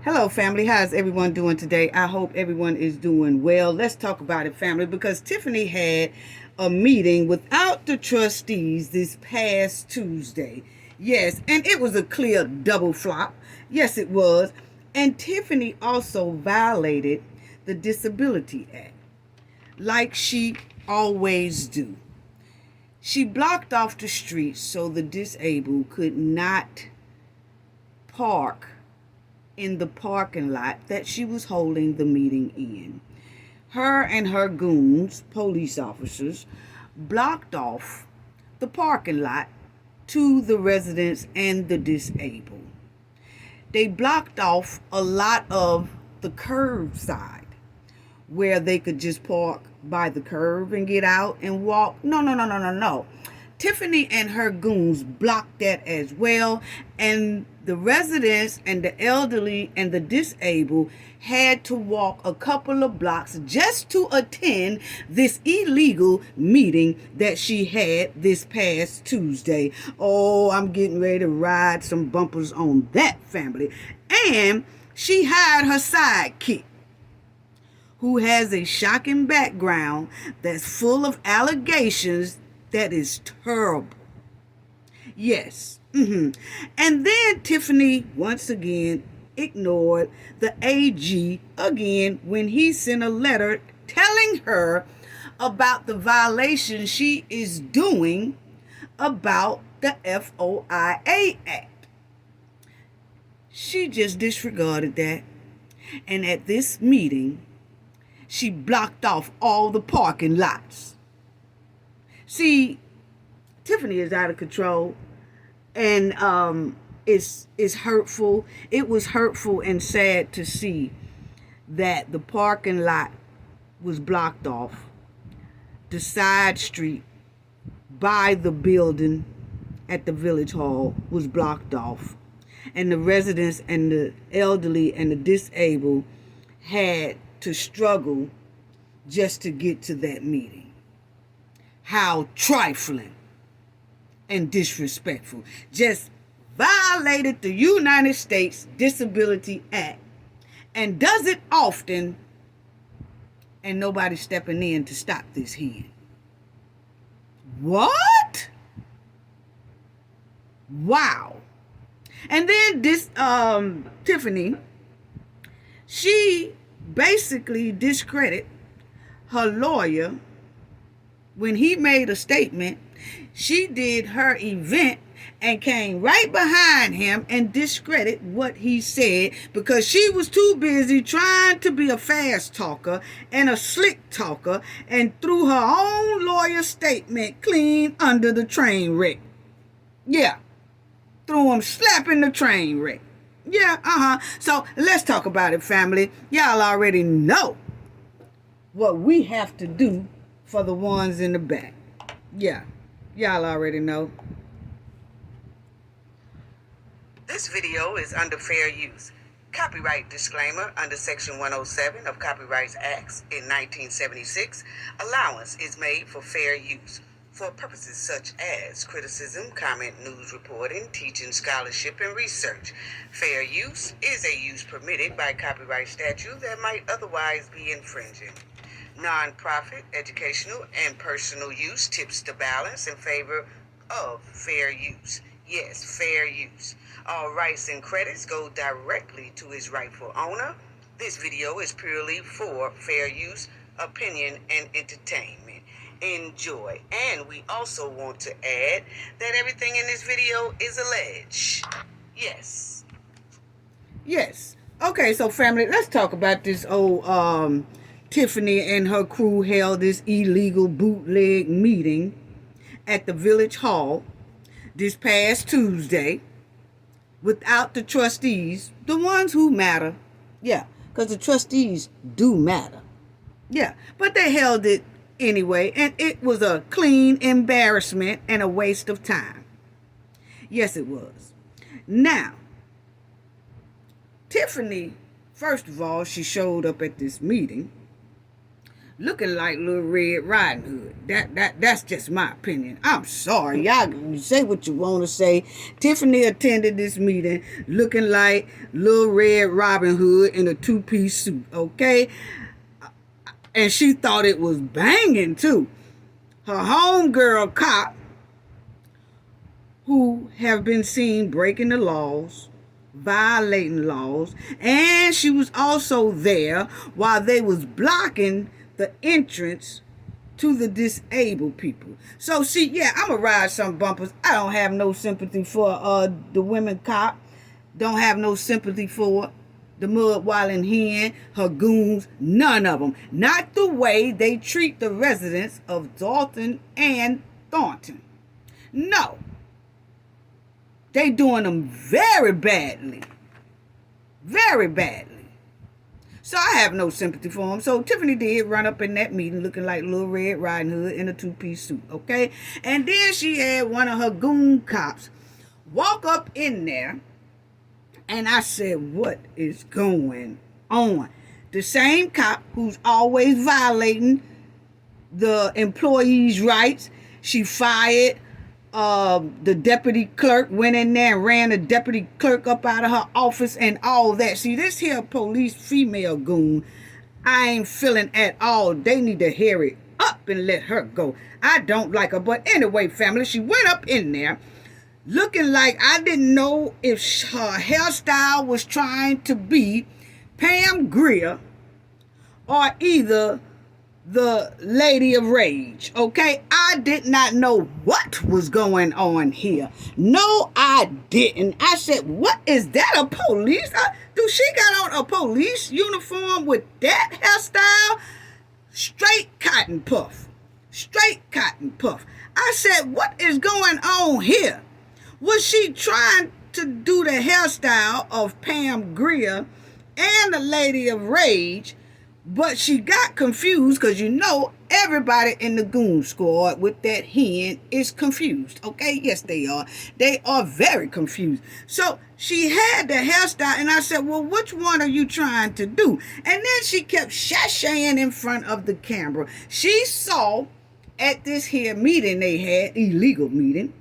Hello, family. How's everyone doing today? I hope everyone is doing well. Let's talk about it, family, because Tiffany had a meeting without the trustees this past Tuesday. Yes, and it was a clear double flop. Yes, it was. And Tiffany also violated the Disability Act, like she always do. She blocked off the streets so the disabled could not park in the parking lot that she was holding the meeting in. Her and her goons, police officers, blocked off the parking lot to the residents and the disabled. They blocked off a lot of the curb side where they could just park by the curb and get out and walk. No. Tiffany and her goons blocked that as well, and the residents and the elderly and the disabled had to walk a couple of blocks just to attend this illegal meeting that she had this past Tuesday. Oh, I'm getting ready to ride some bumpers on that, family. And she hired her sidekick, who has a shocking background that's full of allegations that is terrible. Yes. And then Tiffany once again ignored the AG again when he sent a letter telling her about the violation she is doing about the FOIA Act. She just disregarded that. And at this meeting, she blocked off all the parking lots. See, Tiffany is out of control, and it's hurtful. It was hurtful and sad to see that the parking lot was blocked off. The side street by the building at the village hall was blocked off, and the residents and the elderly and the disabled had to struggle just to get to that meeting. How trifling and disrespectful. Just violated the United States Disability Act and does it often, and nobody's stepping in to stop this here. What? Wow. And then this Tiffany, she basically discredited her lawyer when he made a statement. She did her event and came right behind him and discredited what he said because she was too busy trying to be a fast talker and a slick talker and threw her own lawyer statement clean under the train wreck. Yeah, threw him slapping the train wreck. Yeah, So let's talk about it, family. Y'all already know what we have to do for the ones in the back. Yeah, y'all already know. This video is under fair use. Copyright disclaimer under Section 107 of Copyright Acts in 1976. Allowance is made for fair use for purposes such as criticism, comment, news reporting, teaching, scholarship, and research. Fair use is a use permitted by copyright statute that might otherwise be infringing. Non-profit, educational, and personal use tips the balance in favor of fair use. Yes, fair use. All rights and credits go directly to its rightful owner. This video is purely for fair use, opinion, and entertainment. Enjoy. And we also want to add that everything in this video is alleged. Yes. Okay, so family, let's talk about this old Tiffany and her crew held this illegal bootleg meeting at the village hall this past Tuesday without the trustees, the ones who matter. Yeah, because the trustees do matter. Yeah, but they held it anyway, and it was a clean embarrassment and a waste of time. Yes, it was. Now, Tiffany, first of all, she showed up at this meeting looking like Little Red Riding Hood. That's just my opinion. I'm sorry. Y'all say what you want to say. Tiffany attended this meeting looking like Little Red Robin Hood in a two-piece suit, okay? And she thought it was banging too. Her homegirl cop, who have been seen breaking the laws, violating laws, and she was also there while they was blocking the entrance to the disabled people. So see, yeah, I'm gonna ride some bumpers. I don't have no sympathy for the women cop. Don't have no sympathy for the mud-walling hen, her goons, none of them. Not the way they treat the residents of Dolton and Thornton. No. They doing them very badly. Very badly. So I have no sympathy for them. So Tiffany did run up in that meeting looking like Little Red Riding Hood in a two-piece suit, okay? And then she had one of her goon cops walk up in there, and I said, what is going on? The same cop who's always violating the employees' rights. She fired the deputy clerk, went in there and ran the deputy clerk up out of her office and all that. See, this here police female goon, I ain't feeling at all. They need to hurry up and let her go. I don't like her. But anyway, family, she went up in there looking like, I didn't know if her hairstyle was trying to be Pam Grier or either the Lady of Rage, okay? I did not know what was going on here. No, I didn't. I said, what is that, a police? Do she got on a police uniform with that hairstyle? Straight cotton puff. Straight cotton puff. I said, what is going on here? Was she trying to do the hairstyle of Pam Grier and the Lady of Rage? But she got confused because you know everybody in the goon squad with that hen is confused. Okay, yes they are. They are very confused. So she had the hairstyle and I said, well, which one are you trying to do? And then she kept sashaying in front of the camera. She saw at this here meeting they had, illegal meeting,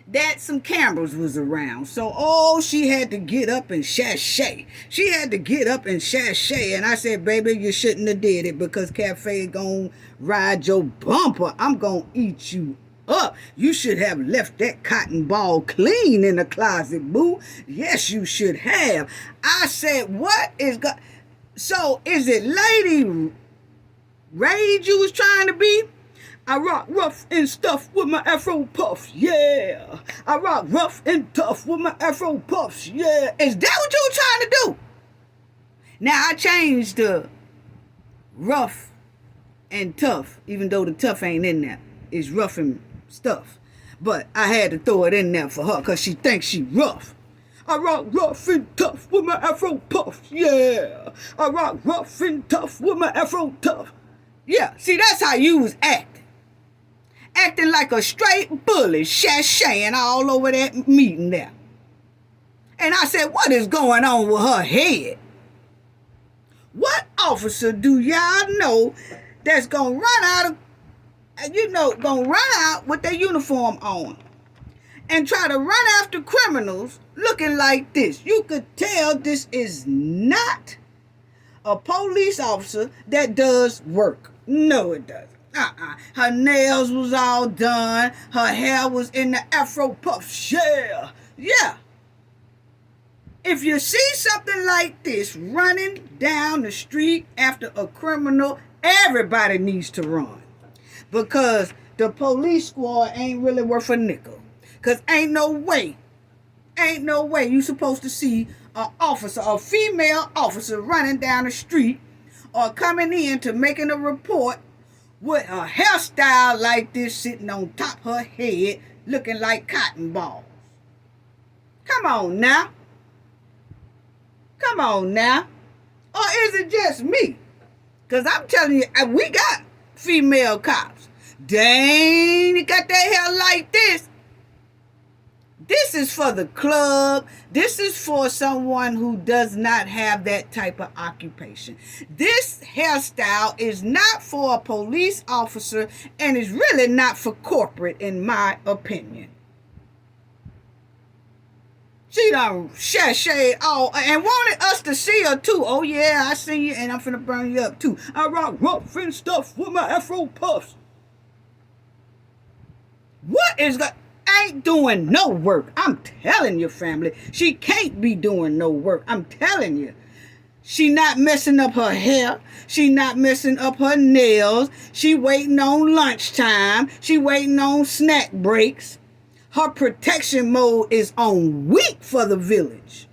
that some cameras was around. So, she had to get up and sashay. She had to get up and sashay. And I said, baby, you shouldn't have did it because Cafe gonna ride your bumper. I'm gonna eat you up. You should have left that cotton ball clean in the closet, boo. Yes, you should have. I said, what is so is it Lady Rage you was trying to be? I rock rough and stuff with my afro puffs, yeah. I rock rough and tough with my afro puffs, yeah. Is that what you were trying to do? Now, I changed the rough and tough, even though the tough ain't in there. It's rough and stuff. But I had to throw it in there for her because she thinks she rough. I rock rough and tough with my afro puffs, yeah. I rock rough and tough with my afro tough. Yeah, see, that's how you was acting. Acting like a straight bully, sashaying all over that meeting there. And I said, what is going on with her head? What officer do y'all know that's gonna run out with their uniform on and try to run after criminals looking like this? You could tell this is not a police officer that does work. No, it doesn't. Her nails was all done. Her hair was in the afro puffs. Yeah. Yeah. If you see something like this running down the street after a criminal, everybody needs to run. Because the police squad ain't really worth a nickel. Because ain't no way you supposed to see an officer, a female officer running down the street or coming in to making a report with a hairstyle like this sitting on top of her head looking like cotton balls. Come on now. Come on now. Or is it just me? Because I'm telling you, we got female cops. They ain't got their hair like this. This is for the club. This is for someone who does not have that type of occupation. This hairstyle is not for a police officer and is really not for corporate, in my opinion. She done sashayed all and wanted us to see her too. Oh yeah, I seen you and I'm finna burn you up too. I rock rough and stuff with my afro puffs. What is that? Ain't doing no work. I'm telling you, family. She can't be doing no work. I'm telling you. She not messing up her hair. She not messing up her nails. She waiting on lunchtime. She waiting on snack breaks. Her protection mode is on weak for the village.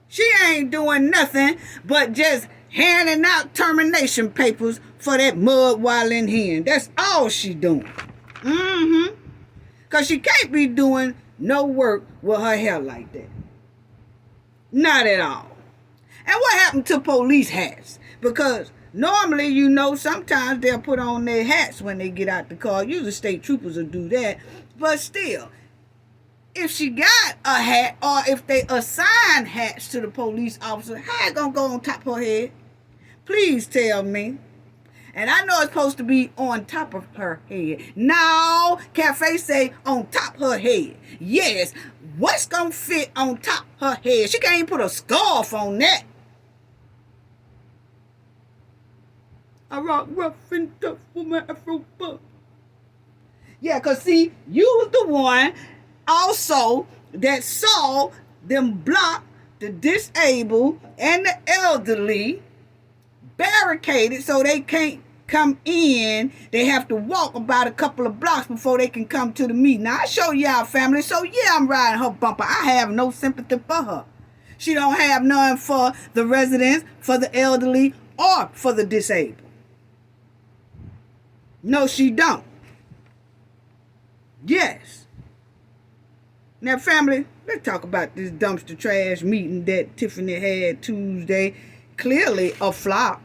She ain't doing nothing but just handing out termination papers for that mud wilding hen. That's all she doing. Because she can't be doing no work with her hair like that. Not at all. And what happened to police hats? Because normally, you know, sometimes they'll put on their hats when they get out the car. Usually state troopers will do that. But still, if she got a hat or if they assign hats to the police officer, how it gonna go on top of her head? Please tell me. And I know it's supposed to be on top of her head. No, Cafe say on top her head. Yes, what's gonna fit on top her head? She can't even put a scarf on that. I rock rough and tough with my afro buff. Yeah, because see, you was the one also that saw them block the disabled and the elderly barricaded so they can't come in. They have to walk about a couple of blocks before they can come to the meeting. Now, I show y'all, family, so yeah, I'm riding her bumper. I have no sympathy for her. She don't have none for the residents, for the elderly, or for the disabled. No, she don't. Yes. Now, family, let's talk about this dumpster trash meeting that Tiffany had Tuesday. Clearly a flop.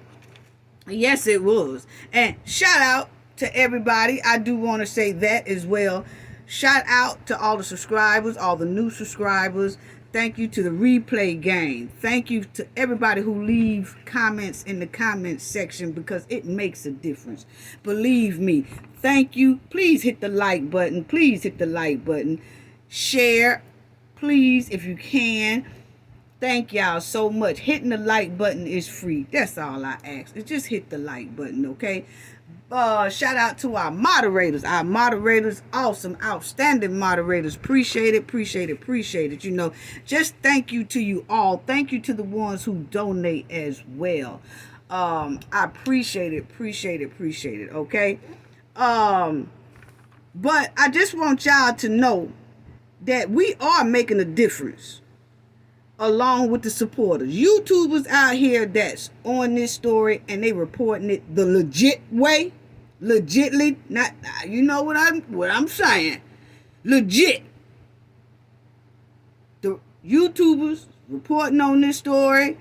Yes, it was. And shout out to everybody. I do want to say that as well. Shout out to all the subscribers, all the new subscribers. Thank you to the replay gang. Thank you to everybody who leave comments in the comments section because it makes a difference. Believe me. Thank you. Please hit the like button. Please hit the like button. Share, please, if you can. Thank y'all so much. Hitting the like button is free. That's all I ask. Is just hit the like button, okay? Shout out to our moderators. Our moderators, awesome, outstanding moderators. Appreciate it, appreciate it, appreciate it. You know, just thank you to you all. Thank you to the ones who donate as well. I appreciate it, appreciate it, appreciate it, okay? But I just want y'all to know that we are making a difference along with the supporters. YouTubers out here that's on this story and they reporting it the legit way. Legitly, not, you know what I'm saying. Legit. The YouTubers reporting on this story,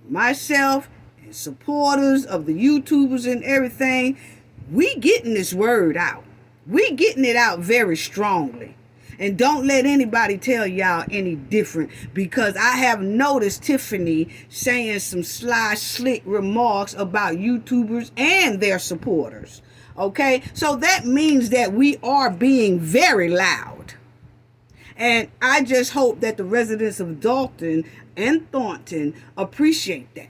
myself and supporters of the YouTubers and everything, we getting this word out. We getting it out very strongly. And don't let anybody tell y'all any different, because I have noticed Tiffany saying some sly, slick remarks about YouTubers and their supporters. Okay? So that means that we are being very loud. And I just hope that the residents of Dolton and Thornton appreciate that.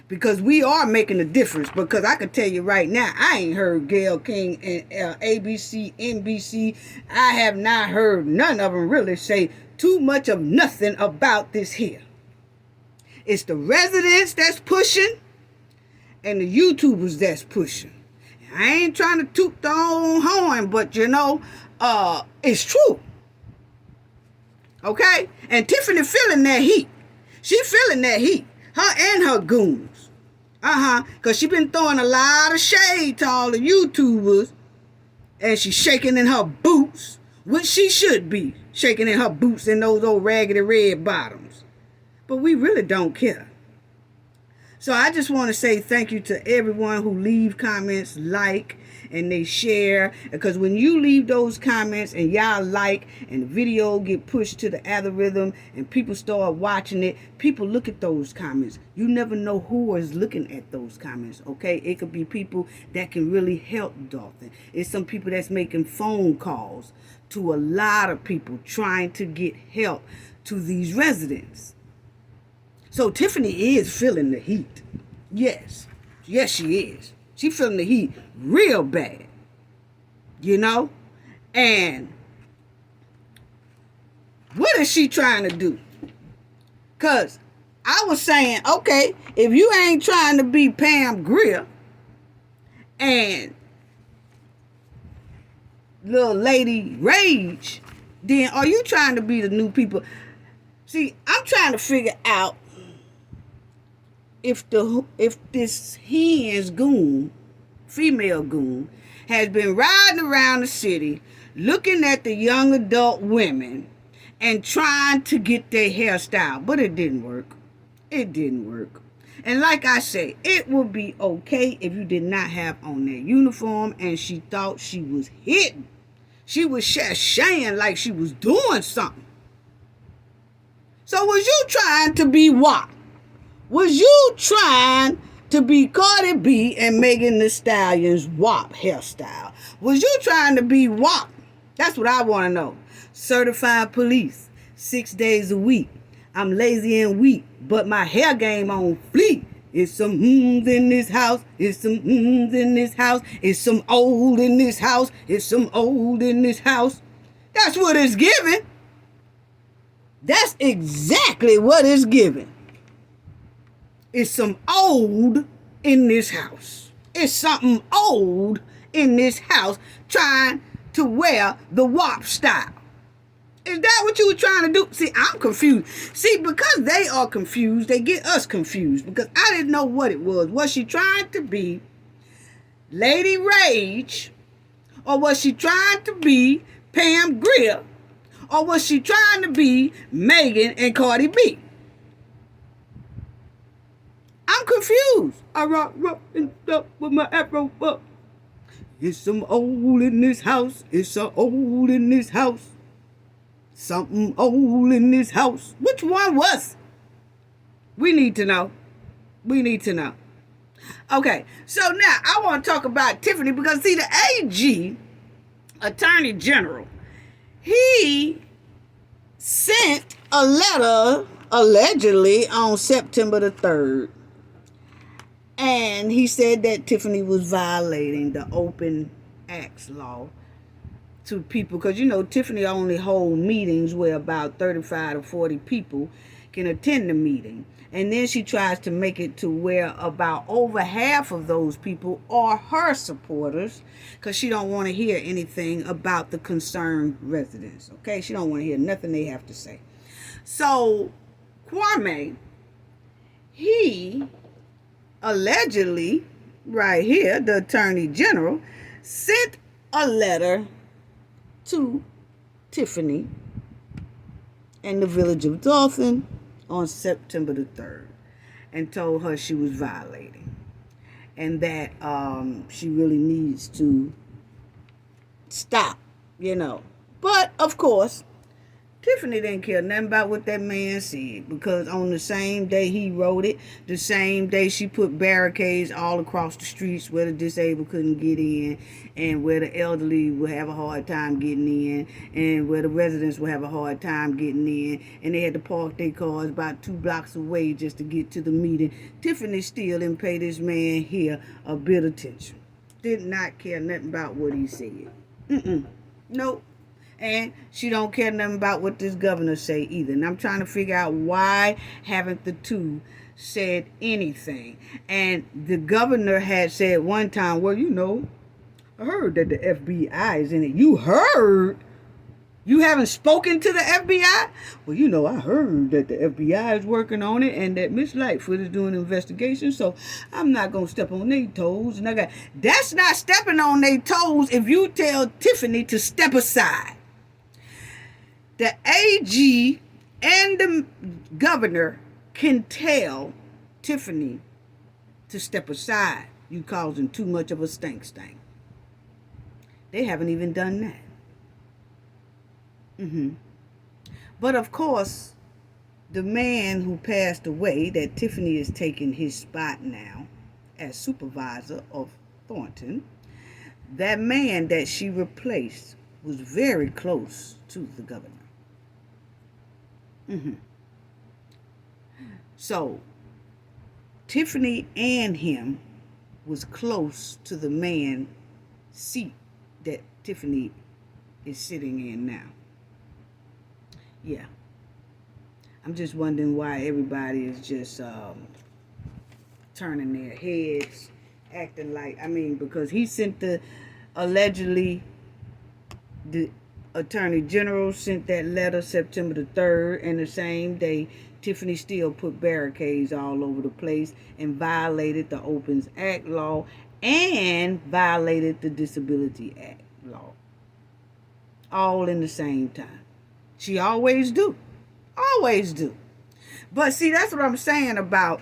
Because we are making a difference. Because I can tell you right now, I ain't heard Gayle King and ABC, NBC. I have not heard none of them really say too much of nothing about this here. It's the residents that's pushing and the YouTubers that's pushing. I ain't trying to toot the own horn, but you know, it's true. Okay? And Tiffany feeling that heat. She feeling that heat. Her and her goons. Because she been throwing a lot of shade to all the YouTubers. And she's shaking in her boots. Which she should be. Shaking in her boots in those old raggedy red bottoms. But we really don't care. So I just want to say thank you to everyone who leave comments, like, and they share. Because when you leave those comments and y'all like, and the video get pushed to the algorithm and people start watching it, people look at those comments. You never know who is looking at those comments, okay? It could be people that can really help Dolton. It's some people that's making phone calls to a lot of people trying to get help to these residents. So Tiffany is feeling the heat. Yes. Yes, she is. She feeling the heat real bad. You know? And what is she trying to do? Because I was saying, okay, if you ain't trying to be Pam Grier and little lady Rage, then are you trying to be the new people? See, I'm trying to figure out if this hen's goon, female goon, has been riding around the city looking at the young adult women and trying to get their hairstyle, but it didn't work. It didn't work. And like I say, it would be okay if you did not have on that uniform and she thought she was hidden. She was shaying like she was doing something. So was you trying to be what? Was you trying to be Cardi B and Megan Thee Stallion's WAP hairstyle? Was you trying to be WAP? That's what I want to know. Certified police, 6 days a week. I'm lazy and weak, but my hair game on fleek. It's some in this house. It's some in this house. It's some old in this house. It's some old in this house. That's what it's giving. That's exactly what it's giving. It's some old in this house. It's something old in this house trying to wear the WAP style. Is that what you were trying to do? See, I'm confused. See, because they are confused, they get us confused. Because I didn't know what it was. Was she trying to be Lady Rage? Or was she trying to be Pam Grier? Or was she trying to be Megan and Cardi B? I'm confused. I rock up with my afro up. It's some old in this house. It's some old in this house. Something old in this house. Which one was? We need to know. We need to know. Okay, so now I want to talk about Tiffany because see the AG, Attorney General, he sent a letter allegedly on September the 3rd. And he said that Tiffany was violating the Open Acts law to people. Because, you know, Tiffany only hold meetings where about 35 to 40 people can attend the meeting. And then she tries to make it to where about over half of those people are her supporters. Because she don't want to hear anything about the concerned residents. Okay? She don't want to hear nothing they have to say. So, Kwame, he allegedly, right here, the Attorney General, sent a letter to Tiffany in the village of Dolton on September the 3rd and told her she was violating and that she really needs to stop, you know. But, of course, Tiffany didn't care nothing about what that man said because on the same day he wrote it, the same day she put barricades all across the streets where the disabled couldn't get in and where the elderly would have a hard time getting in and where the residents would have a hard time getting in and they had to park their cars about 2 blocks away just to get to the meeting. Tiffany still didn't pay this man here a bit of attention. Did not care nothing about what he said. Nope. And she don't care nothing about what this governor say either. And I'm trying to figure out why haven't the two said anything. And the governor had said one time, well, you know, I heard that the FBI is in it. You heard? You haven't spoken to the FBI? Well, you know, I heard that the FBI is working on it and that Miss Lightfoot is doing an investigation, so I'm not going to step on their toes. And that's not stepping on their toes if you tell Tiffany to step aside. The AG and the governor can tell Tiffany to step aside. You causing too much of a stink. They haven't even done that. But of course, the man who passed away, that Tiffany is taking his spot now as supervisor of Thornton, that man that she replaced was very close to the governor. So Tiffany and him was close to the man seat that Tiffany is sitting in now. Yeah. I'm just wondering why everybody is just turning their heads, acting like, because he sent allegedly, the Attorney General sent that letter September the 3rd, and the same day, Tiffany still put barricades all over the place and violated the Opens Act law and violated the Disability Act law. All in the same time. She always do. Always do. But see, that's what I'm saying about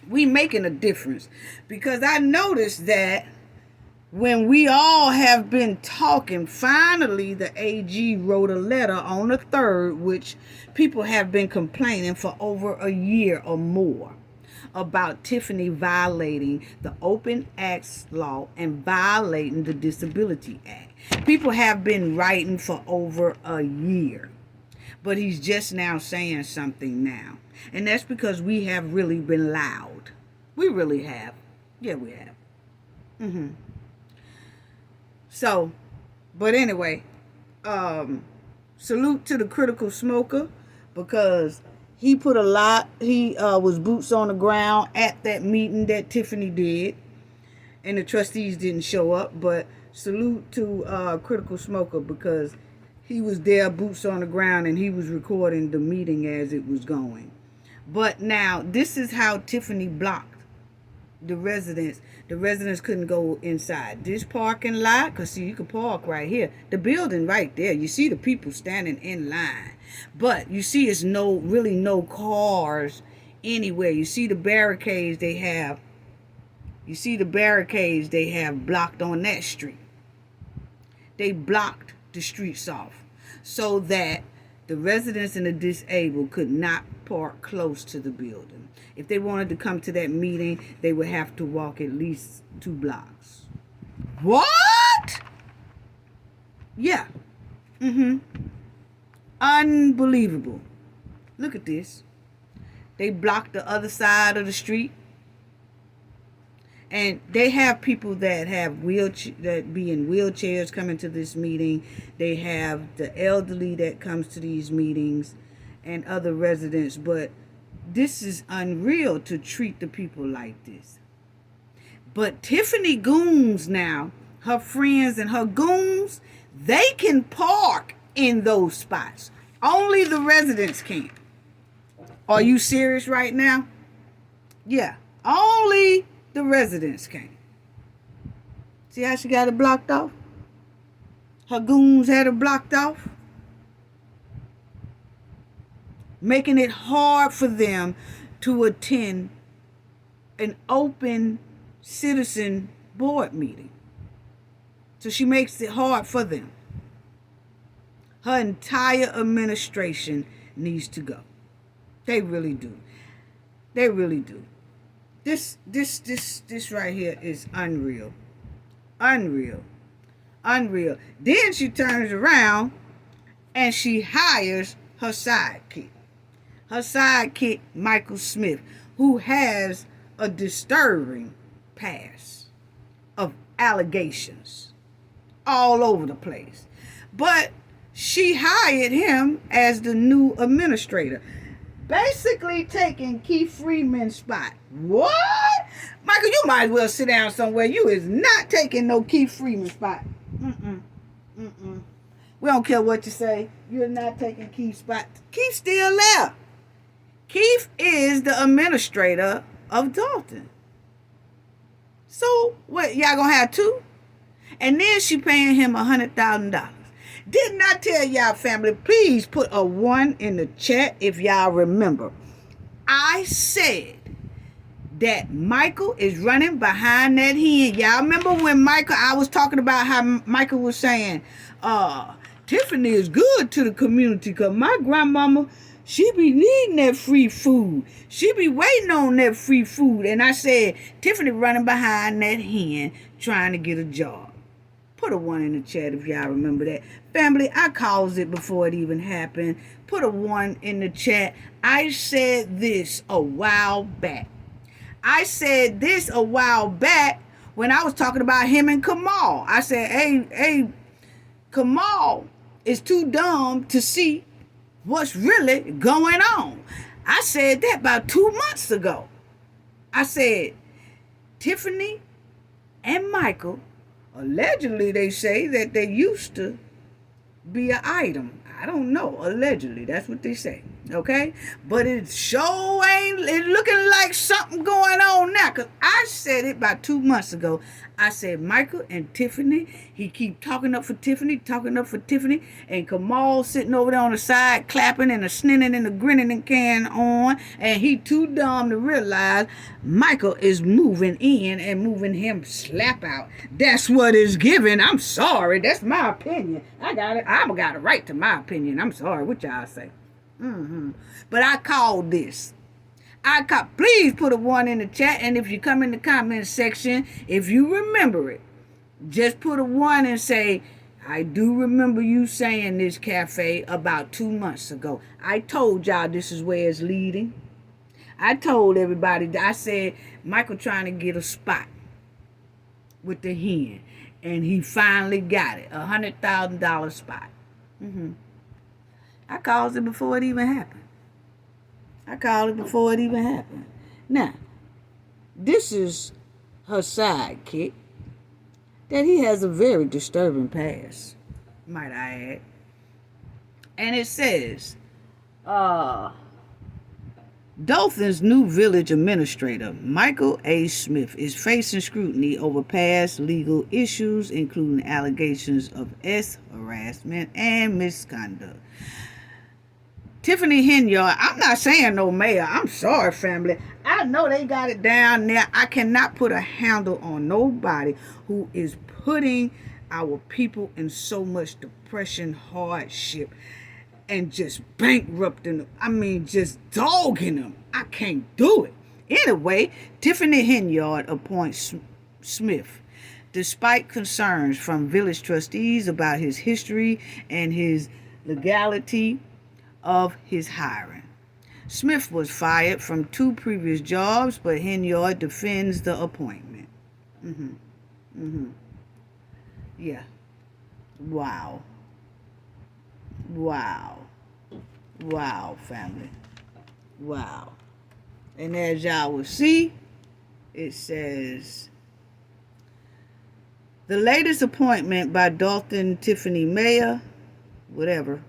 we making a difference. Because I noticed that when we all have been talking, finally the AG wrote a letter on the 3rd, which people have been complaining for over a year or more about Tiffany violating the Open Acts law and violating the Disability Act. People have been writing for over a year. But he's just now saying something now. And that's because we have really been loud. We really have. Yeah, we have. So, but anyway, salute to the critical smoker, because he put he was boots on the ground at that meeting that Tiffany did, and the trustees didn't show up. But salute to critical smoker, because he was there, boots on the ground, and he was recording the meeting as it was going. But now, this is how Tiffany blocked the residents. The residents couldn't go inside this parking lot, because see, you can park right here. The building right there, you see the people standing in line. But you see it's really no cars anywhere. You see the barricades they have. You see the barricades they have blocked on that street. They blocked the streets off so that the residents and the disabled could not park close to the building. If they wanted to come to that meeting, they would have to walk at least 2 blocks. What? Yeah. Unbelievable. Look at this. They blocked the other side of the street. And they have people that have that be in wheelchairs coming to this meeting. They have the elderly that comes to these meetings and other residents. But this is unreal to treat the people like this. But Tiffany goons now, her friends and her goons, they can park in those spots. Only the residents can. Are you serious right now? Yeah, only the residents can. See how she got it blocked off? Her goons had it blocked off. Making it hard for them to attend an open citizen board meeting. So she makes it hard for them. Her entire administration needs to go. They really do. They really do. This right here is unreal. Unreal. Then she turns around and she hires her sidekick. Her sidekick, Michael Smith, who has a disturbing past of allegations all over the place. But she hired him as the new administrator, basically taking Keith Freeman's spot. What? Michael, you might as well sit down somewhere. You is not taking no Keith Freeman spot. We don't care what you say. You're not taking Keith's spot. Keith's still there. Keith is the administrator of Dolton. So, what, y'all gonna have 2? And then she paying him $100,000. Didn't I tell y'all, family, please put a 1 in the chat if y'all remember. I said that Michael is running behind that hen. Y'all remember when I was talking about how Michael was saying, Tiffany is good to the community because my grandmama, she be needing that free food. She be waiting on that free food. And I said, Tiffany running behind that hen trying to get a job. Put a 1 in the chat if y'all remember that. Family, I caused it before it even happened. Put a 1 in the chat. I said this a while back. I said this a while back when I was talking about him and Kamal. I said, hey, Kamal is too dumb to see what's really going on. I said that about 2 months ago. I said, Tiffany and Michael, allegedly they say that they used to be an item. I don't know. Allegedly, that's what they say. Okay? But it sure ain't looking like something going on now. Because I said it about 2 months ago. I said Michael and Tiffany, he keep talking up for Tiffany, and Kamal sitting over there on the side clapping and a snitting and a grinning and carrying on, and he too dumb to realize Michael is moving in and moving him slap out. That's what it's given. I'm sorry. That's my opinion. I got it. I got a right to my opinion. I'm sorry. What y'all say? But I called this. Please put a 1 in the chat, and if you come in the comment section, if you remember it, just put a 1 and say, I do remember you saying this, Cafe, about 2 months ago. I told y'all this is where it's leading. I told everybody, I said, Michael trying to get a spot with the hen, and he finally got it, $100,000 spot. I called it before it even happened. Now, this is her sidekick, that he has a very disturbing past, might I add. And it says, Dolton's new village administrator, Michael A. Smith, is facing scrutiny over past legal issues, including allegations of harassment and misconduct. Tiffany Henyard, I'm not saying no mayor. I'm sorry, family. I know they got it down there. I cannot put a handle on nobody who is putting our people in so much depression, hardship, and just bankrupting them. I mean, just dogging them. I can't do it. Anyway, Tiffany Henyard appoints Smith, despite concerns from village trustees about his history and his legality of his hiring. Smith was fired from 2 previous jobs, but Henyard defends the appointment. Yeah. Wow, family. Wow. And as y'all will see, it says, the latest appointment by Dolton Tiffany Mayor, whatever,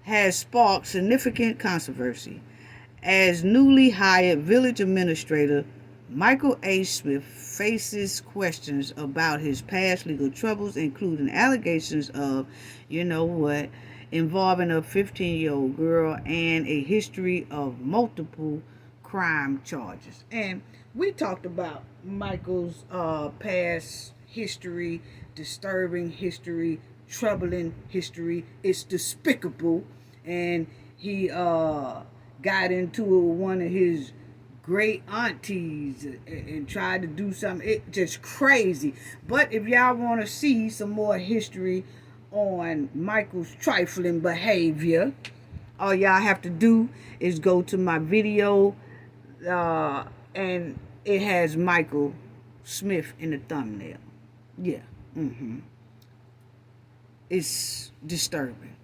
has sparked significant controversy. As newly hired village administrator, Michael A. Smith faces questions about his past legal troubles, including allegations of, involving a 15-year-old girl and a history of multiple crime charges. And we talked about Michael's past history, disturbing history, troubling history. It's despicable. And he got into one of his great aunties and tried to do something. It just crazy. But if y'all want to see some more history on Michael's trifling behavior, all y'all have to do is go to my video, and it has Michael Smith in the thumbnail. Yeah. It's disturbing.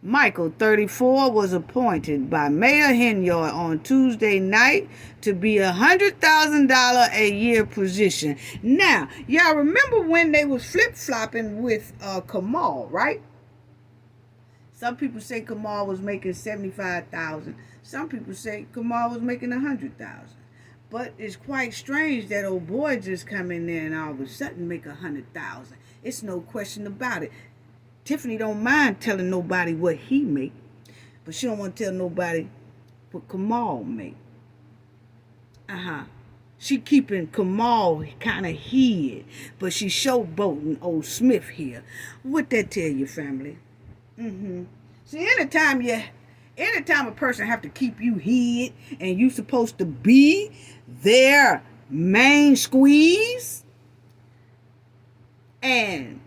Michael, 34, was appointed by Mayor Henyard on Tuesday night to be $100,000 a year position. Now, y'all remember when they was flip-flopping with Kamal, right? Some people say Kamal was making $75,000. Some people say Kamal was making $100,000. But it's quite strange that old boy just come in there and all of a sudden make $100,000. It's no question about it. Tiffany don't mind telling nobody what he make, but she don't want to tell nobody what Kamal make. She keeping Kamal kind of hid, but she showboating old Smith here. What that tell you, family? See, anytime a person have to keep you hid and you supposed to be their main squeeze, and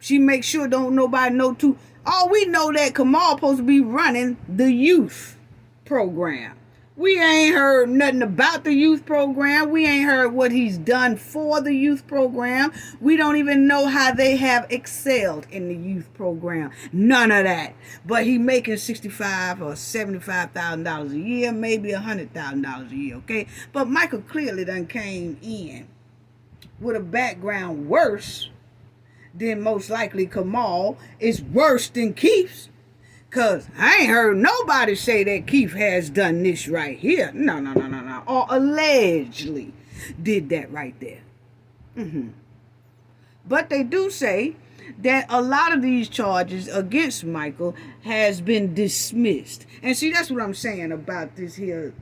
she makes sure don't nobody know too. All we know that Kamal supposed to be running the youth program. We ain't heard nothing about the youth program. We ain't heard what he's done for the youth program. We don't even know how they have excelled in the youth program. None of that. But he making $65,000 or $75,000 a year, maybe $100,000 a year, okay? But Michael clearly done came in with a background worse than most likely Kamal. Is worse than Keith's. Because I ain't heard nobody say that Keith has done this right here. No. Or allegedly did that right there. But they do say that a lot of these charges against Michael has been dismissed. And see, that's what I'm saying about this here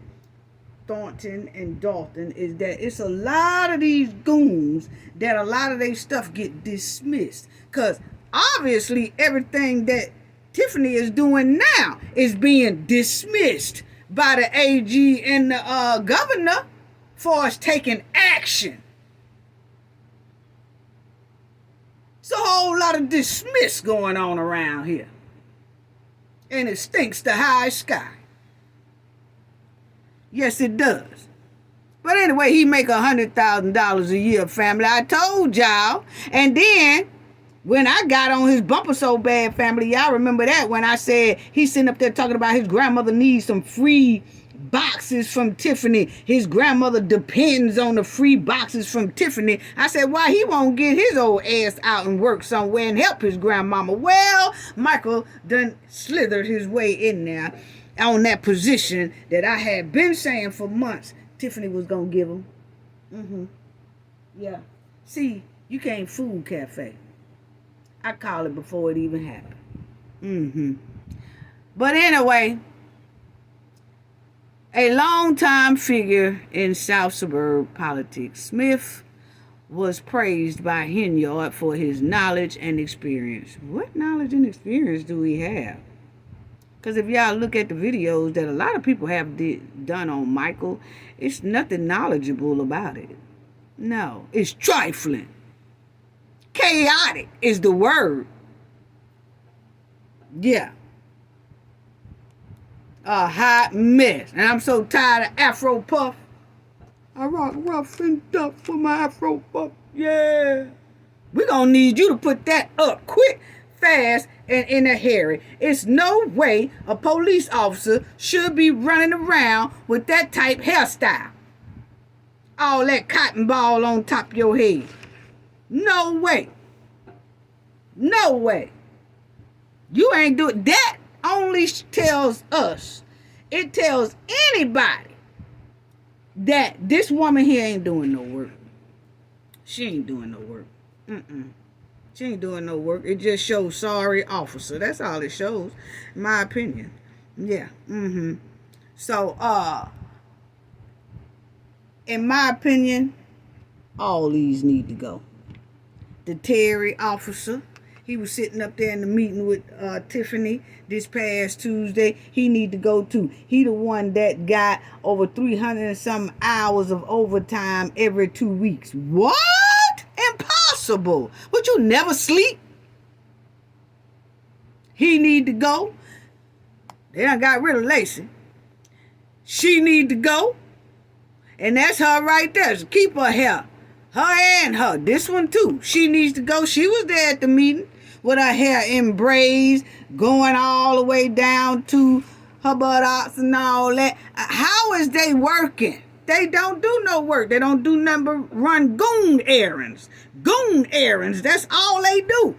Thornton and Dolton, is that it's a lot of these goons that a lot of their stuff get dismissed. Because obviously everything that Tiffany is doing now is being dismissed by the AG and the governor for us taking action. It's a whole lot of dismiss going on around here. And it stinks to high sky. Yes, it does. But anyway, he make $100,000 a year, family. I told y'all. And then when I got on his bumper so bad, family, y'all remember that when I said he's sitting up there talking about his grandmother needs some free boxes from Tiffany. His grandmother depends on the free boxes from Tiffany. I said, why he won't get his old ass out and work somewhere and help his grandmama? Well, Michael done slithered his way in there on that position that I had been saying for months Tiffany was going to give him. Yeah. See, you can't fool Cafe. I call it before it even happened. But anyway, a longtime figure in South suburb politics, Smith was praised by Henyard for his knowledge and experience. What knowledge and experience do we have? Because if y'all look at the videos that a lot of people have done on Michael, it's nothing knowledgeable about it. No, it's trifling. Chaotic is the word. Yeah. A hot mess. And I'm so tired of Afro Puff. I rock rough and tough for my Afro Puff. Yeah. We're going to need you to put that up quick, fast, and in a hurry. It's no way a police officer should be running around with that type hairstyle. All that cotton ball on top of your head. No way. No way. You ain't doing that. Only tells us, it tells anybody that this woman here ain't doing no work. She ain't doing no work. She ain't doing no work. It just shows sorry officer. That's all it shows, in my opinion. Yeah. So, in my opinion, all these need to go. The Terry officer, he was sitting up there in the meeting with Tiffany this past Tuesday. He need to go too. He the one that got over 300 and some hours of overtime every 2 weeks. What? Impossible. Would you never sleep? He need to go. They done got rid of Lacey. She need to go. And that's her right there. So keep her here. Her and her. This one too. She needs to go. She was there at the meeting with her hair in braids, going all the way down to her buttocks and all that. How is they working? They don't do no work. They don't do nothing but run goon errands. Goon errands. That's all they do.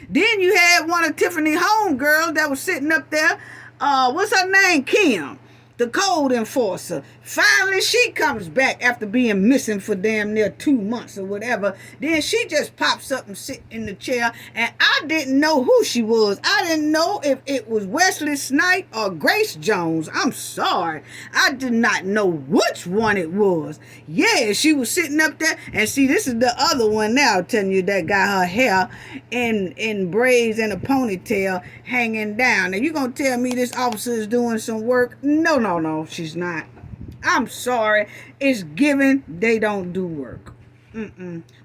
Then you had one of Tiffany homegirls that was sitting up there. What's her name? Kim. the code enforcer. Finally, she comes back after being missing for damn near 2 months or whatever. Then she just pops up and sit in the chair, and I didn't know who she was. I didn't know if it was Wesley Snipe or Grace Jones. I'm sorry. I did not know which one it was. Yeah, she was sitting up there, and see, this is the other one now, telling you, that got her hair in braids and a ponytail hanging down. Now, you gonna tell me this officer is doing some work? No, she's not. I'm sorry. It's given they don't do work.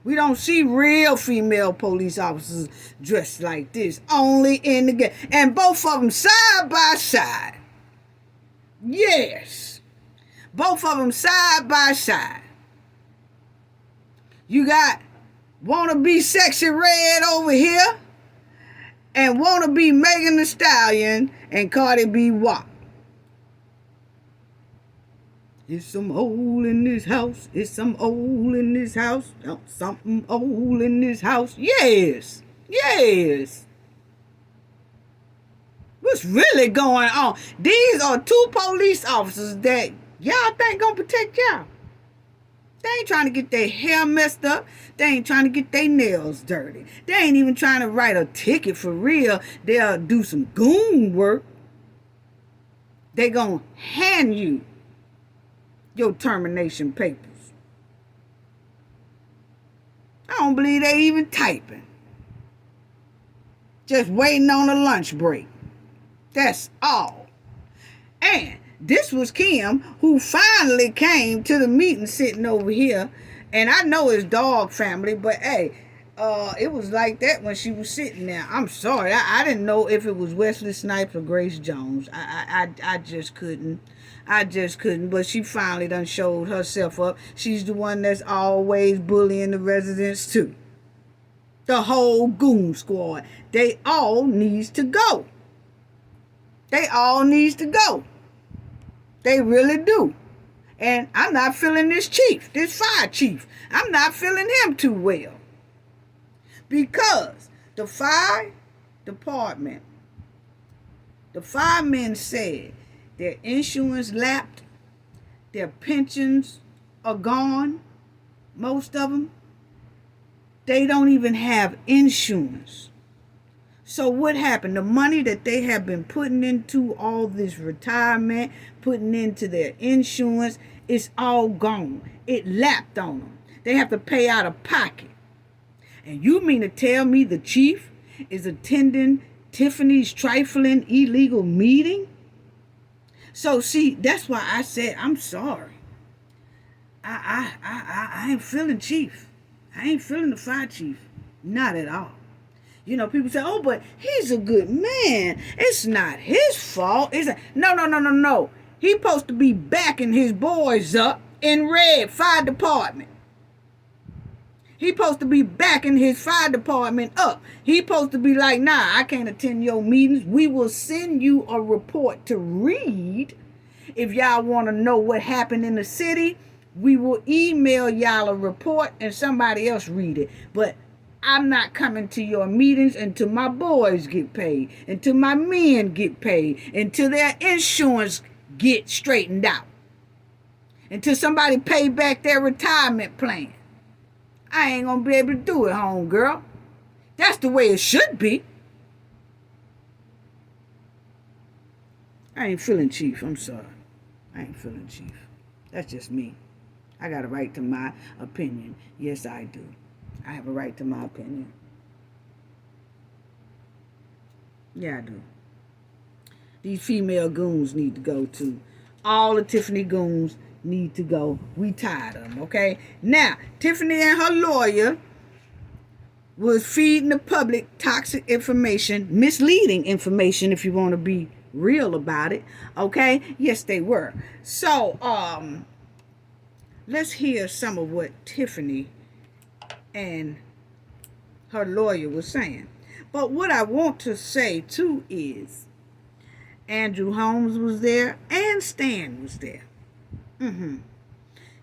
We don't see real female police officers dressed like this. Only in the game. And both of them side by side. Yes. Both of them side by side. You got wanna be Sexy Red over here, and wanna be Megan Thee Stallion and Cardi B WAP. It's some old in this house. It's some old in this house. Oh, something old in this house. Yes. What's really going on? These are 2 police officers that y'all think gonna protect y'all. They ain't trying to get their hair messed up. They ain't trying to get their nails dirty. They ain't even trying to write a ticket for real. They'll do some goon work. They gonna hand you your termination papers. I don't believe they even typing. Just waiting on a lunch break. That's all. And this was Kim, who finally came to the meeting sitting over here. And I know it's dog family, but hey, it was like that when she was sitting there. I'm sorry. I didn't know if it was Wesley Snipes or Grace Jones. I just couldn't. But she finally done showed herself up. She's the one that's always bullying the residents too. The whole goon squad. They all needs to go. They all needs to go. They really do. And I'm not feeling this chief, this fire chief. I'm not feeling him too well. Because the fire department, the firemen said their insurance lapsed, their pensions are gone, most of them. They don't even have insurance. So what happened? The money that they have been putting into all this retirement, putting into their insurance, it's all gone. It lapped on them. They have to pay out of pocket. And you mean to tell me the chief is attending Tiffany's trifling illegal meeting? So see, that's why I said I'm sorry. I ain't feeling chief. I ain't feeling the fire chief. Not at all. You know, people say, oh, but he's a good man. It's not his fault. No. He's supposed to be backing his boys up in red fire department. He's supposed to be backing his fire department up. He's supposed to be like, nah, I can't attend your meetings. We will send you a report to read. If y'all want to know what happened in the city, we will email y'all a report and somebody else read it. But I'm not coming to your meetings until my boys get paid, until my men get paid, until their insurance get straightened out, until somebody pay back their retirement plan. I ain't gonna be able to do it, homegirl. That's the way it should be. I ain't feeling chief. I'm sorry. I ain't feeling chief. That's just me. I got a right to my opinion. Yes, I do. I have a right to my opinion. Yeah, I do. These female goons need to go too. All the Tiffany goons need to go. We tired of them, okay? Now, Tiffany and her lawyer was feeding the public toxic information, misleading information if you want to be real about it, okay? Yes, they were. So, let's hear some of what Tiffany and her lawyer was saying. But what I want to say too is Andrew Holmes was there and Stan was there.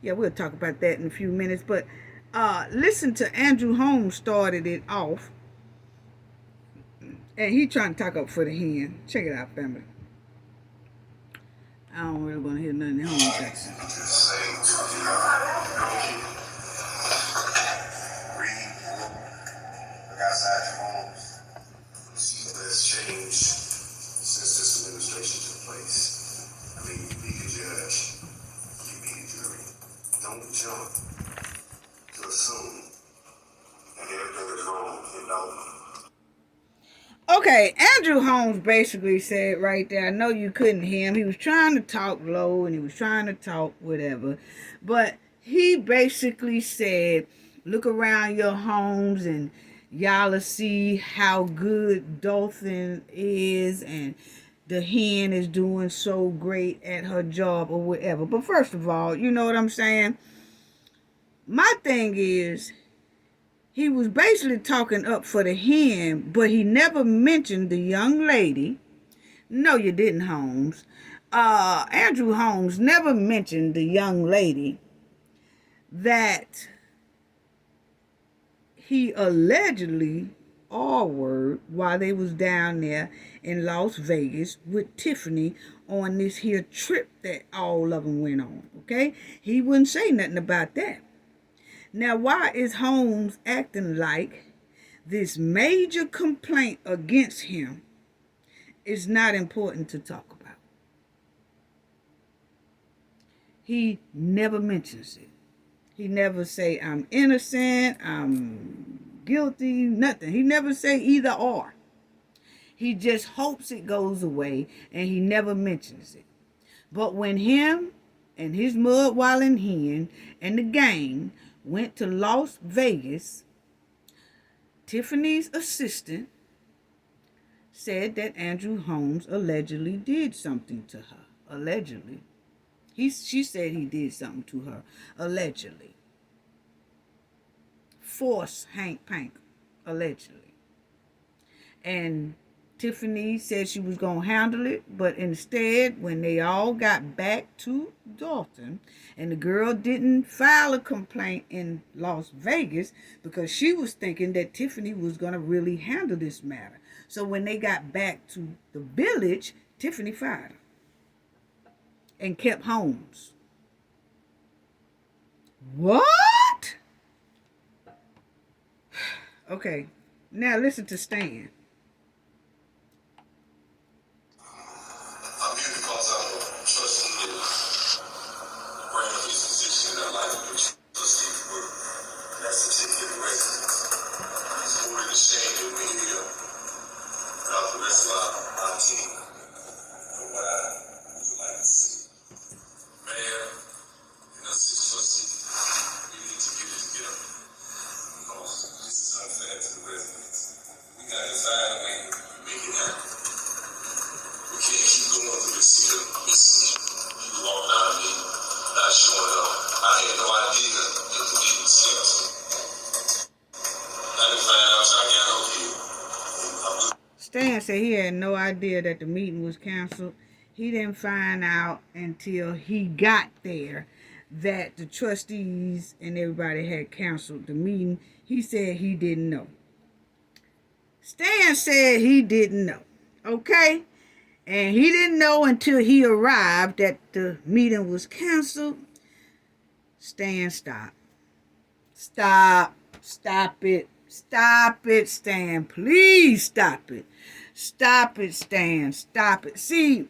Yeah, we'll talk about that in a few minutes. But listen to Andrew Holmes started it off. And he trying to talk up for the hen. Check it out, family. I don't really want to hear nothing homosexual. Just say to the read, look outside your homes, see what has changed since this administration took place. I mean, you be the judge, you be the jury. Don't jump to assume that everything is wrong in Dolton. Okay, Andrew Holmes basically said right there, I know you couldn't hear him. He was trying to talk low and he was trying to talk whatever. But he basically said, look around your homes and y'all will see how good Dolton is and the hen is doing so great at her job or whatever. But first of all, you know what I'm saying? My thing is, he was basically talking up for the hen, but he never mentioned the young lady. No, you didn't, Holmes. Andrew Holmes never mentioned the young lady that he allegedly R-word while they was down there in Las Vegas with Tiffany on this here trip that all of them went on, okay? He wouldn't say nothing about that. Now, why is Holmes acting like this major complaint against him is not important to talk about? He never mentions it. He never say, I'm innocent, I'm guilty, nothing. He never say either or. He just hopes it goes away, and he never mentions it. But when him and his mud-walling hen and the gang went to Las Vegas, Tiffany's assistant said that Andrew Holmes allegedly did something to her. Allegedly. She said he did something to her. Allegedly. Force Hank Pank. Allegedly. And Tiffany said she was going to handle it, but instead, when they all got back to Dolton, and the girl didn't file a complaint in Las Vegas because she was thinking that Tiffany was going to really handle this matter. So when they got back to the village, Tiffany fired her and kept Holmes. What? Okay, now listen to Stan. I'm here because I'm a trustee that ran a position in our life, which trustee work. That's the ticket of residence. It's more than a shame that we're here without the rest of our team. But what I would like to see, Mayor and us as trustees, we need to get it together. Because this is unfair to the residents. We got to find a way to make it happen. We can't keep going through this here, missing you walk down me, not showing up. I had no idea that the meeting was canceled. I didn't find out till I got over here. Stan said he had no idea that the meeting was canceled. He didn't find out until he got there that the trustees and everybody had canceled the meeting. He said he didn't know. Stan said he didn't know. Okay? And he didn't know until he arrived that the meeting was canceled. Stan, stop. Stop. Stop it. Stop it, Stan. Please stop it. Stop it, Stan. Stop it. See,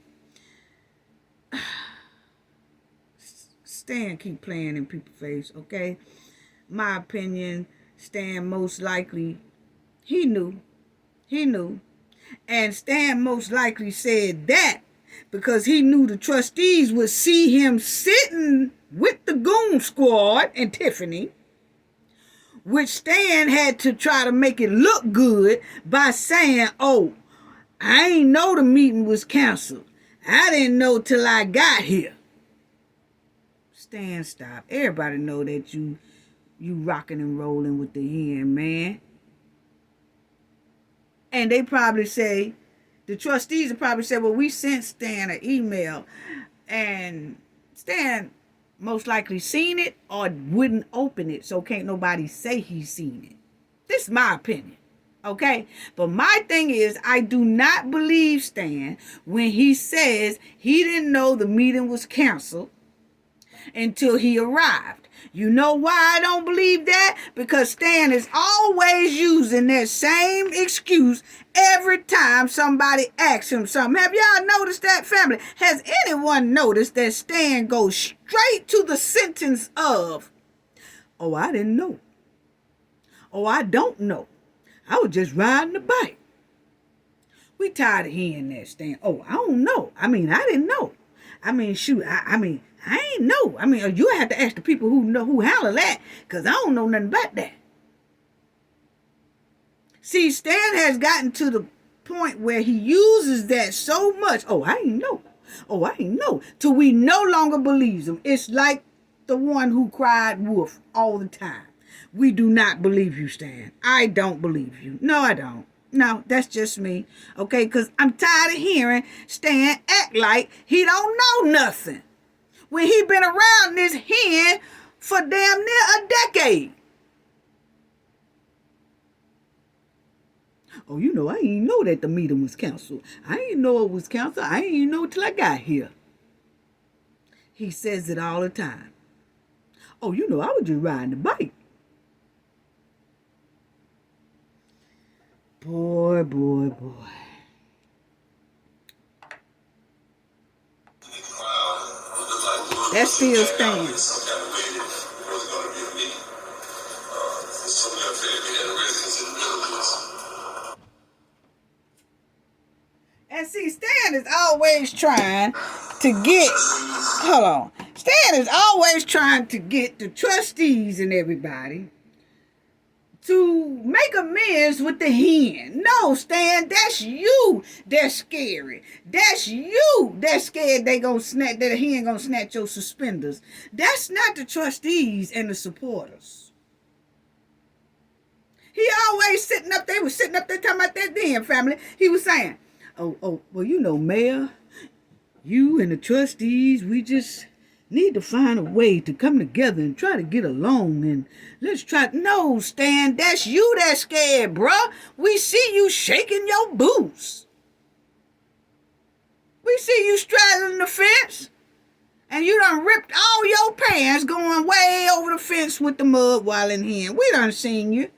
Stan keep playing in people's face, okay? My opinion, Stan most likely, he knew. He knew. And Stan most likely said that because he knew the trustees would see him sitting with the goon squad and Tiffany, which Stan had to try to make it look good by saying, oh, I ain't know the meeting was canceled. I didn't know till I got here. Stan, stop. Everybody know that you rocking and rolling with the hen, man. And they probably say, the trustees will probably say, well, we sent Stan an email. And Stan most likely seen it or wouldn't open it, so can't nobody say he's seen it. This is my opinion. Okay? But my thing is, I do not believe Stan when he says he didn't know the meeting was canceled until he arrived. You know why I don't believe that? Because Stan is always using that same excuse every time somebody asks him something. Have y'all noticed that, family? Has anyone noticed that Stan goes straight to the sentence of, oh, I didn't know. Oh, I don't know. I was just riding the bike. We tired of hearing that, Stan. Oh, I don't know. I mean, I didn't know. I mean, shoot, I mean, I ain't know. I mean, you have to ask the people who know, who handle that, because I don't know nothing about that. See, Stan has gotten to the point where he uses that so much. Oh, I ain't know. Oh, I ain't know. Till we no longer believes him. It's like the one who cried wolf all the time. We do not believe you, Stan. I don't believe you. No, I don't. No, that's just me. Okay, because I'm tired of hearing Stan act like he don't know nothing when he been around this hen for damn near a decade. Oh, you know, I ain't know that the meeting was canceled. I ain't know it was canceled. I ain't know till I got here. He says it all the time. Oh, you know, I was just riding the bike. Boy, boy, boy. That still stands. Some kind of way that it was going to be a meeting. It's totally unfair to the residents in the villages. And see, Stan is always trying to get, hold on. Stan is always trying to get the trustees and everybody to make amends with the hen. No, Stan, that's you that's scary. That's you that's scared they gonna snatch, that the hen gonna snatch your suspenders. That's not the trustees and the supporters. He always sitting up there, was sitting up there talking about that then, family. He was saying, oh, well, you know, Mayor, you and the trustees, we just need to find a way to come together and try to get along, and let's try. No, Stan, that's you that's scared, bruh. We see you shaking your boots. We see you straddling the fence, and you done ripped all your pants going way over the fence with the mud while in here. We done seen you.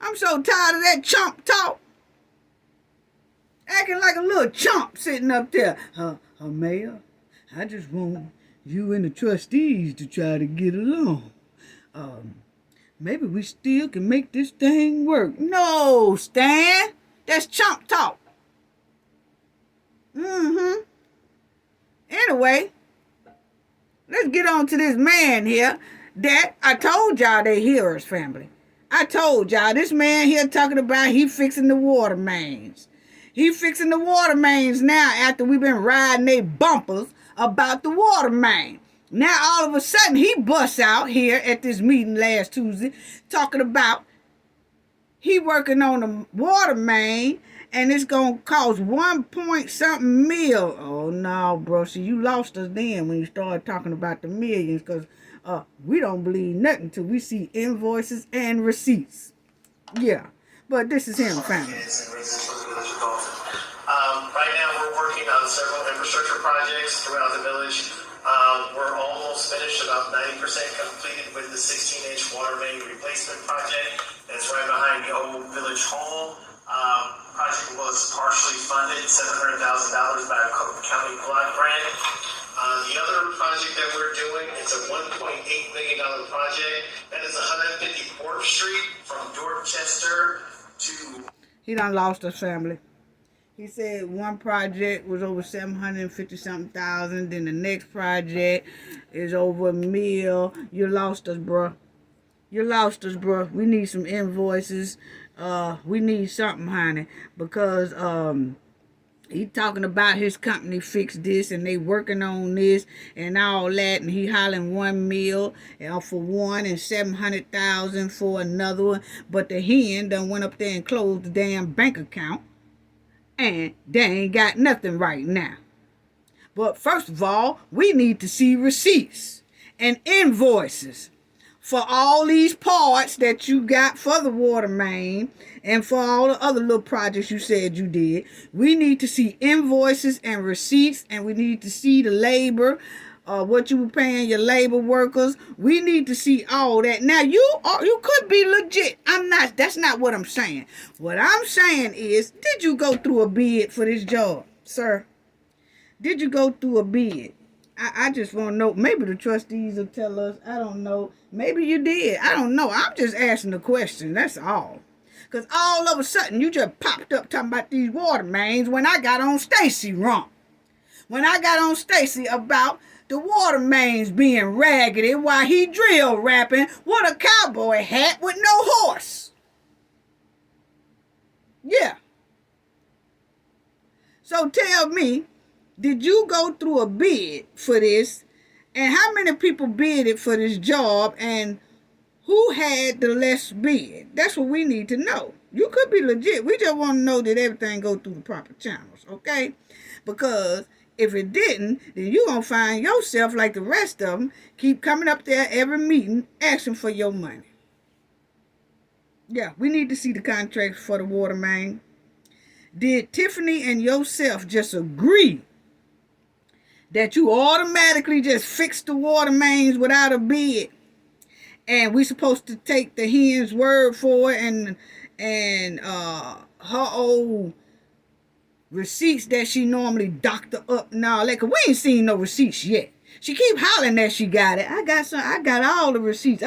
I'm so tired of that chump talk. Acting like a little chump sitting up there. Mayor, I just want you and the trustees to try to get along. Maybe we still can make this thing work. No, Stan. That's chump talk. Anyway, let's get on to this man here that I told y'all they hearers, family. I told y'all this man here talking about he fixing the water mains. He fixing the water mains now after we've been riding they bumpers about the water main. Now all of a sudden he busts out here at this meeting last Tuesday talking about he working on the water main and it's going to cost 1 point something mil. Oh no, bro. See, you lost us then when you started talking about the millions, because we don't believe nothing till we see invoices and receipts. Yeah. But this is him, family. Right now, we're working on several infrastructure projects throughout the village. We're almost finished, about 90% completed with the 16-inch water main replacement project. That's right behind the old village hall. Project was partially funded, $700,000 by a Cook County block grant. The other project that we're doing is a $1.8 million project. That is 154th Street from Dorchester to... He done lost us, family. He said one project was over 750-something thousand. Then the next project is over $1 million. You lost us, bro. You lost us, bro. We need some invoices. We need something, honey. Because he talking about his company fixed this and they working on this and all that. And he hollering $1 million for one and 700,000 for another one. But the hen done went up there and closed the damn bank account. And they ain't got nothing right now. But first of all, we need to see receipts and invoices. for all these parts that you got for the water main and for all the other little projects you said you did. We need to see invoices and receipts, and we need to see the labor, what you were paying your labor workers. We need to see all that. Now you could be legit. That's not what I'm saying. What I'm saying is, did you go through a bid for this job, sir? Did you go through a bid? I just want to know. Maybe the trustees will tell us. I don't know. Maybe you did. I don't know. I'm just asking the question. That's all. Because all of a sudden, you just popped up talking about these water mains when I got on Stacy wrong. When I got on Stacy about the water mains being raggedy while he drill rapping with a cowboy hat with no horse. Yeah. So tell me, did you go through a bid for this? And how many people bidded for this job? And who had the less bid? That's what we need to know. You could be legit. We just want to know that everything go through the proper channels, okay? Because if it didn't, then you're going to find yourself like the rest of them, keep coming up there every meeting asking for your money. Yeah, we need to see the contracts for the water main. Did Tiffany and yourself just agree that you automatically just fix the water mains without a bid? And we supposed to take the hen's word for it and her old receipts that she normally doctor up and all that. Cause we ain't seen no receipts yet. She keep hollering that she got it. I got all the receipts.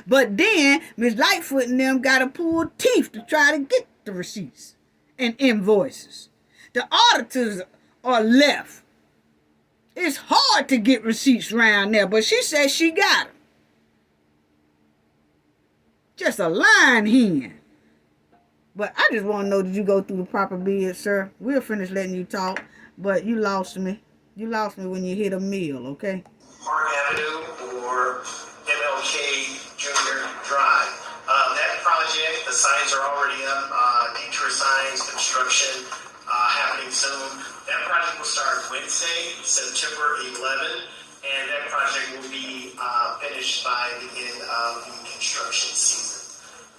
But then Miss Lightfoot and them gotta pull teeth to try to get the receipts and invoices. The auditors are left. It's hard to get receipts around there, but she says she got them. Just a lying hen. But I just want to know, did you go through the proper bid, sir? We'll finish letting you talk, but you lost me. You lost me when you hit a mill, okay? Park Avenue or MLK Junior Drive. That project, the signs are already up, detour signs, construction happening soon. That project will start Wednesday, September 11, and that project will be finished by the end of the construction season.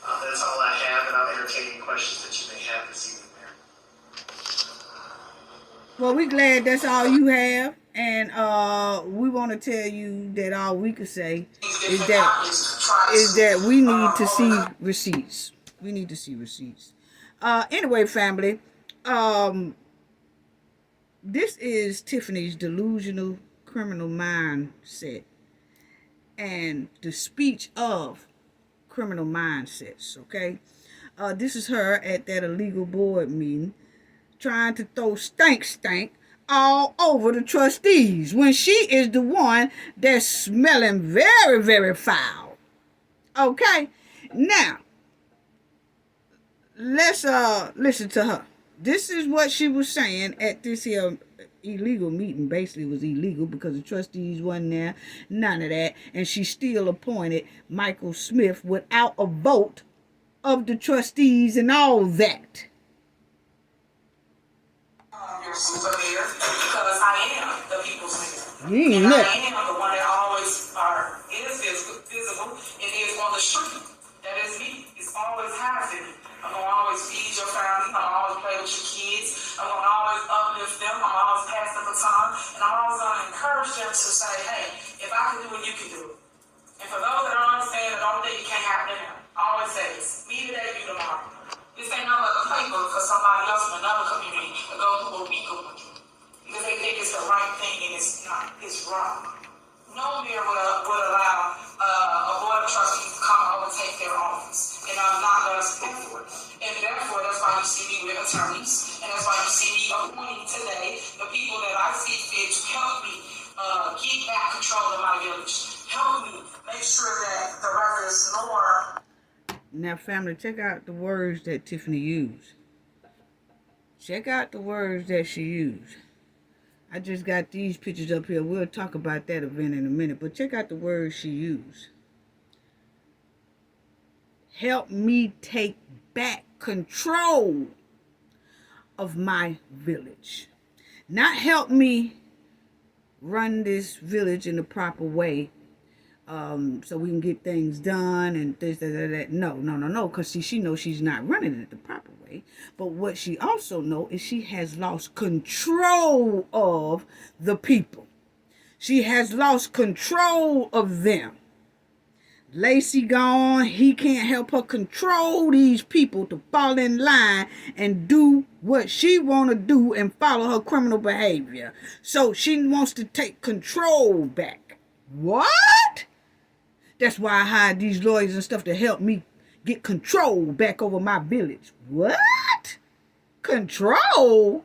That's all I have, and I'll entertain any questions that you may have this evening, Mayor. Well, we're glad that's all you have, and we want to tell you that all we can say is that we need to see receipts. We need to see receipts. Anyway, family, this is Tiffany's delusional criminal mindset and the speech of criminal mindsets, okay? This is her at that illegal board meeting trying to throw stank all over the trustees when she is the one that's smelling very, very foul. Okay? Now, let's listen to her. This is what she was saying at this here illegal meeting. Basically, it was illegal because the trustees wasn't there, none of that, and she still appointed Michael Smith without a vote of the trustees and all that. Your souvenir, because I am the people's mayor. You ain't and nothing. I am the one that always is visible and is on the street. That is me. It's always has been me. I'm going to always feed your family. I'm going to always play with your kids. I'm going to always uplift them. I'm always pass the baton. And I'm always going to encourage them to say, hey, if I can do it, you can do it. And for those that don't understand, that don't think it can't happen now, I always say this. Me today, you tomorrow. This ain't no other playbook for somebody else in another community to go through what we go through. Because they think it's the right thing and it's not. It's wrong. No mayor would allow a board of trustees to come and overtake their office. And I'm not going to stand for it. And therefore, that's why you see me with attorneys. And that's why you see me appointing today the people that I see fit to help me get back control of my village. Help me make sure that the residents know. Now, family, check out the words that Tiffany used. Check out the words that she used. I just got these pictures up here. We'll talk about that event in a minute. But check out the words she used. Help me take back control of my village. Not help me run this village in the proper way, so we can get things done and this, that. No. Because she knows she's not running it the proper way. But what she also knows is she has lost control of the people. She has lost control of them. Lacey gone. He can't help her control these people to fall in line and do what she want to do and follow her criminal behavior. So she wants to take control back. What? That's why I hired these lawyers and stuff to help me get control back over my village. What? Control?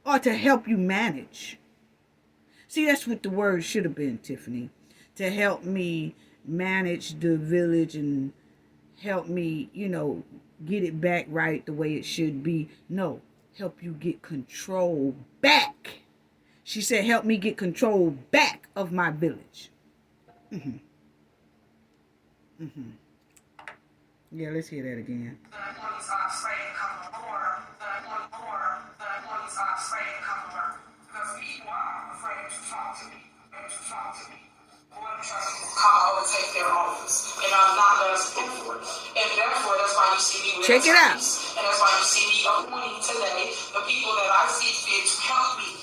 Or to help you manage? See, that's what the word should have been, Tiffany. To help me manage the village and help me, get it back right the way it should be. No, help you get control back. She said, help me get control back of my village. Yeah, let's hear that again. The employees are afraid to come to work. The employees are afraid to come to work. Because people are afraid to talk to me. Board of Trustees come overtake their office. And I'm not going to stand for it. And therefore, that's why you see me with Check it out. And that's why you see me appointing today the people that I see fit to help me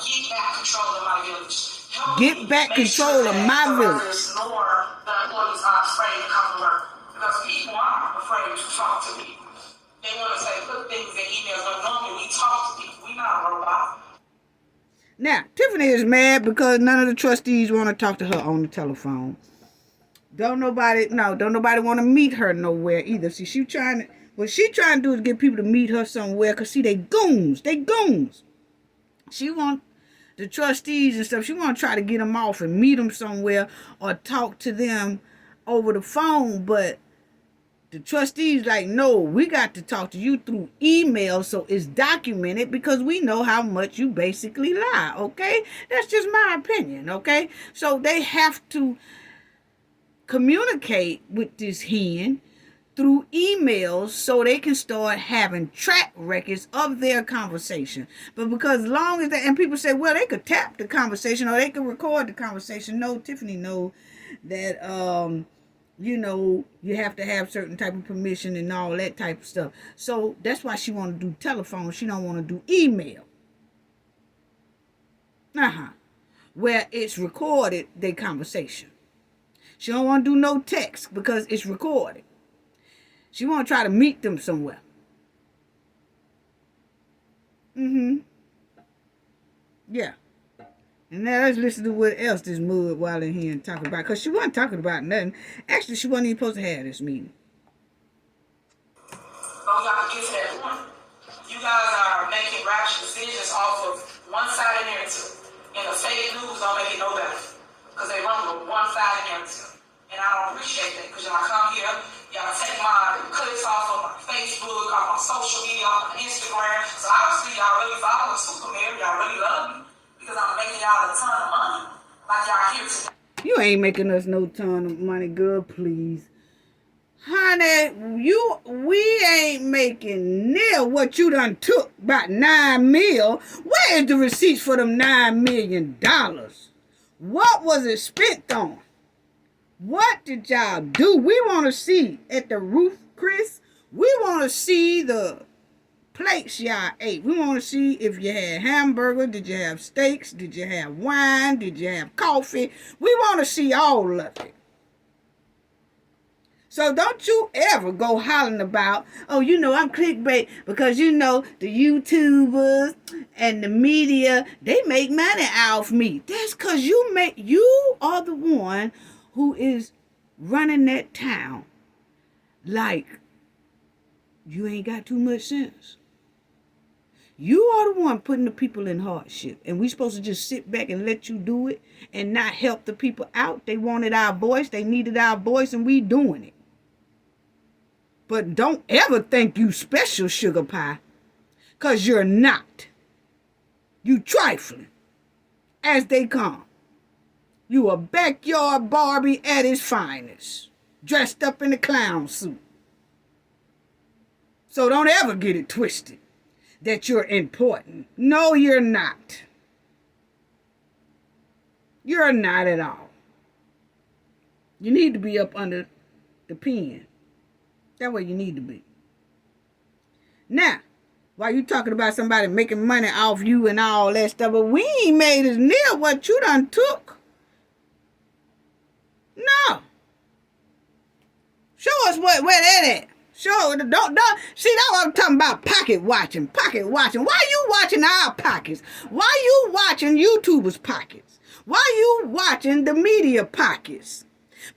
get back control of my village. Get back control of my village. The employees are afraid to come to work. Because people are afraid to talk to people. They want to say, put things in emails, but normally we talk to people. We're not a robot. Now, Tiffany is mad because none of the trustees want to talk to her on the telephone. Don't nobody want to meet her nowhere either. See, what she trying to do is get people to meet her somewhere because, see, they goons. She want the trustees and stuff. She want to try to get them off and meet them somewhere or talk to them over the phone, but the trustees like, no, we got to talk to you through email so it's documented because we know how much you basically lie, okay? That's just my opinion, okay? So they have to communicate with this hen through emails so they can start having track records of their conversation. But because long as and people say, well, they could tap the conversation or they could record the conversation. No, Tiffany know that you have to have certain type of permission and all that type of stuff. So that's why she want to do telephone. She don't want to do email. Where it's recorded, their conversation. She don't want to do no text because it's recorded. She want to try to meet them somewhere. Yeah. And now let's listen to what else this mud while in here and talking about. Because she wasn't talking about nothing. Actually, she wasn't even supposed to have this meeting. But we got to get to that point. You guys are making rash decisions off of one-sided narrative. And the fake news don't make it no better. Because they run with one-sided narrative. And I don't appreciate that. Because y'all come here, y'all take my clips off of my Facebook, off my social media, off my Instagram. So obviously y'all really follow Superman. Y'all really love me. Because I'm making y'all a ton of money. Like y'all here today. You ain't making us no ton of money, girl, please. Honey, we ain't making near what you done took, about $9 million. Where is the receipts for them $9 million? What was it spent on? What did y'all do? We want to see at the roof, Chris. We want to see the plates y'all ate. We want to see if you had hamburger, did you have steaks, did you have wine, did you have coffee. We want to see all of it. So don't you ever go hollering about, oh, I'm clickbait, because the YouTubers and the media, they make money off me. That's because you are the one who is running that town like you ain't got too much sense. You are the one putting the people in hardship. And we supposed to just sit back and let you do it and not help the people out. They wanted our voice. They needed our voice, and we doing it. But don't ever think you special, sugar pie. Because you're not. You trifling. As they come. You a backyard Barbie at its finest. Dressed up in a clown suit. So don't ever get it twisted that you're important. No, you're not. You're not at all. You need to be up under the pen. That's where you need to be. Now, while you talking about somebody making money off you and all that stuff, but we ain't made as near what you done took. No. Show us where that at. Show, don't see, that's what I'm talking about. Pocket watching. Why you watching our pockets? Why you watching YouTubers' pockets? Why you watching the media pockets?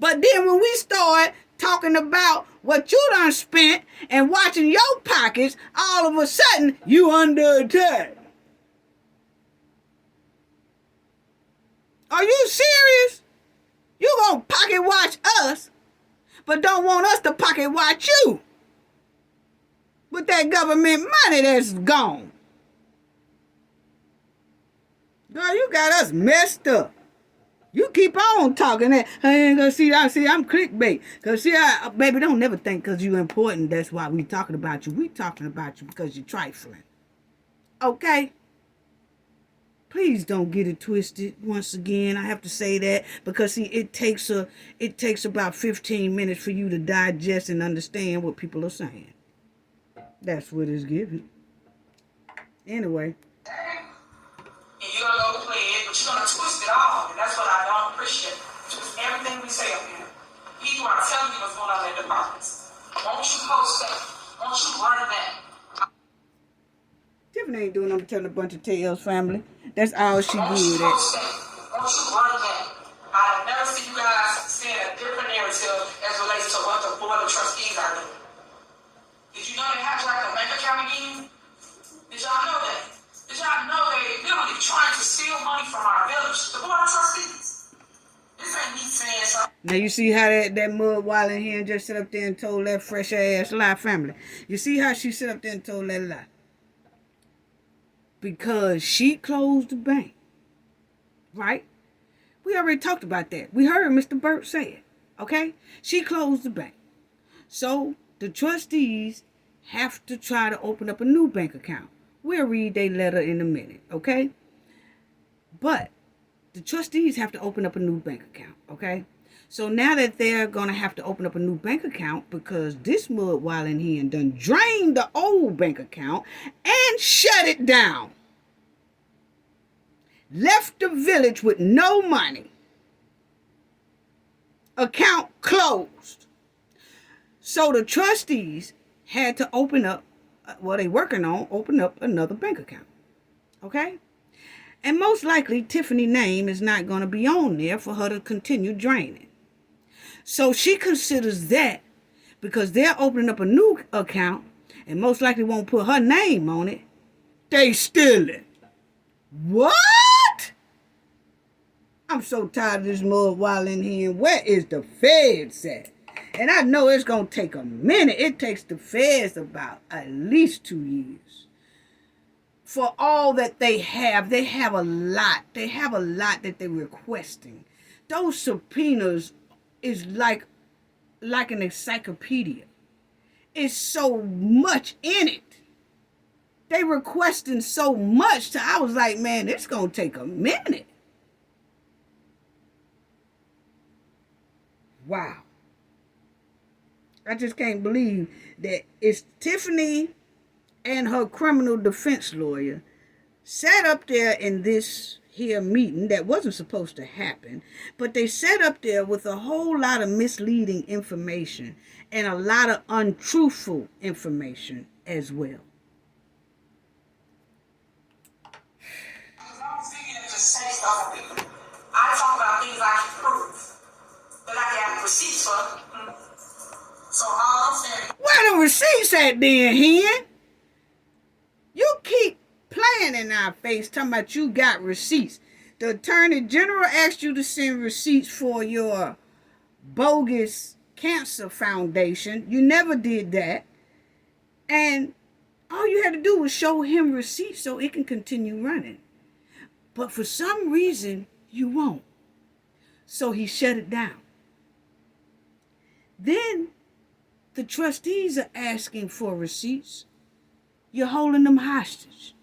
But then when we start talking about what you done spent and watching your pockets, all of a sudden you under attack. Are you serious? You gonna pocket watch us, but don't want us to pocket watch you with that government money that's gone. Girl, you got us messed up. You keep on talking that. I ain't gonna see, I'm clickbait. Cause see, baby, don't never think cause you important, that's why we talking about you. We talking about you because you're trifling. Okay? Please don't get it twisted. Once again, I have to say that because see, it takes about 15 minutes for you to digest and understand what people are saying. That's what it's giving. Anyway. And you're gonna go play it, but you're gonna twist it all, and that's what I don't appreciate. Twist everything we say up here. People are telling you what's going on in their departments. Won't you post that? Won't you learn that? Tiffany ain't doing nothing but telling a bunch of tales, family. That's all she Won't good you at. post that? Won't you learn that? I've never seen you guys saying a different narrative as relates to what the board of trustees are doing. Did you know they have like a bank account again? Did y'all know that? Did y'all know they literally trying to steal money from our village? The board of trustees. This ain't me saying something. Now you see how that mud while in here and just sit up there and told that fresh ass lie, family. You see how she sit up there and told that lie? Because she closed the bank. Right? We already talked about that. We heard Mr. Burt say it. Okay? She closed the bank. So the trustees have to try to open up a new bank account. We'll read their letter in a minute, okay? But the trustees have to open up a new bank account, okay? So now that they're going to have to open up a new bank account because this mud while in here and done drained the old bank account and shut it down. Left the village with no money. Account closed. So the trustees had to open up, they working on, open up another bank account. Okay? And most likely, Tiffany's name is not going to be on there for her to continue draining. So she considers that because they're opening up a new account and most likely won't put her name on it, they stealing. What? I'm so tired of this mud while in here. Where is the feds at? And I know it's going to take a minute. It takes the feds about at least 2 years. For all that they have a lot. They have a lot that they're requesting. Those subpoenas is like an encyclopedia. It's so much in it. They requesting so much. So I was like, man, it's going to take a minute. Wow. I just can't believe that it's Tiffany and her criminal defense lawyer sat up there in this here meeting that wasn't supposed to happen, but they sat up there with a whole lot of misleading information and a lot of untruthful information as well. I talk about things I can prove, but I got receipts for. So all I'm saying. Where the receipts at then, Hen? You keep playing in our face talking about you got receipts. The Attorney General asked you to send receipts for your bogus cancer foundation. You never did that. And all you had to do was show him receipts so it can continue running. But for some reason, you won't. So he shut it down. Then the trustees are asking for receipts. You're holding them hostage.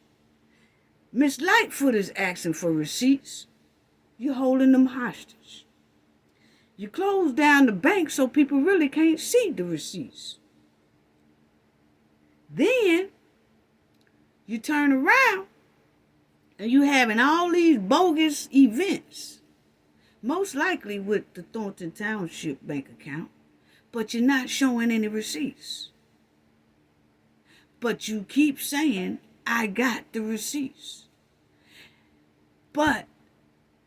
Miss Lightfoot is asking for receipts. You're holding them hostage. You close down the bank so people really can't see the receipts. Then you turn around and you having all these bogus events, most likely with the Thornton Township bank account, but you're not showing any receipts. But you keep saying, I got the receipts. But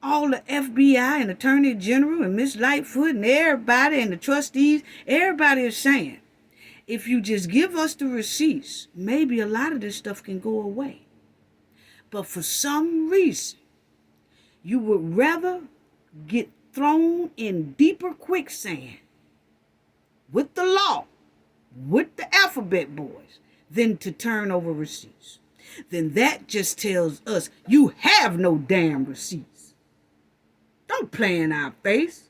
all the FBI and Attorney General and Miss Lightfoot and everybody and the trustees, everybody is saying, if you just give us the receipts, maybe a lot of this stuff can go away. But for some reason, you would rather get thrown in deeper quicksand with the law, with the alphabet boys, than to turn over receipts. Then that just tells us you have no damn receipts. Don't play in our face.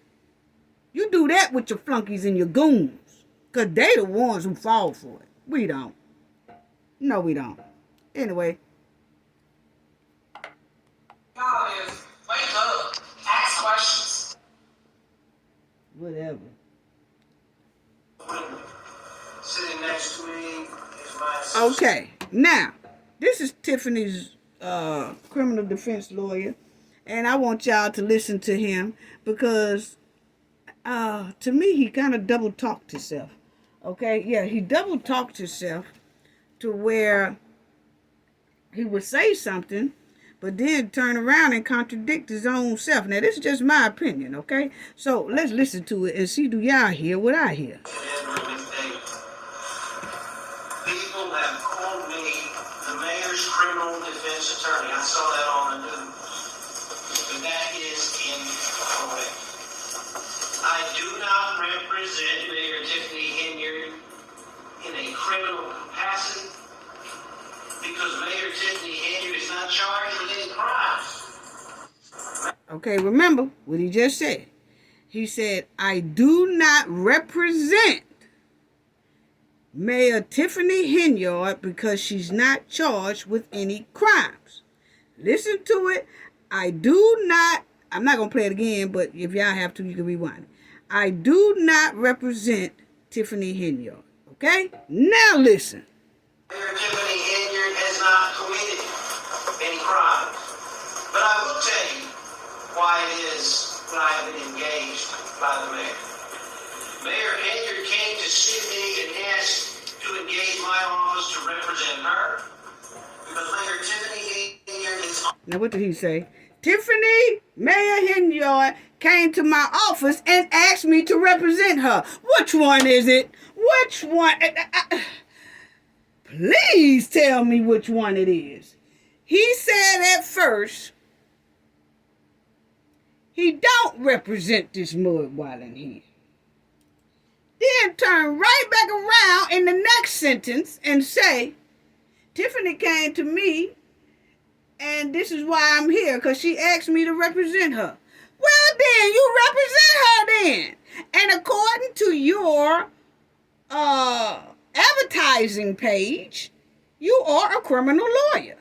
You do that with your flunkies and your goons, because they the ones who fall for it. We don't. No, we don't. Anyway. Y'all is wake up, ask questions. Whatever. Sitting next to me is my assistant. Okay, now, this is Tiffany's criminal defense lawyer, and I want y'all to listen to him because, to me, he kind of double-talked himself. Okay, yeah, he double-talked himself to where he would say something, but then turn around and contradict his own self. Now, this is just my opinion, okay? So, let's listen to it and see, do y'all hear what I hear? People have called me the mayor's criminal defense attorney. I saw that on the news. But that is incorrect. I do not represent Mayor Tiffany Henyard in a criminal capacity because Mayor Tiffany Henyard is not charged with any crimes. Okay, remember what he just said. He said, I do not represent Mayor Tiffany Henyard because she's not charged with any crimes. Listen to it. I'm not going to play it again, but if y'all have to, you can rewind it. I do not represent Tiffany Henyard. Okay? Now listen. Mayor Tiffany Henyard has not committed any crimes. But I will tell you why it is that I have been engaged by the mayor. Mayor Henyard came to see me and asked to engage my office to represent her because Mayor Tiffany Henyard is... Now what did he say? Tiffany, Mayor Henyard came to my office and asked me to represent her. Which one is it? Which one? Please tell me which one it is. He said at first, he don't represent this mud wallin here. Then turn right back around in the next sentence and say, Tiffany came to me and this is why I'm here, because she asked me to represent her. Well, then, you represent her then. And according to your advertising page, you are a criminal lawyer.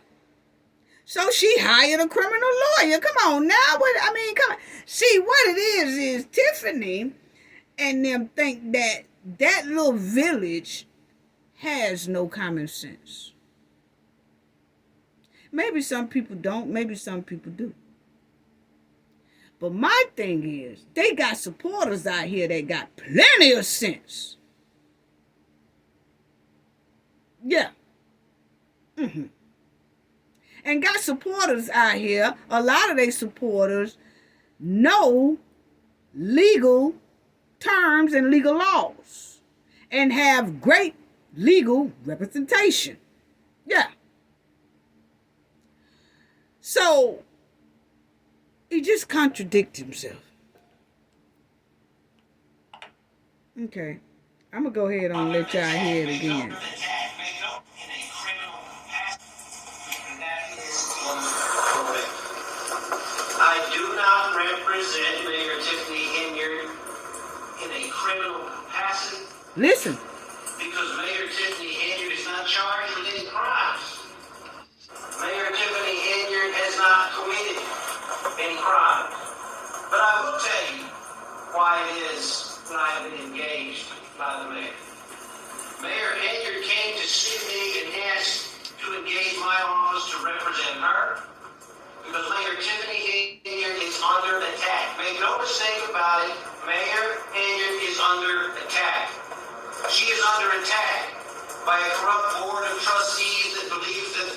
So she hired a criminal lawyer. Come on now. Come on. See, what it is Tiffany and them think that that little village has no common sense. Maybe some people don't. Maybe some people do. But my thing is, they got supporters out here that got plenty of sense. Yeah. And got supporters out here, a lot of their supporters know legal terms and legal laws and have great legal representation. Yeah. So, he just contradicts himself. Okay. I'm going to go ahead and let y'all hear it again. I do not represent Mayor Tiffany Henyard in a criminal capacity. Listen. Because Mayor Tiffany Henyard is not charged with any crimes. Mayor Tiffany Henyard has not committed any crimes. But I will tell you why it is that I have been engaged by the mayor. Mayor Henyard came to see me and asked to engage my office to represent her because Mayor Tiffany Henyard is under attack. Make no mistake about it, Mayor Henyard is under attack. She is under attack by a corrupt board of trustees that believes that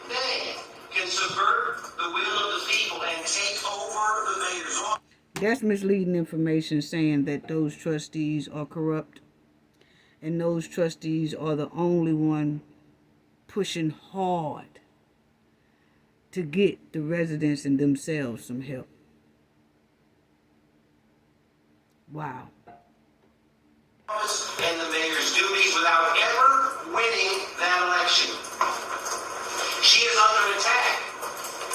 they can subvert the will of the people and take over the mayor's office. That's misleading information saying that those trustees are corrupt. And those trustees are the only one pushing hard to get the residents and themselves some help. Wow. And the mayor's duties without ever winning that election. She is under attack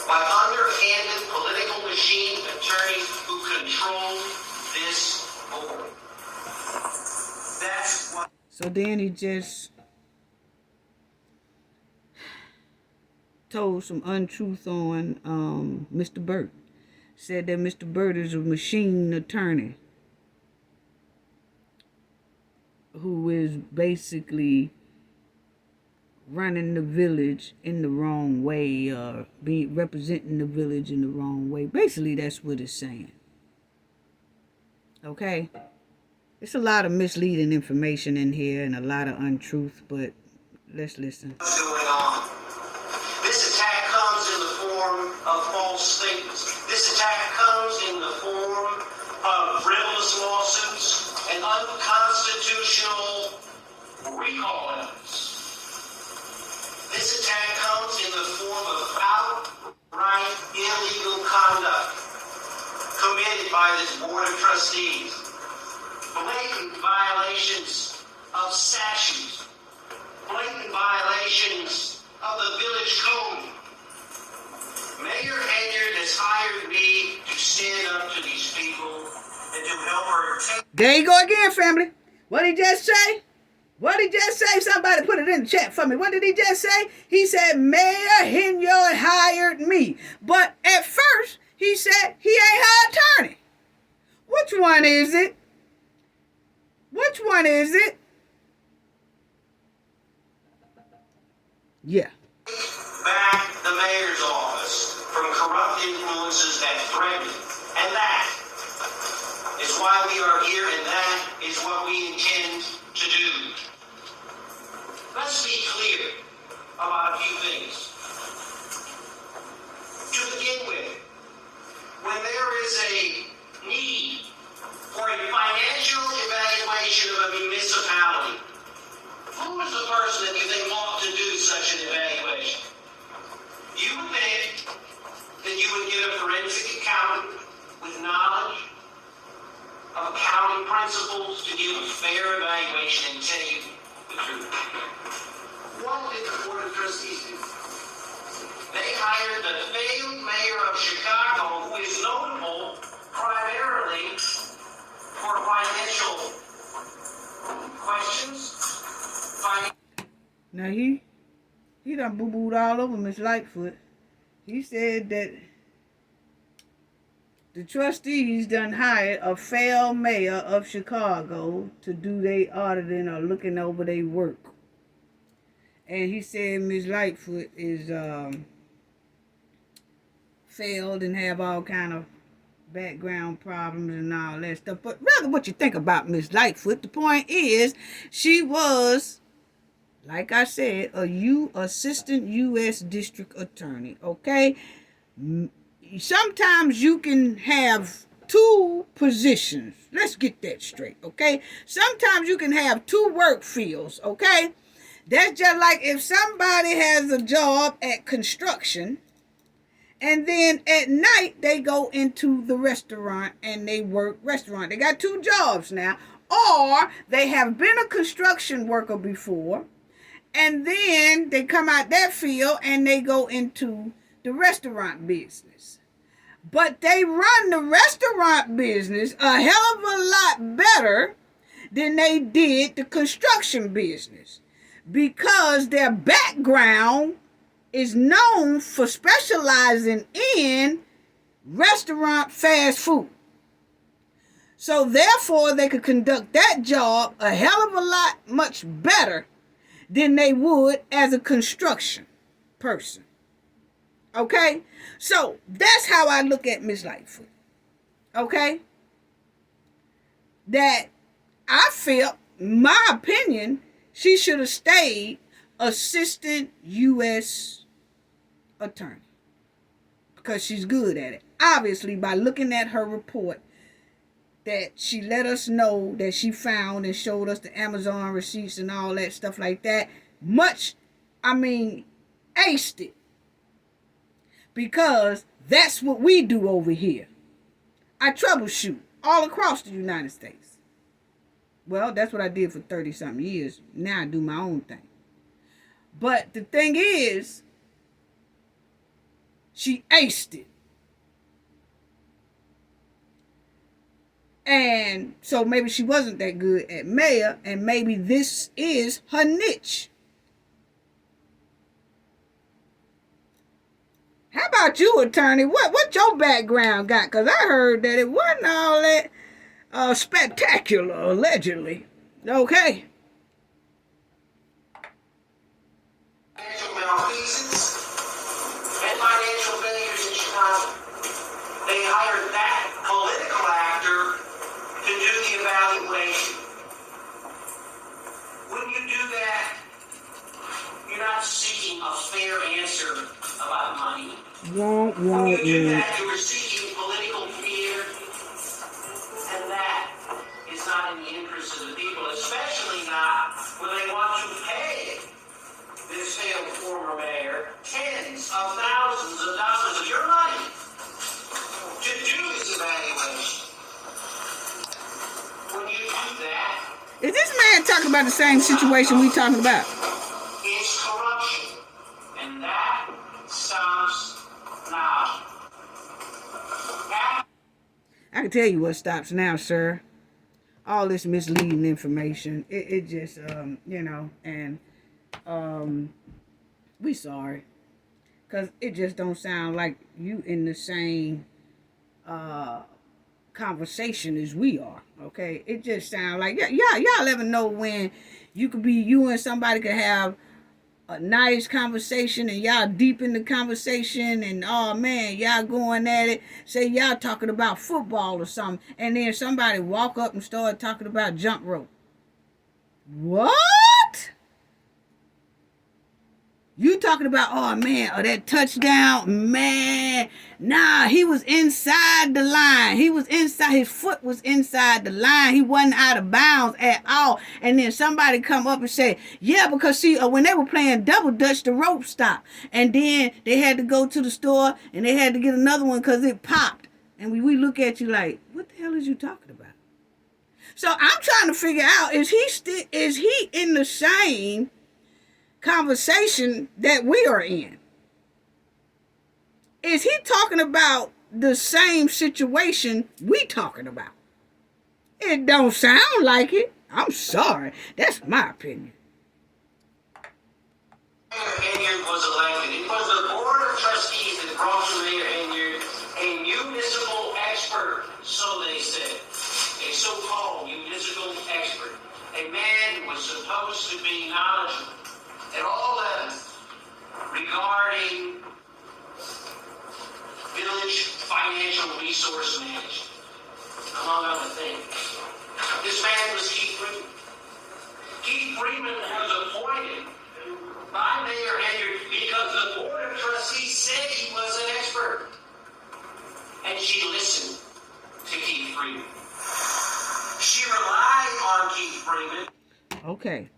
by underhanded political machine attorneys who control this board. That's what. So then he just told some untruth on Mr. Burt. Said that Mr. Burt is a machine attorney who is basically running the village in the wrong way, or representing the village in the wrong way. Basically, that's what it's saying. Okay? It's a lot of misleading information in here and a lot of untruth, but let's listen. What's going on? This attack comes in the form of false statements. This attack comes in the form of frivolous lawsuits and unconstitutional recall evidence. This attack comes in the form of outright illegal conduct committed by this board of trustees. Blatant violations of statutes. Blatant violations of the village code. Mayor Henyard has hired me to stand up to these people and to help her take. There you go again, family. What did he just say? What did he just say? Somebody put it in the chat for me. What did he just say? He said, Mayor Henyard hired me. But at first, he said he ain't her attorney. Which one is it? Which one is it? Yeah. Back the mayor's office from corrupt influences that threaten. And that is why we are here, and that is what we intend to do. Let's be clear about a few things. To begin with, when there is a need for a financial evaluation of a municipality, who is the person that they want to do such an evaluation? You would think that you would get a forensic accountant with knowledge of accounting principles to give a fair evaluation and tell you the truth. What did the Board of Trustees do? They hired the failed mayor of Chicago, who is notable primarily for financial questions. Now he done boo-booed all over Miss Lightfoot. He said that the trustees done hired a failed mayor of Chicago to do their auditing or looking over their work. And he said Miss Lightfoot is failed and have all kind of background problems and all that stuff. But rather what you think about Miss Lightfoot, the point is she was, like I said, a assistant U.S. district attorney, okay? Sometimes you can have two positions. Let's get that straight, okay? Sometimes you can have two work fields, okay? That's just like if somebody has a job at construction and then at night they go into the restaurant and they work restaurant. They got two jobs now. Or they have been a construction worker before and then they come out that field and they go into the restaurant business. But they run the restaurant business a hell of a lot better than they did the construction business because their background is known for specializing in restaurant fast food. So therefore, they could conduct that job a hell of a lot much better than they would as a construction person. Okay? So that's how I look at Miss Lightfoot. Okay? That I felt, my opinion, she should have stayed assistant U.S. attorney. Because she's good at it. Obviously, by looking at her report, that she let us know that she found and showed us the Amazon receipts and all that stuff like that. Aced it. Because that's what we do over here. I troubleshoot all across the United States. Well, that's what I did for 30-something years. Now I do my own thing. But the thing is, she aced it. And so maybe she wasn't that good at mayor, and maybe this is her niche. How about you, attorney? What your background got? Because I heard that it wasn't all that spectacular, allegedly. Okay. Financial malfeasance and financial failures in Chicago. They hired that political actor to do the evaluation. When you do that, you're not seeking a fair answer about money. When you do that, you are seeking political fear, and that is not in the interest of the people, especially not when they want to pay this failed former mayor tens of thousands of dollars of your money to do this evaluation. When you do that, is this man talking about the same situation we talking about? it's corruption, and that stops now. I can tell you what stops now, sir. All this misleading information. It just, we sorry. Because it just don't sound like you in the same conversation as we are, okay? It just sounds like, y'all ever know when you and somebody could have a nice conversation and y'all deep in the conversation and oh man, y'all going at it, say y'all talking about football or something, and then somebody walk up and start talking about jump rope. What? You talking about, oh man, that touchdown, man. Nah, he was inside the line. His foot was inside the line. He wasn't out of bounds at all. And then somebody come up and say, yeah, because see, when they were playing double dutch, the rope stopped. And then they had to go to the store and they had to get another one because it popped. And we look at you like, what the hell is you talking about? So I'm trying to figure out, is he in the same conversation that we are in? Is he talking about the same situation we talking about? It don't sound like it. I'm sorry. That's my opinion. Mayor Henyard was elected. It was the Board of Trustees that brought to Mayor Henyard a municipal expert, so they said. A so-called municipal expert. A man who was supposed to be knowledgeable at all levels regarding village financial resource management, among other things. This man was Keith Freeman. Keith Freeman was appointed by Mayor Henyard because the Board of Trustees said he was an expert. And she listened to Keith Freeman. She relied on Keith Freeman. Okay.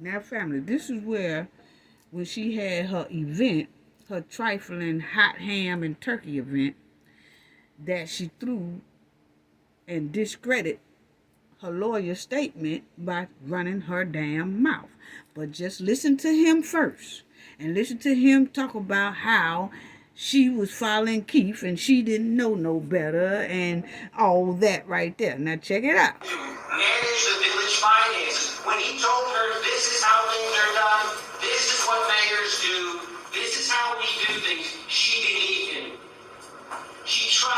Now, family, this is where, when she had her event, her trifling hot ham and turkey event, that she threw and discredited her lawyer's statement by running her damn mouth. But just listen to him first, and listen to him talk about how she was following Keith and she didn't know no better and all that right there. Now, check it out. Manage the village finances. When he told her this is how things are done, this is what mayors do, this is how we do things, she believed him. She trusted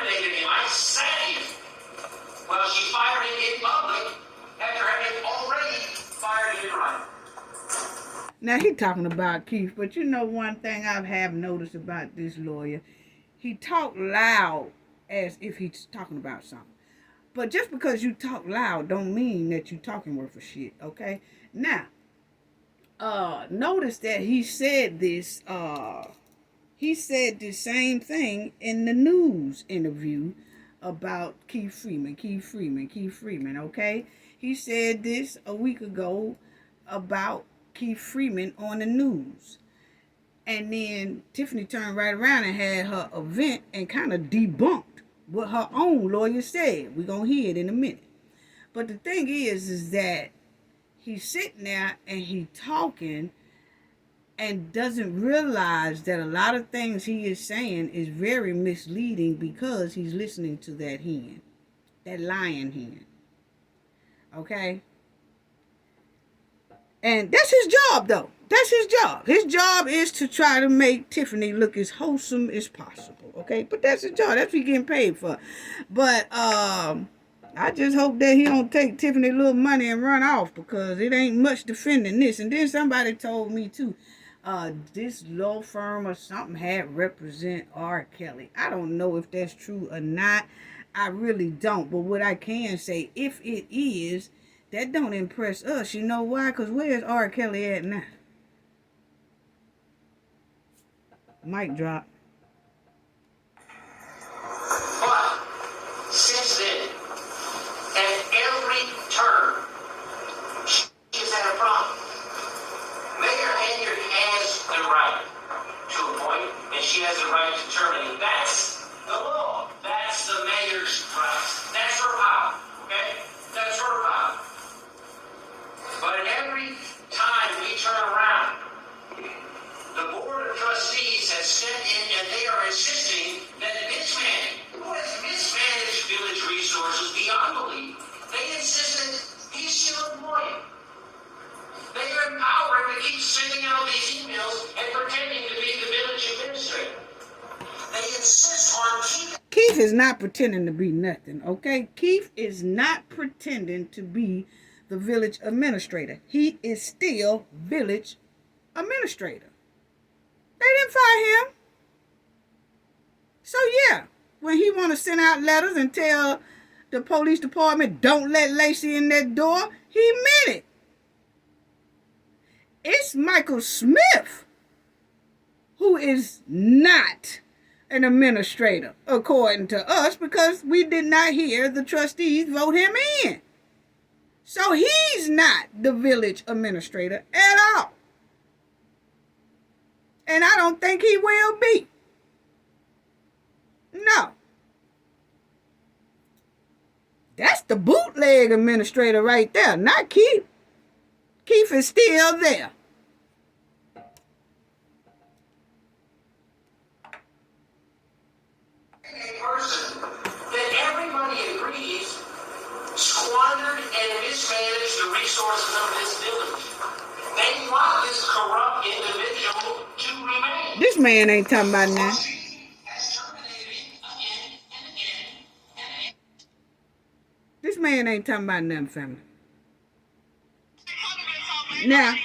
terminated him. I sat him. Well, she fired him in public after having already fired him private. Now, he talking about Keith, but you know one thing I have noticed about this lawyer, he talk loud as if he's talking about something. But just because you talk loud don't mean that you talking worth of shit, okay? Now, notice that he said this same thing in the news interview about Keith Freeman, okay? He said this a week ago about Keith Freeman on the news. And then Tiffany turned right around and had her event and kind of debunked what her own lawyer said. We're going to hear it in a minute. But the thing is that he's sitting there and he talking and doesn't realize that a lot of things he is saying is very misleading because he's listening to that hen, that lion hen. Okay? And that's his job, though. That's his job. His job is to try to make Tiffany look as wholesome as possible, okay? But that's his job. That's what he's getting paid for. But I just hope that he don't take Tiffany's little money and run off because it ain't much defending this. And then somebody told me, too, this law firm or something had represent R. Kelly. I don't know if that's true or not. I really don't. But what I can say, if it is, that don't impress us. You know why? Because where's R. Kelly at now? Mic drop. But since then, at every turn, she has had a problem. Mayor Henyard has the right to appoint, and she has the right to terminate. That's the law. That's the mayor's right. That's her power. Okay? That's her power. But every time we turn around, the Board of Trustees has stepped in and they are insisting that this man, who has mismanaged village resources beyond belief, they insist that he's still employed. They are empowering to keep sending out these emails and pretending to be the village administrator. They insist on keeping... Keith is not pretending to be nothing, okay? Keith is not pretending to be the village administrator. He is still village administrator. They didn't fire him. So yeah, when he want to send out letters and tell the police department, don't let Lacey in that door, he meant it. It's Michael Smith who is not an administrator, according to us, because we did not hear the trustees vote him in. So he's not the village administrator at all. And I don't think he will be. No. That's the bootleg administrator right there, not Keith. Keith is still there. A person that everybody agrees squandered and mismanaged the resources of this village. They want this corrupt individual to remain. This man ain't talking about nothing. This man ain't talking about nothing, family. Now,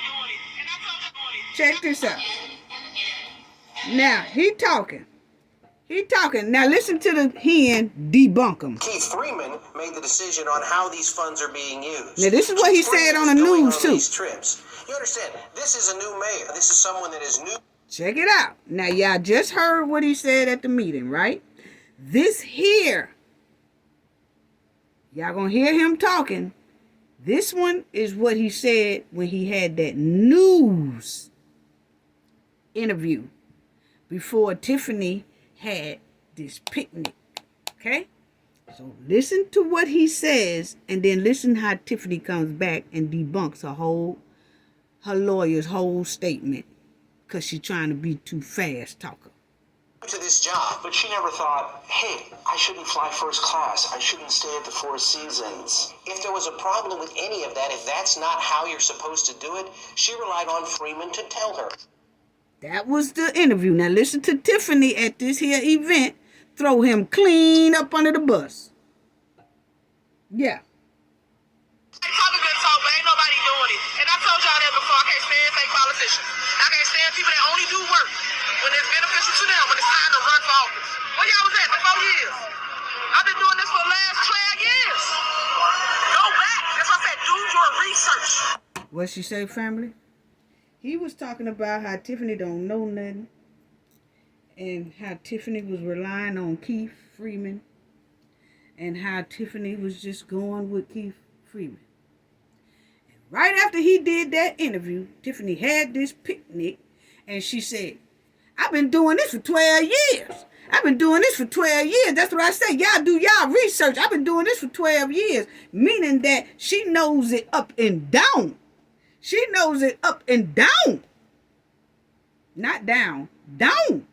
check this out. Now, he talking. Now, listen to the hen debunk him. Keith Freeman made the decision on how these funds are being used. Now, this is what he said on the news, too. These trips. You understand, this is a new mayor. This is someone that is new. Check it out. Now, y'all just heard what he said at the meeting, right? This here, y'all gonna hear him talking. This one is what he said when he had that news interview before Tiffany had this picnic, okay? So listen to what he says and then listen how Tiffany comes back and debunks her lawyer's whole statement because she's trying to be too fast talker. To this job, but she never thought, hey, I shouldn't fly first class. I shouldn't stay at the Four Seasons. If there was a problem with any of that, if that's not how you're supposed to do it, she relied on Freeman to tell her. That was the interview. Now listen to Tiffany at this here event throw him clean up under the bus. Yeah. Probably been told, but ain't nobody doing it. And I told y'all that before. I can't stand fake politicians. I can't stand people that only do work when it's beneficial to them, when it's time to run for office. Where y'all was at for 4 years? I've been doing this for the last 12 years. Go back. That's why I said do your research. What she say, family? He was talking about how Tiffany don't know nothing, and how Tiffany was relying on Keith Freeman, and how Tiffany was just going with Keith Freeman. And right after he did that interview, Tiffany had this picnic, and she said, I've been doing this for 12 years. I've been doing this for 12 years. That's what I say. Y'all do y'all research. I've been doing this for 12 years. Meaning that she knows it up and down. She knows it up and down. Not down. Down.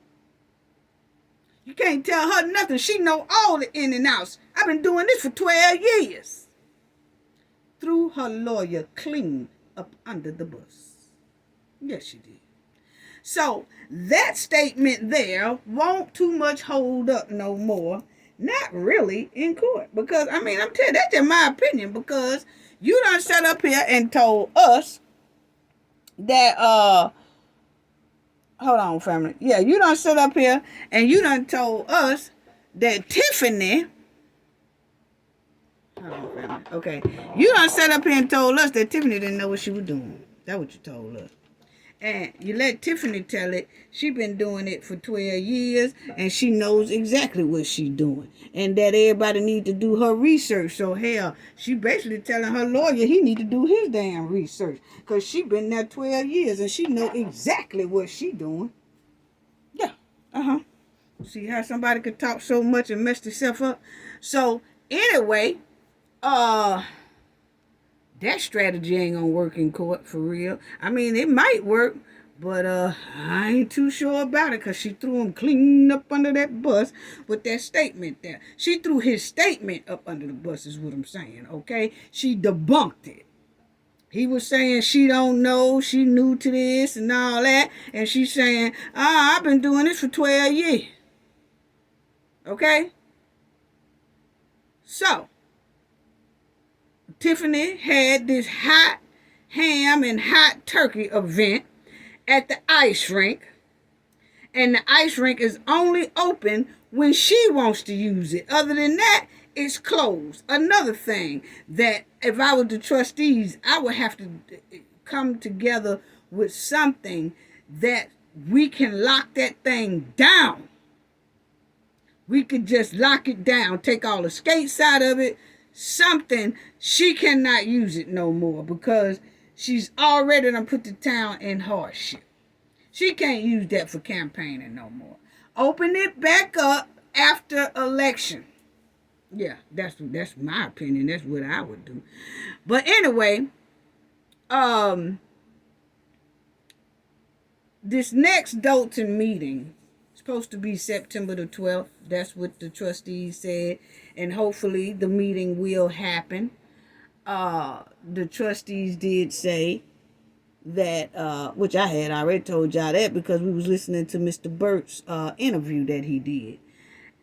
You can't tell her nothing. She know all the in and outs. I've been doing this for 12 years. Threw her lawyer clean up under the bus. Yes, she did. So that statement there won't too much hold up no more. Not really in court. Because, I mean, I'm telling you, that's just my opinion. Because you done sat up here and told us that, hold on, family. Yeah, you done sat up here and you done told us that Tiffany, hold on, family. Okay. You done sat up here and told us that Tiffany didn't know what she was doing. That's what you told us. And you let Tiffany tell it. She been doing it for 12 years, and she knows exactly what she's doing. And that everybody need to do her research. So, hell, she basically telling her lawyer he need to do his damn research. Because she been there 12 years, and she know exactly what she doing. Yeah, See how somebody could talk so much and mess themselves up? So, anyway, that strategy ain't gonna work in court for real. I mean, it might work, but I ain't too sure about it because she threw him clean up under that bus with that statement there. She threw his statement up under the bus is what I'm saying, okay? She debunked it. He was saying she don't know, she new to this and all that, and she's saying, I've been doing this for 12 years. Okay? So, Tiffany had this hot ham and hot turkey event at the ice rink. And the ice rink is only open when she wants to use it. Other than that, it's closed. Another thing that if I was the trustees, I would have to come together with something that we can lock that thing down. We could just lock it down, take all the skates out of it, something. She cannot use it no more because she's already done put the town in hardship. She can't use that for campaigning no more. Open it back up after election. Yeah, that's my opinion. That's what I would do. But anyway, this next Dolton meeting is supposed to be September the 12th. That's what the trustees said. And hopefully the meeting will happen. The trustees did say that, which I had already told y'all that because we was listening to Mr. Burt's interview that he did.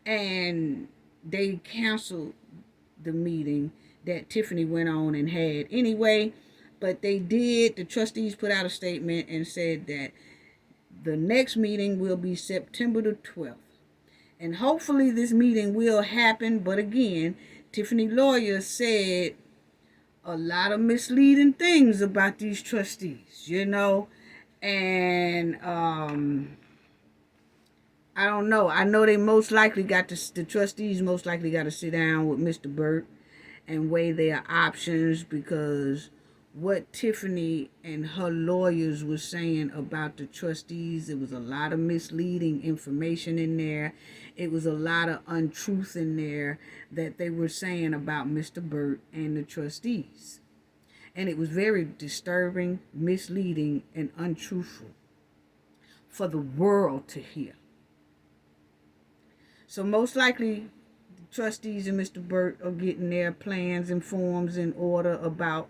And they canceled the meeting that Tiffany went on and had anyway. But they did, the trustees put out a statement and said that the next meeting will be September the 12th. And hopefully this meeting will happen. But again, Tiffany lawyer said a lot of misleading things about these trustees, you know. And I don't know. I know they most likely the trustees most likely got to sit down with Mr. Burt and weigh their options because what Tiffany and her lawyers were saying about the trustees, it was a lot of misleading information in there. It was a lot of untruth in there that they were saying about Mr. Burt and the trustees. And it was very disturbing, misleading, and untruthful for the world to hear. So most likely, the trustees and Mr. Burt are getting their plans and forms in order about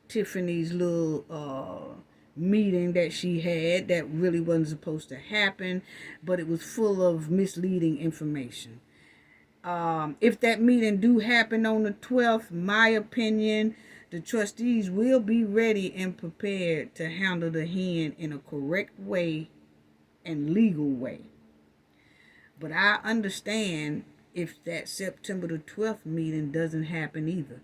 Tiffany's little meeting that she had that really wasn't supposed to happen, but it was full of misleading information. If that meeting do happen on the 12th, my opinion, the trustees will be ready and prepared to handle the hen in a correct way and legal way. But I understand if that September the 12th meeting doesn't happen either,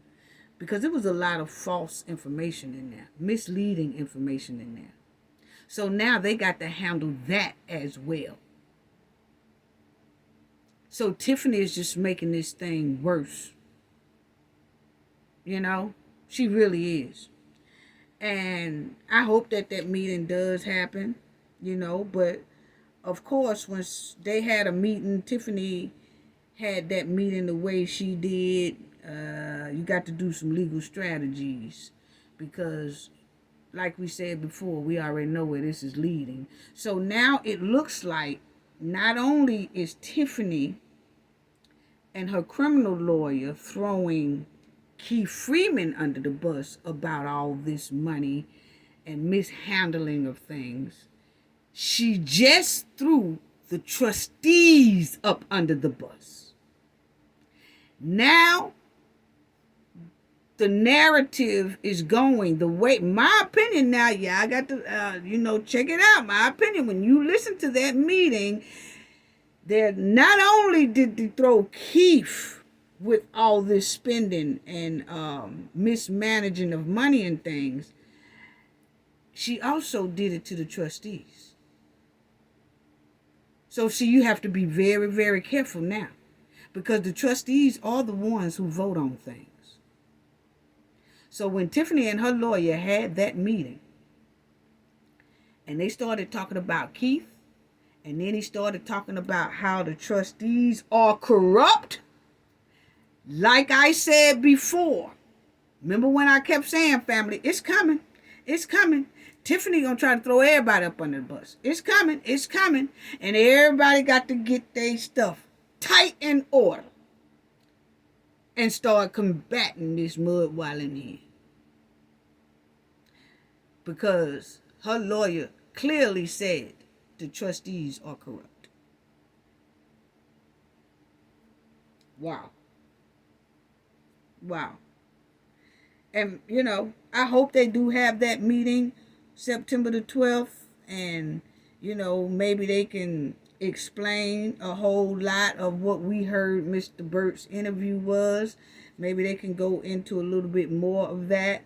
because there was a lot of false information in there, misleading information in there. So now they got to handle that as well. So Tiffany is just making this thing worse. You know, she really is. And I hope that that meeting does happen, you know, but of course, when they had a meeting, Tiffany had that meeting the way she did. You got to do some legal strategies because, like we said before, we already know where this is leading. So now it looks like not only is Tiffany and her criminal lawyer throwing Keith Freeman under the bus about all this money and mishandling of things, she just threw the trustees up under the bus. Now, the narrative is going the way, my opinion now, yeah, I got to, check it out. My opinion, when you listen to that meeting, there not only did they throw Keith with all this spending and mismanaging of money and things, she also did it to the trustees. So see, you have to be very, very careful now, because the trustees are the ones who vote on things. So when Tiffany and her lawyer had that meeting, and they started talking about Keith, and then he started talking about how the trustees are corrupt, like I said before. Remember when I kept saying, family, it's coming. It's coming. Tiffany gonna try to throw everybody up under the bus. It's coming. It's coming. And everybody got to get their stuff tight in order and start combating this mud while in here. Because her lawyer clearly said the trustees are corrupt. Wow. Wow. And, I hope they do have that meeting September the 12th. And, maybe they can explain a whole lot of what we heard Mr. Burt's interview was. Maybe they can go into a little bit more of that.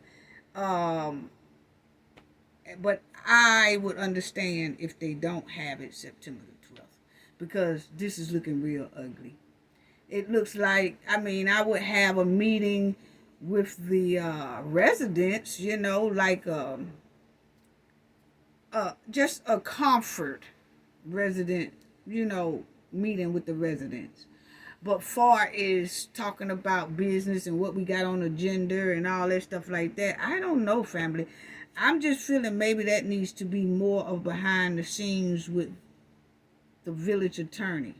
But I would understand if they don't have it September the 12th, because this is looking real ugly. It looks like, I would have a meeting with the residents, like just a comfort resident, meeting with the residents. But far as talking about business and what we got on the agenda and all that stuff like that, I don't know, family. I'm just feeling maybe that needs to be more of behind the scenes with the village attorney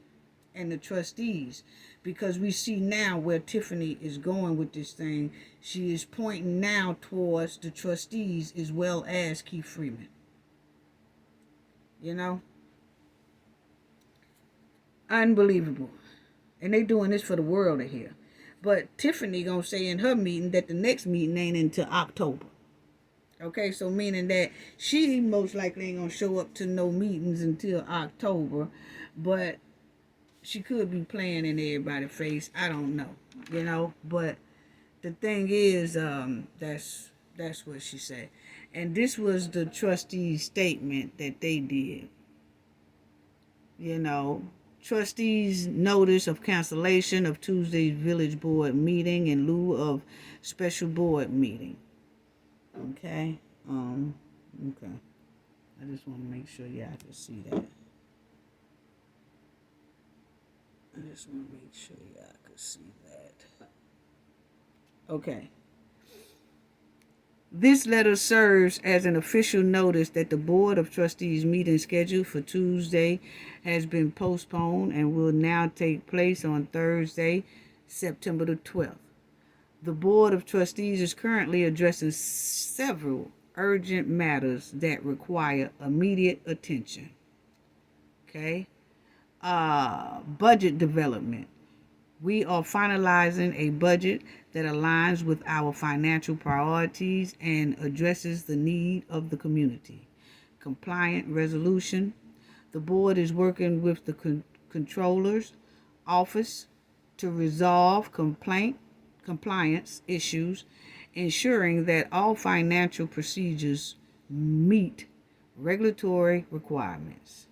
and the trustees, because we see now where Tiffany is going with this thing. She is pointing now towards the trustees as well as Keith Freeman. Unbelievable. And they doing this for the world to hear. But Tiffany gonna say in her meeting that the next meeting ain't until October. Okay, so meaning that she most likely ain't gonna show up to no meetings until October, but she could be playing in everybody's face. I don't know, but the thing is, that's what she said. And this was the trustees' statement that they did. Trustees' notice of cancellation of Tuesday's village board meeting in lieu of special board meeting. Okay. Okay. I just want to make sure y'all can see that. I just want to make sure y'all can see that. Okay. This letter serves as an official notice that the Board of Trustees meeting scheduled for Tuesday has been postponed and will now take place on Thursday, September the 12th. The Board of Trustees is currently addressing several urgent matters that require immediate attention. Okay? Budget development. We are finalizing a budget that aligns with our financial priorities and addresses the need of the community. Compliant resolution. The board is working with the controller's office to resolve compliance issues, ensuring that all financial procedures meet regulatory requirements.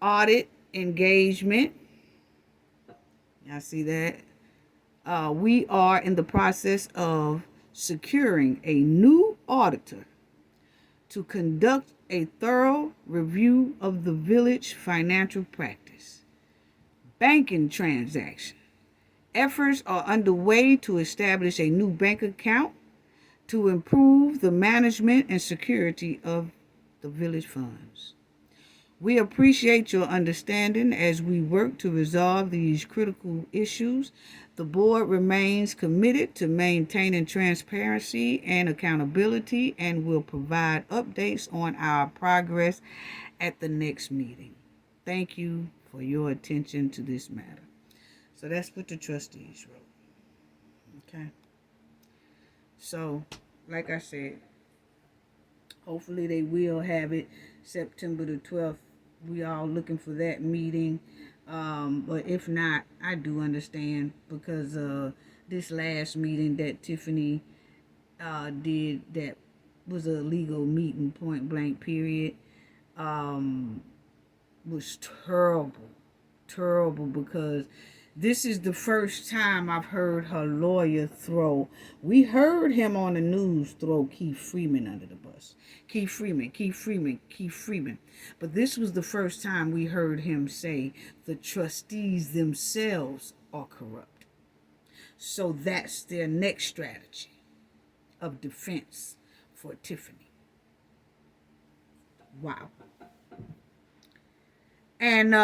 Audit engagement. Y'all see that? We are in the process of securing a new auditor to conduct a thorough review of the village financial practice. Banking transaction. Efforts are underway to establish a new bank account to improve the management and security of the village funds. We appreciate your understanding as we work to resolve these critical issues. The board remains committed to maintaining transparency and accountability and will provide updates on our progress at the next meeting. Thank you for your attention to this matter. So that's what the trustees wrote. Okay. So, like I said, hopefully they will have it September the 12th. We all looking for that meeting. But if not, I do understand, because this last meeting that Tiffany did, that was a legal meeting, point blank period, was terrible, because this is the first time I've heard her lawyer we heard him on the news throw Keith Freeman under the bus. Keith Freeman. But this was the first time we heard him say the trustees themselves are corrupt. So that's their next strategy of defense for Tiffany. Wow. And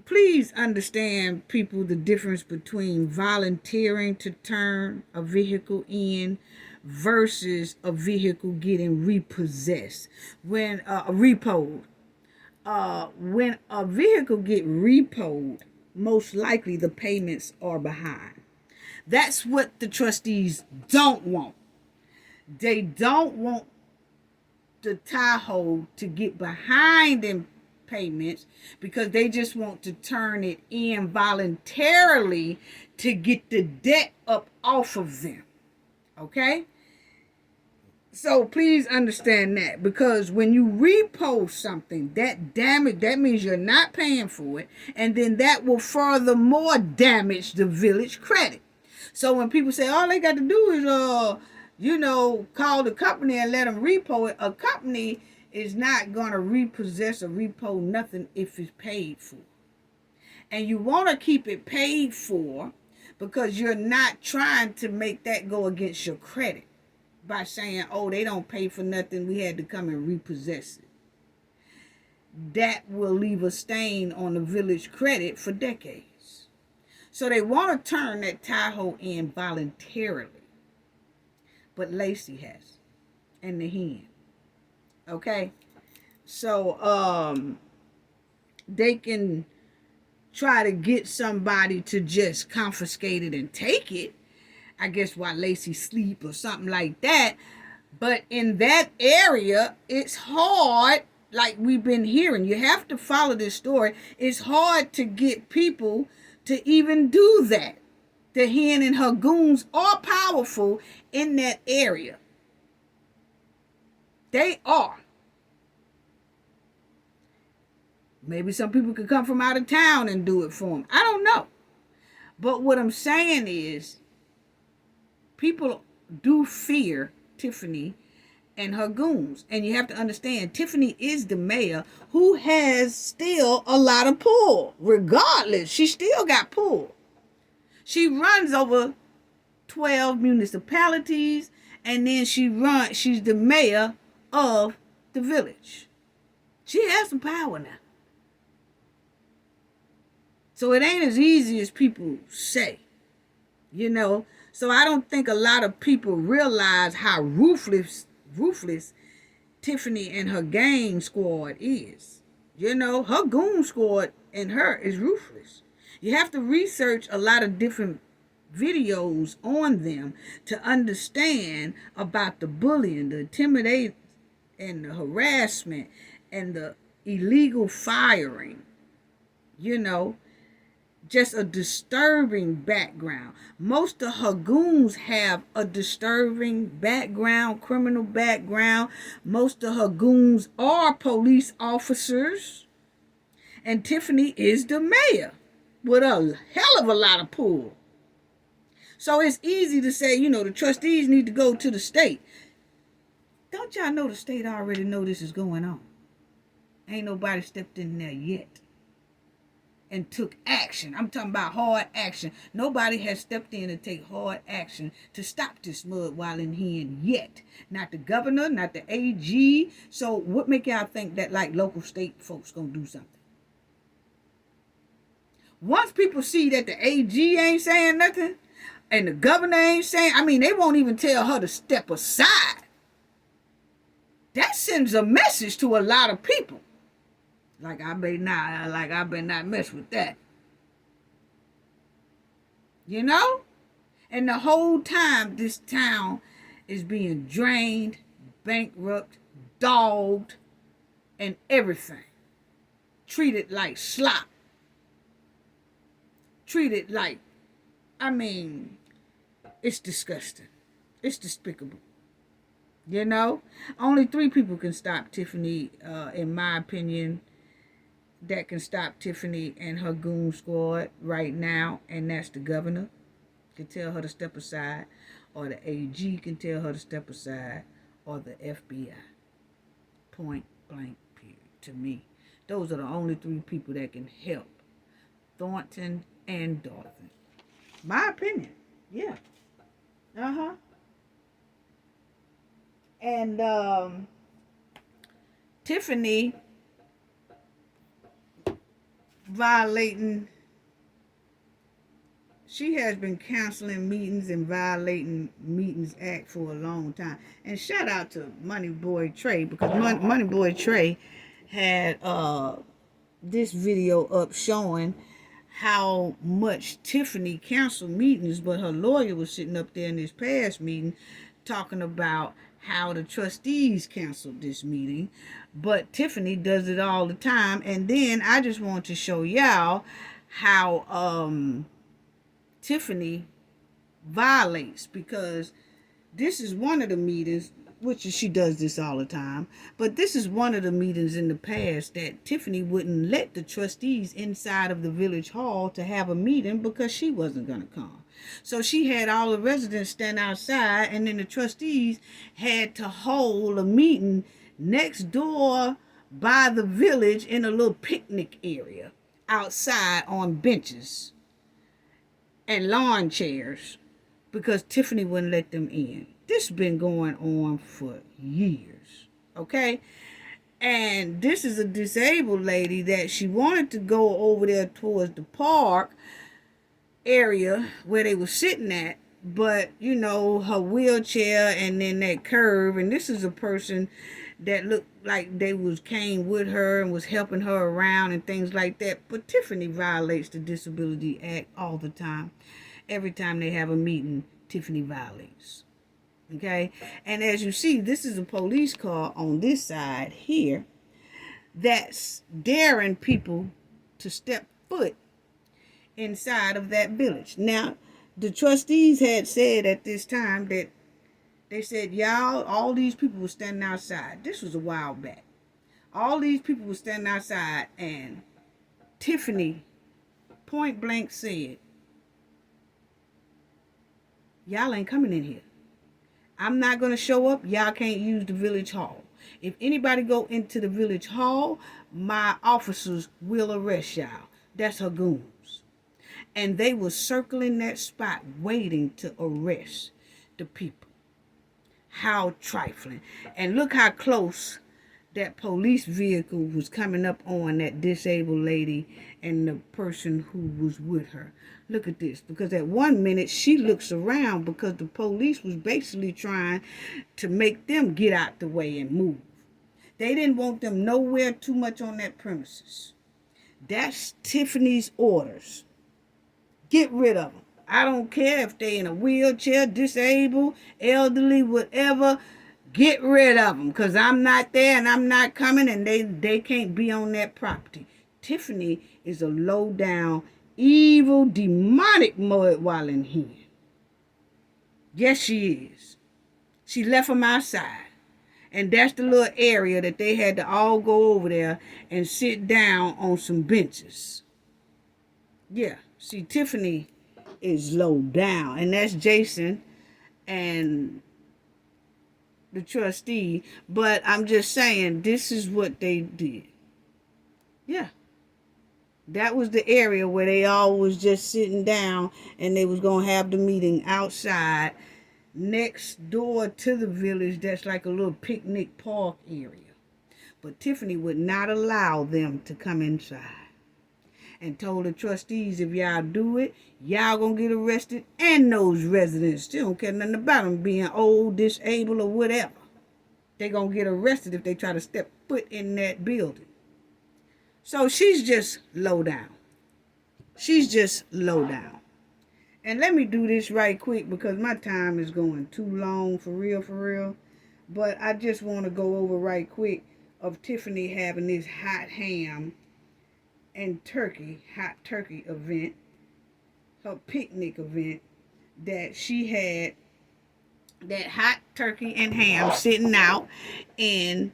please understand, people, the difference between volunteering to turn a vehicle in versus a vehicle getting repossessed. When repoed. When a vehicle get repoed, most likely the payments are behind. That's what the trustees don't want. They don't want the Tahoe to get behind in payments, because they just want to turn it in voluntarily to get the debt up off of them. Okay? So please understand that, because when you repost something, that means you're not paying for it, and then that will furthermore damage the village credit. So when people say all they got to do is call the company and let them repo it, a company is not going to repossess or repo nothing if it's paid for. And you want to keep it paid for, because you're not trying to make that go against your credit by saying, oh, they don't pay for nothing, we had to come and repossess it. That will leave a stain on the village credit for decades. So they want to turn that Tahoe in voluntarily. But Lacey has, and the hen. Okay, so they can try to get somebody to just confiscate it and take it, I guess while Lacey sleep or something like that. But in that area, it's hard, like we've been hearing. You have to follow this story. It's hard to get people to even do that. The hen and her goons are powerful in that area. They are. Maybe some people could come from out of town and do it for them. I don't know. But what I'm saying is, people do fear Tiffany and her goons. And you have to understand, Tiffany is the mayor who has still a lot of pull. Regardless, she still got pull. She runs over 12 municipalities, and then she's the mayor of the village. She has some power now. So it ain't as easy as people say, So I don't think a lot of people realize how ruthless Tiffany and her gang squad is. Her goon squad and her is ruthless. You have to research a lot of different videos on them to understand about the bullying, the intimidation, and the harassment, and the illegal firing. You know, just a disturbing background. Most of her goons have a disturbing background, criminal background. Most of her goons are police officers. And Tiffany is the mayor with a hell of a lot of pull. So it's easy to say, you know, the trustees need to go to the state. Don't y'all know the state already know this is going on? Ain't nobody stepped in there yet and took action. I'm talking about hard action. Nobody has stepped in to take hard action to stop this mud while in here yet. Not the governor, not the AG. So what make y'all think that like local state folks gonna do something? Once people see that the AG ain't saying nothing and the governor ain't saying, I mean, they won't even tell her to step aside. That sends a message to a lot of people. Like I better not mess with that. You know? And the whole time this town is being drained, bankrupt, dogged, and everything. Treated like slop. Treated like, I mean, it's disgusting. It's despicable. You know? Only 3 people can stop Tiffany, in my opinion, that can stop Tiffany and her goon squad right now, and that's the governor can tell her to step aside, or the AG can tell her to step aside, or the FBI. Point blank period. To me, those are the only 3 people that can help Thornton and Dolton. My opinion. Yeah. And Tiffany she has been canceling meetings and violating Meetings Act for a long time. And shout out to Money Boy Trey, because Money Boy Trey had this video up showing how much Tiffany canceled meetings, but her lawyer was sitting up there in this past meeting talking about how the trustees canceled this meeting, but Tiffany does it all the time. And then I just want to show y'all how Tiffany violates, because this is one of the meetings, which she does this all the time, but this is one of the meetings in the past that Tiffany wouldn't let the trustees inside of the village hall to have a meeting because she wasn't going to come. So she had all the residents stand outside, and then the trustees had to hold a meeting next door by the village in a little picnic area outside on benches and lawn chairs because Tiffany wouldn't let them in. This has been going on for years, okay? And this is a disabled lady that she wanted to go over there towards the park area where they were sitting at, but you know, her wheelchair and then that curve, and this is a person that looked like they came with her and was helping her around and things like that. But Tiffany violates the Disability Act all the time. Every time they have a meeting, Tiffany violates. Okay? And as you see, this is a police car on this side here that's daring people to step foot inside of that village. Now, the trustees had said at this time that they said, y'all, all these people were standing outside. This was a while back. All these people were standing outside, and Tiffany point blank said, y'all ain't coming in here. I'm not going to show up. Y'all can't use the village hall. If anybody go into the village hall, my officers will arrest y'all. That's her goons. And they were circling that spot waiting to arrest the people. How trifling. And look how close that police vehicle was coming up on that disabled lady and the person who was with her. Look at this. Because at one minute she looks around because the police was basically trying to make them get out the way and move. They didn't want them nowhere too much on that premises. That's Tiffany's orders. Get rid of them. I don't care if they in a wheelchair, disabled, elderly, whatever. Get rid of them, because I'm not there and I'm not coming, and they can't be on that property. Tiffany is a low-down, evil, demonic mud walling hen. Yes, she is. She left them outside. And that's the little area that they had to all go over there and sit down on some benches. Yeah, see, Tiffany is low down. And that's Jason and the trustee. But I'm just saying, this is what they did. Yeah. That was the area where they all was just sitting down, and they was going to have the meeting outside next door to the village. That's like a little picnic park area. But Tiffany would not allow them to come inside, and told the trustees, if y'all do it, y'all gonna get arrested, and those residents still don't care nothing about them being old, disabled, or whatever. They gonna get arrested if they try to step foot in that building. So she's just low down. She's just low down. And let me do this right quick, because my time is going too long, for real. But I just want to go over right quick of Tiffany having this hot ham and hot turkey event, her picnic event, that she had that hot turkey and ham sitting out in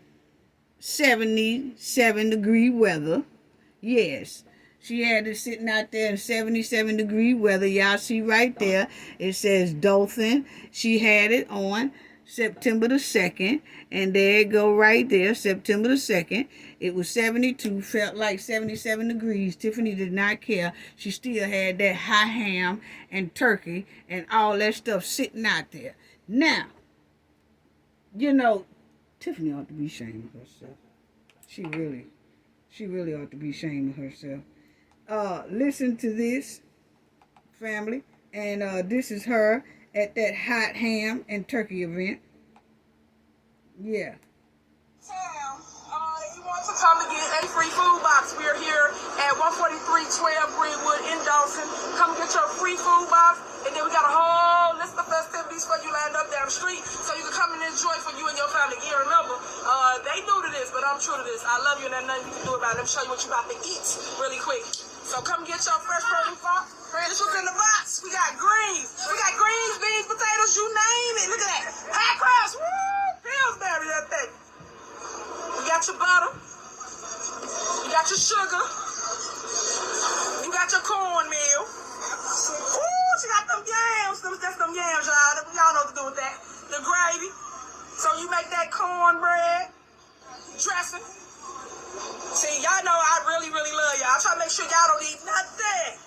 77-degree weather. Yes, she had it sitting out there in 77-degree weather. Y'all see right there, it says Dolton. She had it on September the 2nd, and there it go right there, September the 2nd. It was 72, felt like 77 degrees. Tiffany did not care. She still had that hot ham and turkey and all that stuff sitting out there. Now, you know, Tiffany ought to be ashamed of herself. She really ought to be ashamed of herself. Listen to this, family. And this is her at that hot ham and turkey event. Yeah. If you want to come to get a free food box, we are here at 14312 Greenwood in Dolton. Come get your free food box. And then we got a whole list of festivities for you lined up down the street, so you can come and enjoy for you and your family. Again, remember, they new to this, but I'm true to this. I love you, and there's nothing you can do about it. Let me show you what you about to eat really quick. So come get your fresh produce box. This was in the box. We got greens. We got greens, beans, potatoes, you name it. Look at that. Hot cross. Woo! Pillsbury, that thing. We got your butter. You got your sugar. You got your cornmeal. Ooh, she got them yams. That's them yams, y'all. Y'all know what to do with that. The gravy. So you make that cornbread dressing. See, y'all know I really love y'all. I try to make sure y'all don't eat nothing.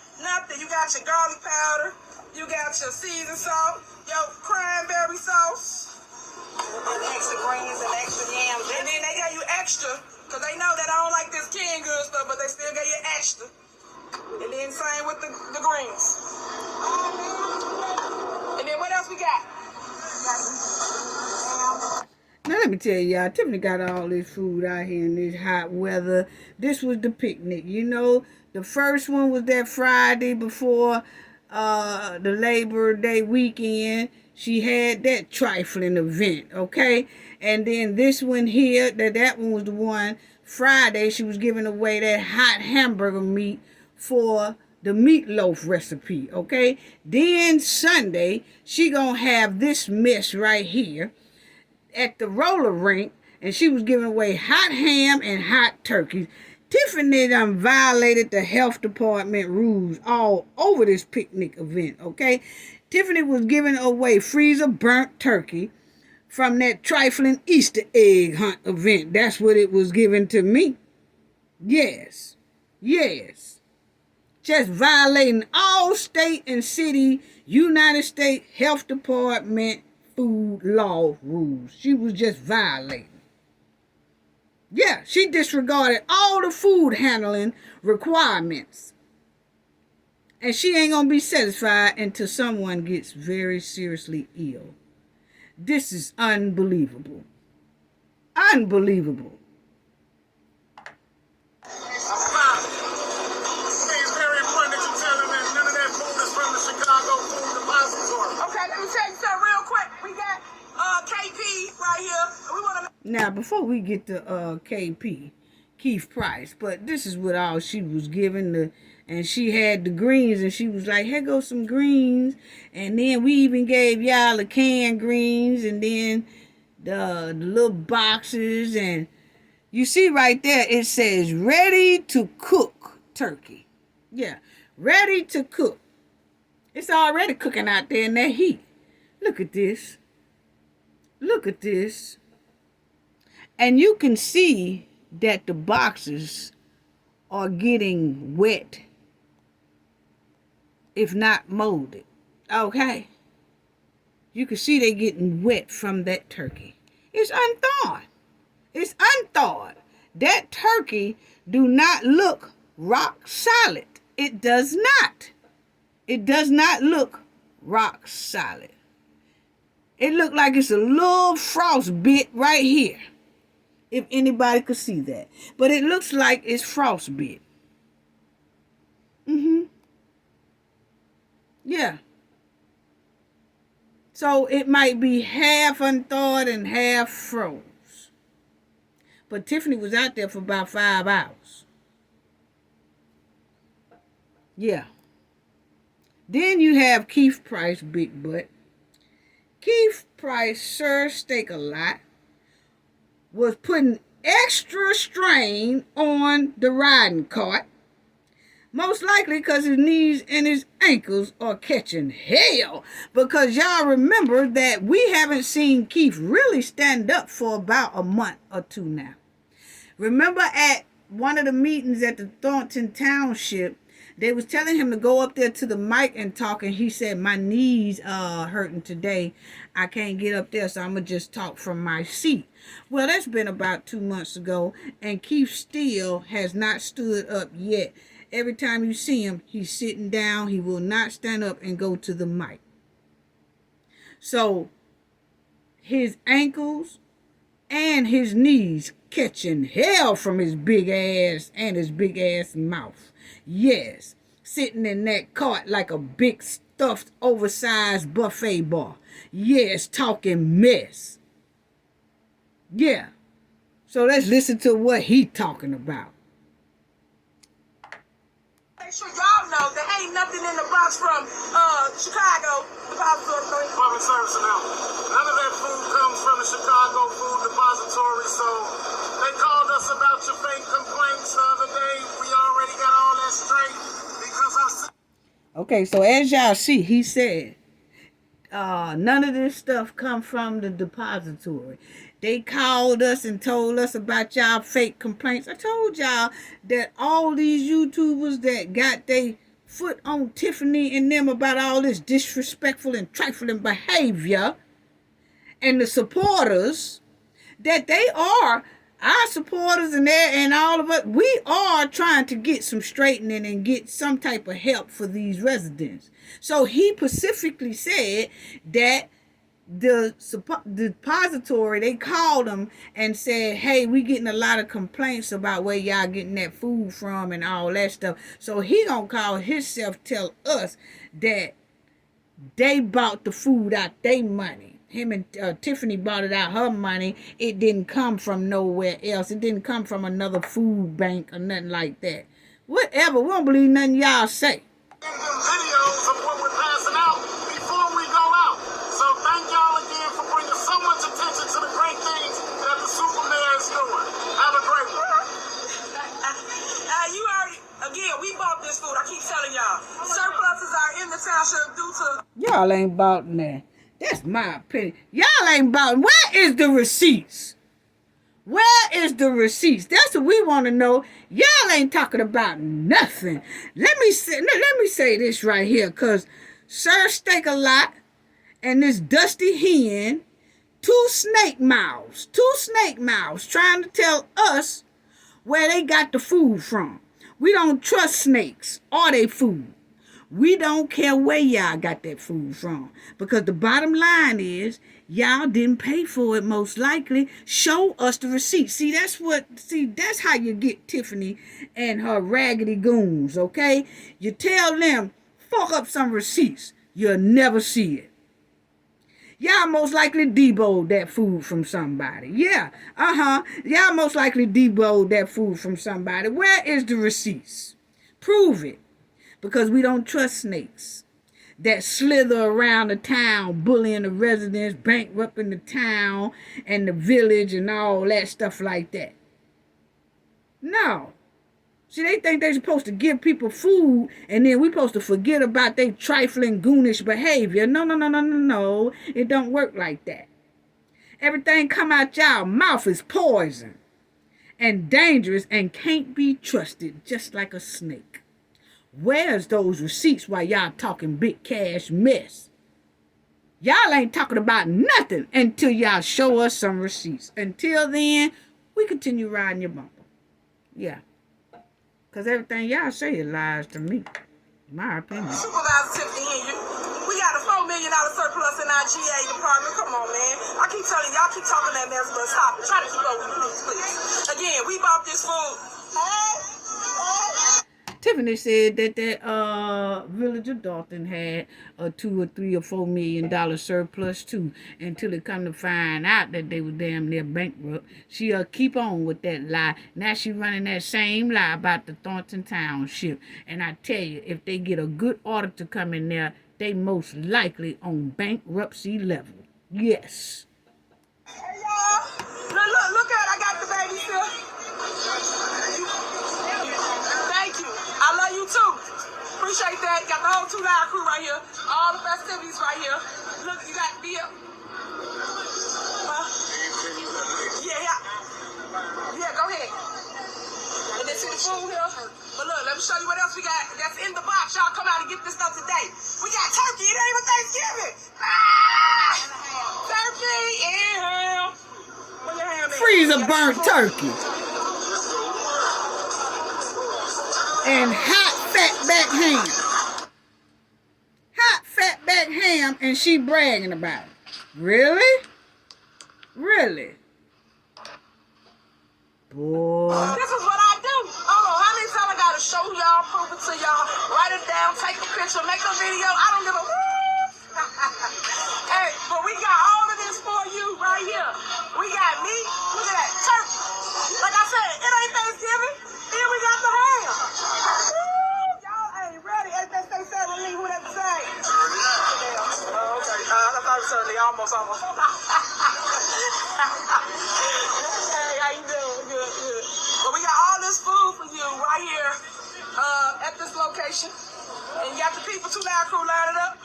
You got your garlic powder. You got your seasoned salt. Your cranberry sauce. And extra greens and extra yams. And then they got you extra, because they know that I don't like this canned good stuff, but they still got you extra. And then same with the greens. And then what else we got? Now let me tell y'all, Tiffany got all this food out here in this hot weather. This was the picnic. You know, the first one was that Friday before the Labor Day weekend. She had that trifling event, okay? And then this one here, that one was the one Friday. She was giving away that hot hamburger meat for the meatloaf recipe, okay? Then Sunday, she gonna have this mess right here at the roller rink, and she was giving away hot ham and hot turkeys. Tiffany done violated the health department rules all over this picnic event, okay? Tiffany was giving away freezer burnt turkey from that trifling Easter egg hunt event. That's what it was given to me. Yes. Just violating all state and city United States Health Department food law rules. She was just violating. Yeah, she disregarded all the food handling requirements. And she ain't gonna be satisfied until someone gets very seriously ill. This is unbelievable. Unbelievable. It's very important that you tell them that none of that food is Now, before we get to KP, Keith Price, but this is what all she was given, and she had the greens, and she was like, here goes some greens, and then we even gave y'all the canned greens, and then the little boxes, and you see right there, it says ready to cook turkey. Yeah, ready to cook. It's already cooking out there in that heat. Look at this. Look at this. And you can see that the boxes are getting wet, if not molded. Okay? You can see they're getting wet from that turkey. It's unthawed. It's unthawed. That turkey do not look rock solid. It does not. It does not look rock solid. It look like it's a little frost bit right here. If anybody could see that. But it looks like it's frostbit. Yeah. So it might be half unthawed and half froze. But Tiffany was out there for about 5 hours. Yeah. Then you have Keith Price, big butt. Keith Price, Sir Steak-A-Lot, was putting extra strain on the riding cart. Most likely because his knees and his ankles are catching hell. Because y'all remember that we haven't seen Keith really stand up for about a month or two now. Remember at one of the meetings at the Dolton Township, they was telling him to go up there to the mic and talk, and he said, my knees are hurting today. I can't get up there, so I'm going to just talk from my seat. Well, that's been about 2 months ago, and Keith still has not stood up yet. Every time you see him, he's sitting down. He will not stand up and go to the mic. So his ankles and his knees catching hell from his big ass and his big ass mouth. Yes, sitting in that cart like a big stuffed oversized buffet bar. Yes, talking mess. Yeah. So let's listen to what he talking about. Make sure y'all know there ain't nothing in the box from Chicago Depository. Public service announcement. None of that food comes from the Chicago Food Depository, so they called us about your fake complaints the other day. We already got all that straight because Okay, so as y'all see, he said, none of this stuff come from the depository. They called us and told us about y'all fake complaints. I told y'all that all these YouTubers that got their foot on Tiffany and them about all this disrespectful and trifling behavior, and the supporters, that they are our supporters and all of us, we are trying to get some straightening and get some type of help for these residents. So he specifically said that the depository, they called them and said, hey, we getting a lot of complaints about where y'all getting that food from and all that stuff. So he gonna call himself, tell us that they bought the food out their money. Him and Tiffany bought it out her money. It didn't come from nowhere else. It didn't come from another food bank or nothing like that. Whatever, we don't believe nothing y'all say. videos of what we're passing out before we go out. So thank y'all again for bringing so much attention to the great things that the super mayor is doing. Have a great one. You already, again, we bought this food. I keep telling y'all. Surpluses are in the township due to... Y'all ain't bought that. That's my opinion. Y'all ain't bought. Where is the receipts? Where is the receipts? That's what we want to know. Y'all ain't talking about nothing. Let me say this right here, because Sir Steak-A-Lot and this Dusty Hen, two snake mouths trying to tell us where they got the food from. We don't trust snakes or their food. We don't care where y'all got that food from, because the bottom line is y'all didn't pay for it, most likely. Show us the receipt. See, that's how you get Tiffany and her raggedy goons, okay? You tell them, fuck up some receipts. You'll never see it. Y'all most likely deboed that food from somebody. Yeah, y'all most likely deboed that food from somebody. Where is the receipts? Prove it. Because we don't trust snakes that slither around the town, bullying the residents, bankrupting the town and the village and all that stuff like that. No. See, they think they're supposed to give people food and then we're supposed to forget about their trifling, goonish behavior. No. It don't work like that. Everything come out y'all mouth is poison and dangerous and can't be trusted, just like a snake. Where's those receipts while y'all talking big cash mess? Y'all ain't talking about nothing until y'all show us some receipts. Until then, we continue riding your bumper. Yeah. Because everything y'all say is lies to me. My opinion. Supervisor Tiffany Henyard, we got a $4 million surplus in our GA department. Come on, man. I keep telling y'all, keep talking that mess, but stop it. Try to keep up with me, please. Again, we bought this food. Tiffany said that village of Dolton had a $2 or $3 or $4 million surplus too, until it come to find out that they were damn near bankrupt. She'll keep on with that lie. Now she running that same lie about the Thornton Township. And I tell you, if they get a good auditor come in there, they most likely on bankruptcy level. Yes. Hey, y'all. Look at it. I got the baby still. Thank you. I love you too. Appreciate that. Got the whole 2 Live crew right here. All the festivities right here. Look, you got the bill. Yeah, go ahead. And then see the food here. But look, let me show you what else we got that's in the box. Y'all come out and get this stuff today. We got turkey. It ain't even Thanksgiving. Turkey and ham. Where your ham at? Freezer burnt turkey. And hot fatback ham. Hot fatback ham, and she bragging about it. Really? Really? Boy. This is what I do. Hold on, how many times I gotta show y'all, prove it to y'all, write it down, take a picture, make a video? I don't give a Hey, but we got all of this for you right here. We got meat. Look at that turkey. Like I said, it ain't Thanksgiving. Here we got the ham. Y'all ain't ready. As they say, certainly, who that say? Oh, okay. I thought certainly, almost. Hey, how you doing? Good. But we got all this food for you right here at this location. And you got the people 2 Live crew lining up.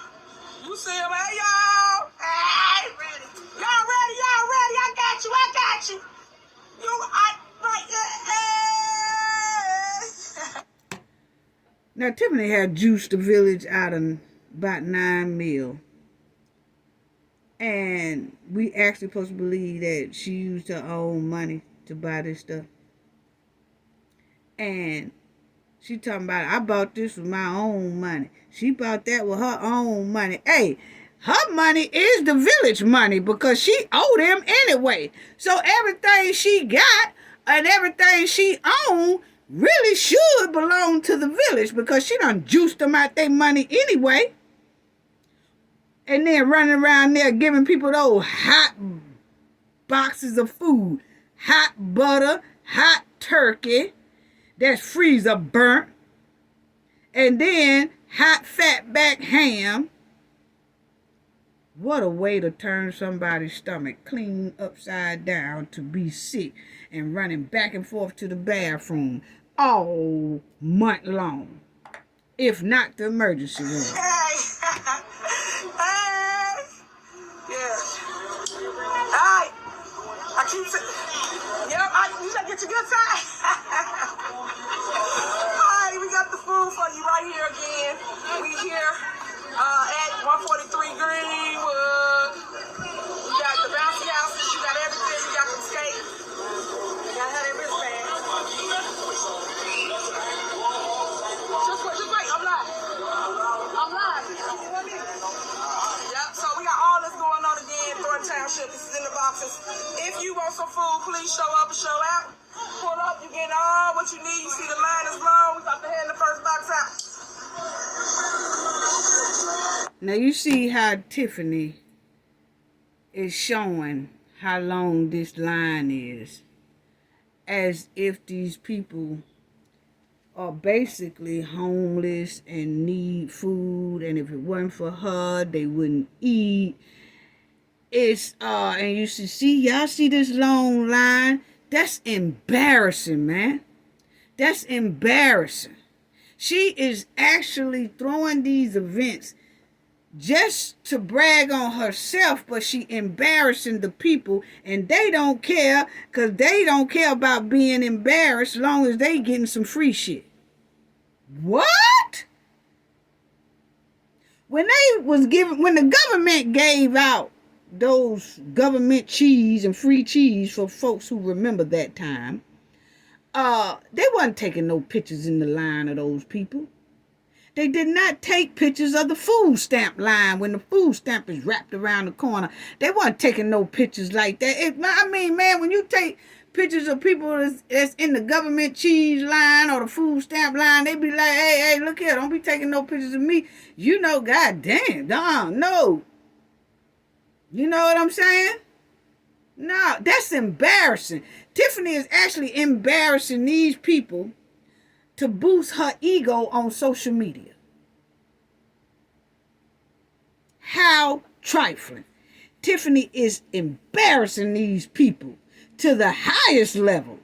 You see them, hey, y'all. Hey, ready. Y'all ready? I got you. Now, Tiffany had juiced the village out of about 9 mil. And we actually supposed to believe that she used her own money to buy this stuff. And she talking about, I bought this with my own money. She bought that with her own money. Hey, her money is the village money because she owed them anyway. So everything she got and everything she owned really should belong to the village because she done juiced them out their money anyway. And then running around there giving people those hot boxes of food. Hot butter, hot turkey, that's freezer burnt. And then hot fatback ham. What a way to turn somebody's stomach clean upside down to be sick and running back and forth to the bathroom all month long. If not the emergency room. Hey. Yeah. Alright. I keep saying, you gotta get your good time. Alright, we got the food for you right here again. We here at 143 Greenwood. We got the bouncy houses, you got everything, you got the skate. You gotta have that wristband. Just wait, I'm live. Yep, so we got all this going on again, Thornton Township. This is in the boxes. If you want some food, please show up and show out. Pull up, you get all what you need. You see the line is long. We about to hand the first box out. Now you see how Tiffany is showing how long this line is, as if these people are basically homeless and need food, and if it weren't for her, they wouldn't eat. It's and you should see, y'all see this long line? That's embarrassing, man. That's embarrassing. She is actually throwing these events just to brag on herself, but she embarrassing the people, and they don't care, because they don't care about being embarrassed as long as they getting some free shit. What? When the government gave out those government cheese and free cheese for folks who remember that time, they wasn't taking no pictures in the line of those people. They did not take pictures of the food stamp line when the food stamp is wrapped around the corner. They weren't taking no pictures like that. Man, when you take pictures of people that's in the government cheese line or the food stamp line, they be like, hey, look here, don't be taking no pictures of me. You know, goddamn, no. You know what I'm saying? No, that's embarrassing. Tiffany is actually embarrassing these people to boost her ego on social media. How trifling. Tiffany is embarrassing these people to the highest level.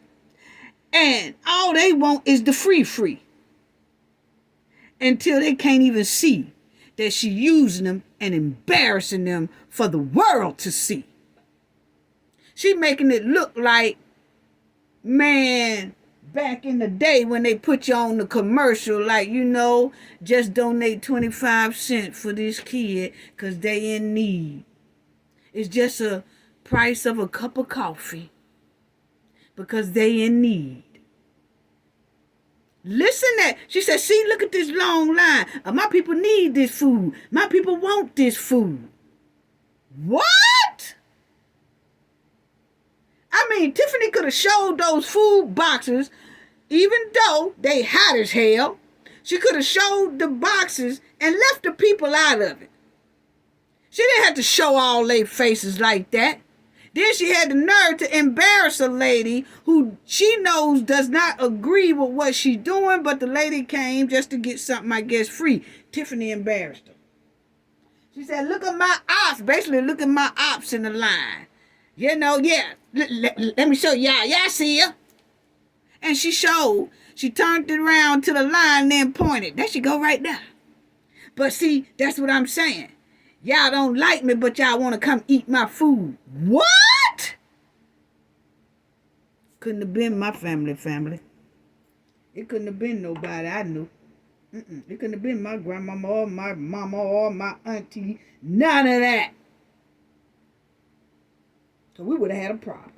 And all they want is the free. Until they can't even see that she using them and embarrassing them for the world to see. She making it look like, man, back in the day when they put you on the commercial, like, you know, just donate 25 cents for this kid because they in need. It's just a price of a cup of coffee because they in need. Listen that. She said, see, look at this long line. My people need this food. My people want this food. What? I mean, Tiffany could have showed those food boxes, even though they hot as hell. She could have showed the boxes and left the people out of it. She didn't have to show all their faces like that. Then she had the nerve to embarrass a lady who she knows does not agree with what she's doing, but the lady came just to get something, I guess, free. Tiffany embarrassed her. She said, look at my ops. Basically, look at my ops in the line. You know, yeah, let me show y'all. Y'all see her? And she showed. She turned it around to the line and then pointed. There she go right there. But see, that's what I'm saying. Y'all don't like me, but y'all want to come eat my food. What? Couldn't have been my family. It couldn't have been nobody I knew. It couldn't have been my grandmama or my mama or my auntie. None of that. So we would have had a problem.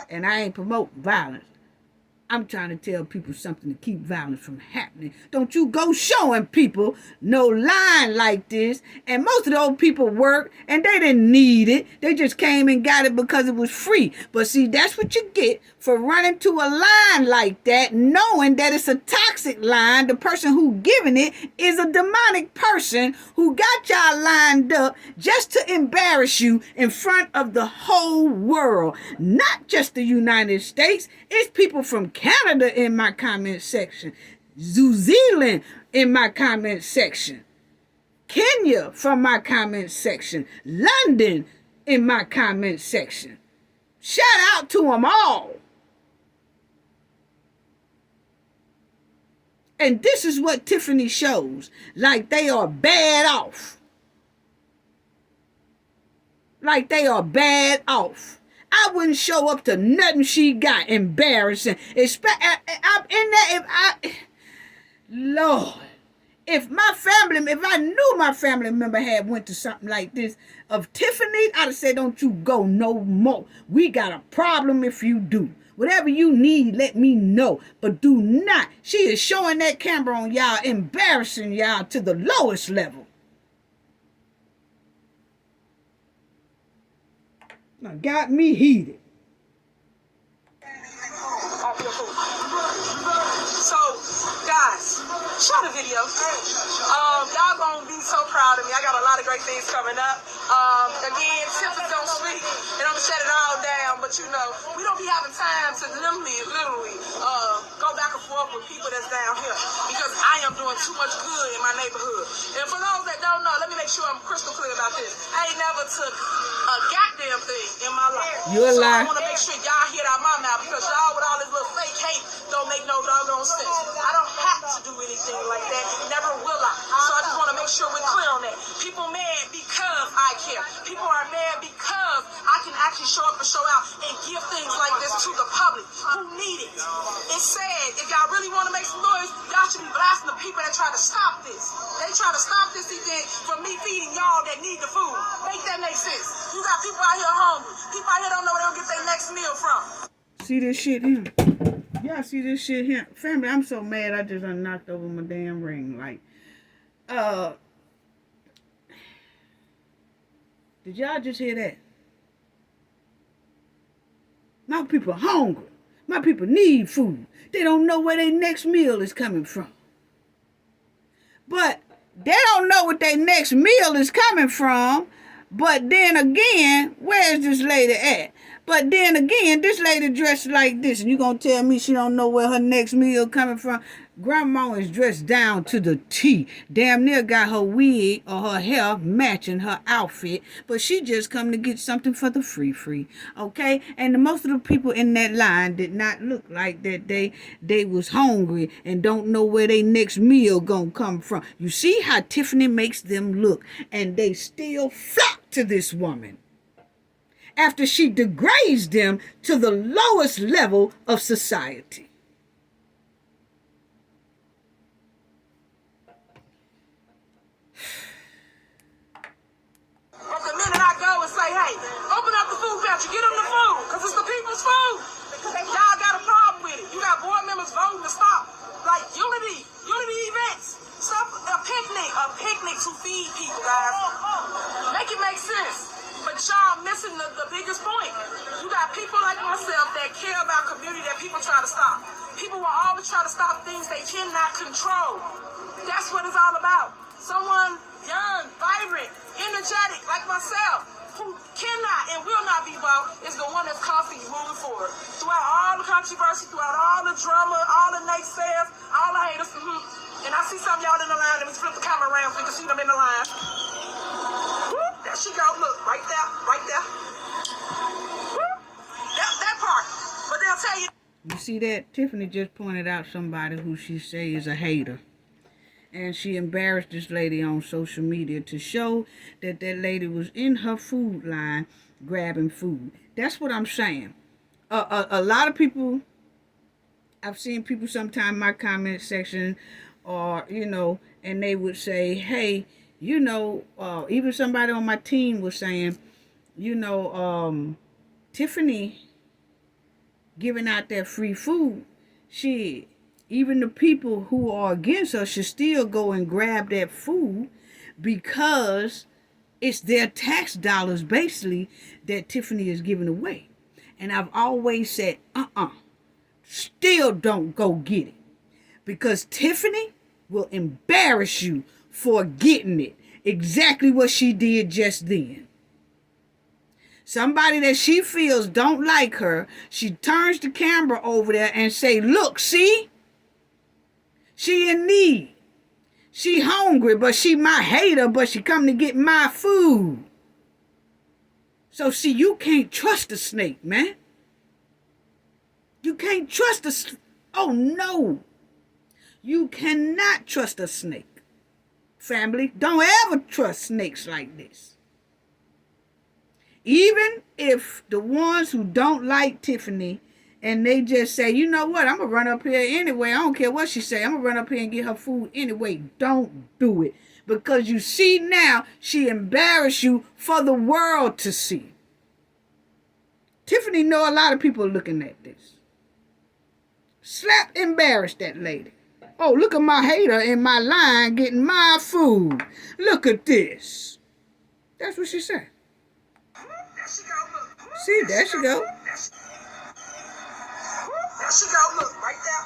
And I ain't promote violence. I'm trying to tell people something to keep violence from happening. Don't you go showing people no line like this. And most of those people work and they didn't need it. They just came and got it because it was free. But see, that's what you get for running to a line like that, knowing that it's a toxic line. The person who giving it is a demonic person who got y'all lined up just to embarrass you in front of the whole world. Not just the United States. It's people from Canada in my comment section, New Zealand in my comment section, Kenya from my comment section, London in my comment section. Shout out to them all. And this is what Tiffany shows, like they are bad off. Like they are bad off. I wouldn't show up to nothing she got. Embarrassing. Lord, if I knew my family member had went to something like this of Tiffany, I'd have said, don't you go no more. We got a problem if you do. Whatever you need, let me know. But do not. She is showing that camera on y'all, embarrassing y'all to the lowest level. Now got me heated. So, guys, show the video. Y'all gonna be so proud. proud of me. I got a lot of great things coming up. Again, Tiff is gonna speak, and I'm gonna shut it all down. But you know, we don't be having time to literally go back and forth with people that's down here because I am doing too much good in my neighborhood. And for those that don't know, let me make sure I'm crystal clear about this. I ain't never took a goddamn thing in my life. You're so lying. I want to make sure y'all hear out my mouth because y'all with all this little fake hate don't make no doggone sense. I don't have to do anything like that. Never will I. So I just want to make sure we're clear on that. People mad because I care. People are mad because I can actually show up and show out and give things like this to the public who need it. It's sad. If y'all really want to make some noise, y'all should be blasting the people that try to stop this. They try to stop this event from me feeding y'all that need the food. Make that make sense. You got people out here hungry. People out here don't know where they'll get their next meal from. See this shit here? Y'all see this shit here? Family, I'm so mad I just knocked over my damn ring. Like, did y'all just hear that? My people are hungry. My people need food. They don't know where their next meal is coming from. But they don't know what their next meal is coming from. But then again, where's this lady at? But then again, this lady dressed like this, and you gonna tell me she don't know where her next meal coming from? Grandma is dressed down to the T. Damn near got her wig or her hair matching her outfit, but she just come to get something for the free. Okay? And most of the people in that line did not look like that they was hungry and don't know where their next meal gonna come from. You see how Tiffany makes them look, and they still flock to this woman after she degrades them to the lowest level of society. But the minute I go and say, hey, open up the food pantry, get them the food, because it's the people's food. Y'all got a problem with it. You got board members voting to stop. Like unity events. Stuff, a picnic to feed people, guys. Make it make sense. But y'all missing the biggest point. You got people like myself that care about community that people try to stop. People will always try to stop things they cannot control. That's what it's all about. Someone young, vibrant, energetic like myself who cannot and will not be bought is the one that's constantly moving forward. Throughout all the controversy, throughout all the drama, all the naysayers, all the haters. And I see some of y'all in the line. Let me flip the camera around so you can see them in the line. There she go. Look, right there. That part. But they'll tell you. You see that? Tiffany just pointed out somebody who she say is a hater. And she embarrassed this lady on social media to show that lady was in her food line grabbing food. That's what I'm saying. A lot of people, I've seen people sometime in my comment section or, and they would say, hey, even somebody on my team was saying, Tiffany giving out that free food, even the people who are against her should still go and grab that food because it's their tax dollars basically that Tiffany is giving away. And I've always said, still don't go get it. Because Tiffany will embarrass you for getting it. Exactly what she did just then. Somebody that she feels don't like her, she turns the camera over there and say, look, see? She in need. She hungry, but she my hater, but she come to get my food. So see, you can't trust a snake, man. You can't trust a snake. Oh, no. You cannot trust a snake. Family, don't ever trust snakes like this. Even if the ones who don't like Tiffany and they just say, you know what, I'm going to run up here anyway. I don't care what she say. I'm going to run up here and get her food anyway. Don't do it. Because you see now, she embarrassed you for the world to see. Tiffany know a lot of people looking at this. Slap embarrassed that lady. Oh, look at my hater in my line getting my food. Look at this. That's what she said. See, there she go. There she go. Look, right there.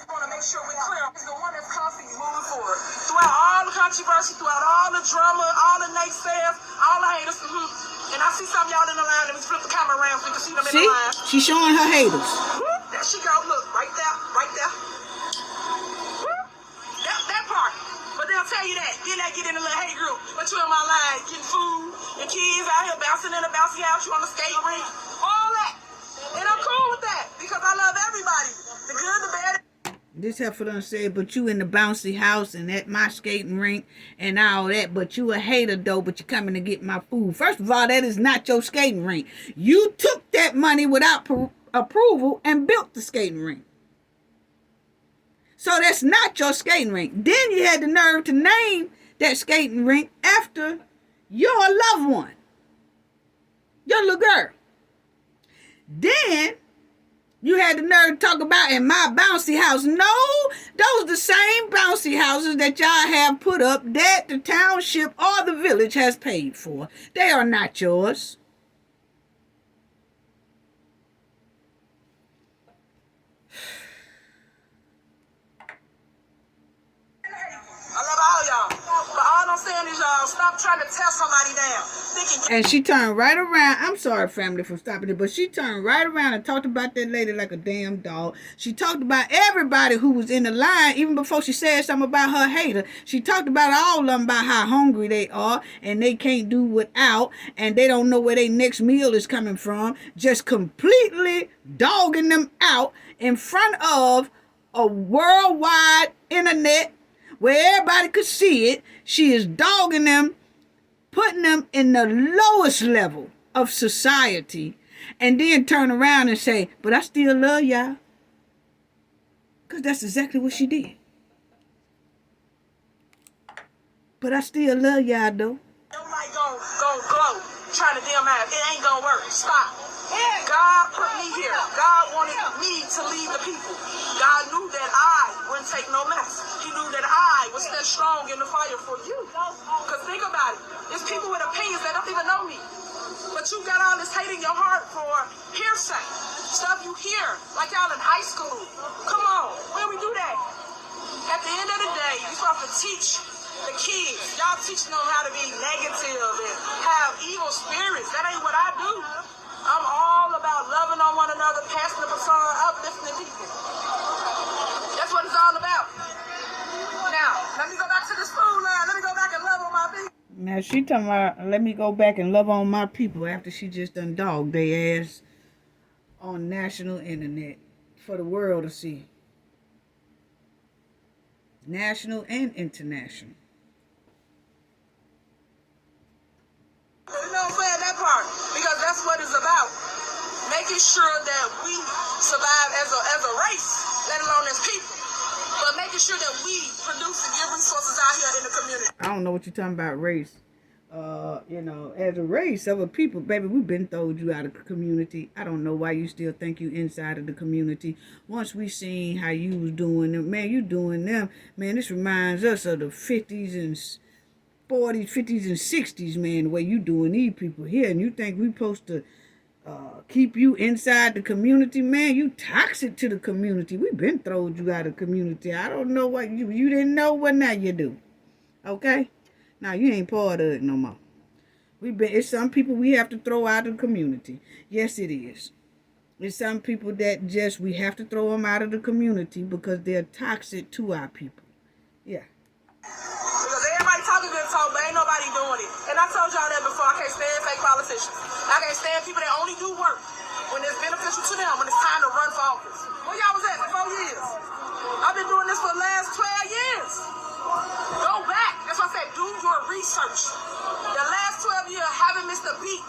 I want want to make sure we're clear. It's the one that's constantly moving forward. Throughout all the controversy, throughout all the drama, all the naysayers, all the haters. And I see some of y'all in the line. Let me flip the camera around so you can see them in the line. She's showing her haters. There she go. Look, right there, right there. That part. But they'll tell you that. Then they get in a little hate group. But you in my line, getting food, your kids out here bouncing in a bouncy house, you on the skate rink, all that. And I'm cool with that because I love everybody. The good, the bad. This heifer done said, but you in the bouncy house and at my skating rink and all that, but you a hater though, but you coming to get my food. First of all, that is not your skating rink. You took that money without approval and built the skating rink. So that's not your skating rink. Then you had the nerve to name that skating rink after your loved one, your little girl. Then you had the nerve to talk about in my bouncy house. No, those the same bouncy houses that y'all have put up that the township or the village has paid for. They are not yours. I love all y'all. But all I'm saying is y'all stop trying to tear somebody down. And she turned right around. I'm sorry, family, for stopping it, but she turned right around and talked about that lady like a damn dog. She talked about everybody who was in the line, even before she said something about her hater. She talked about all of them about how hungry they are and they can't do without and they don't know where their next meal is coming from. Just completely dogging them out in front of a worldwide internet where everybody could see it. She is dogging them, putting them in the lowest level of society, and then turn around and say, but I still love y'all. Because that's exactly what she did. But I still love y'all, though. Nobody gonna glow trying to dim out. It ain't gonna work. Stop. God put me here. God wanted me to lead the people. God knew that I wouldn't take no mess. He knew that I would stand strong in the fire for you. Because think about it. There's people with opinions that don't even know me. But you got all this hate in your heart for hearsay. Stuff you hear. Like y'all in high school. Come on. When we do that? At the end of the day, you're supposed to teach the kids. Y'all teaching them how to be negative and have evil spirits. That ain't what I do. I'm all about loving on one another, passing the baton, uplifting people. That's what it's all about. Now, let me go back to this food line. Let me go back and love on my people. Now, she talking about, let me go back and love on my people after she just done dogged their ass on national internet for the world to see. National and international. You know what I'm saying? That part. Because that's what it's about. Making sure that we survive as a race, let alone as people. But making sure that we produce and give resources out here in the community. I don't know what you're talking about, race. As a race of a people, baby, we've been throwed you out of the community. I don't know why you still think you inside of the community. Once we seen how you was doing them, man, you doing them. Man, this reminds us of the 50s and 40s, 50s, and 60s, man, the way you doing these people here. And you think we supposed to keep you inside the community, man? You toxic to the community. We've been throwed you out of the community. I don't know what you didn't know, what now you do. Okay? Now you ain't part of it no more. It's some people we have to throw out of the community. Yes, it is. It's some people that we have to throw them out of the community because they're toxic to our people. Yeah. Because everybody talking good talk, but ain't nobody doing it. And I told y'all that before. I can't stand fake politicians. I can't stand people that only do work when it's beneficial to them, when it's time to run for office. Where y'all was at for 4 years? I've been doing this for the last 12 years. Go back. That's why I said do your research. The last 12 years, haven't missed a beat.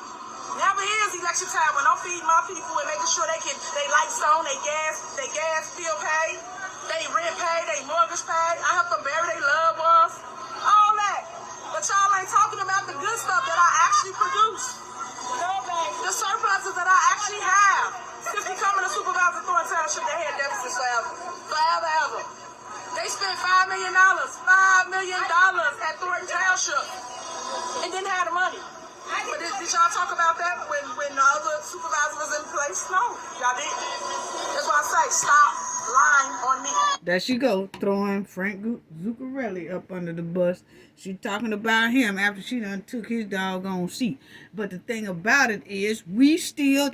Never is election time when I'm feeding my people and making sure they lights on, they gas bill paid, they rent paid, they mortgage paid. I help them bury their loved ones. All that. But y'all ain't talking about the good stuff that I actually produce. The surpluses that I actually have. Since becoming a supervisor for a township, they had deficits forever, ever. They spent $5 million at Thornton Township and didn't have the money. But did y'all talk about that when the other supervisor was in place? No, y'all didn't. That's why I say stop lying on me. There she go, throwing Frank Zuccarelli up under the bus. She talking about him after she done took his doggone seat. But the thing about it is,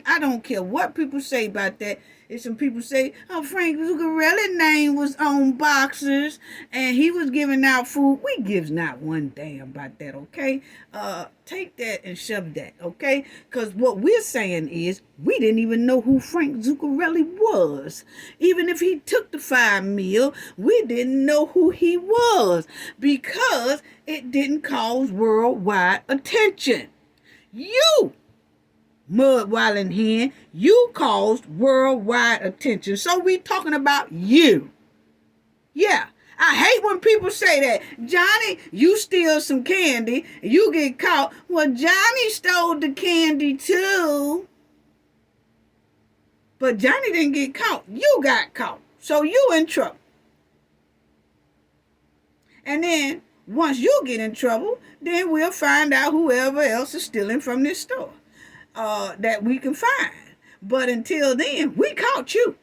I don't care what people say about that. If some people say, oh, Frank Zuccarelli's name was on boxers and he was giving out food. We gives not one damn about that, okay? Take that and shove that, okay? Because what we're saying is, we didn't even know who Frank Zuccarelli was. Even if he took the 5 meal, we didn't know who he was because it didn't cause worldwide attention. You, Mudwallin Hen, you caused worldwide attention. So we talking about you. Yeah. I hate when people say that. Johnny, you steal some candy, you get caught. Well, Johnny stole the candy too. But Johnny didn't get caught. You got caught. So you in trouble. And then, once you get in trouble, then we'll find out whoever else is stealing from this store that we can find. But until then, we caught you.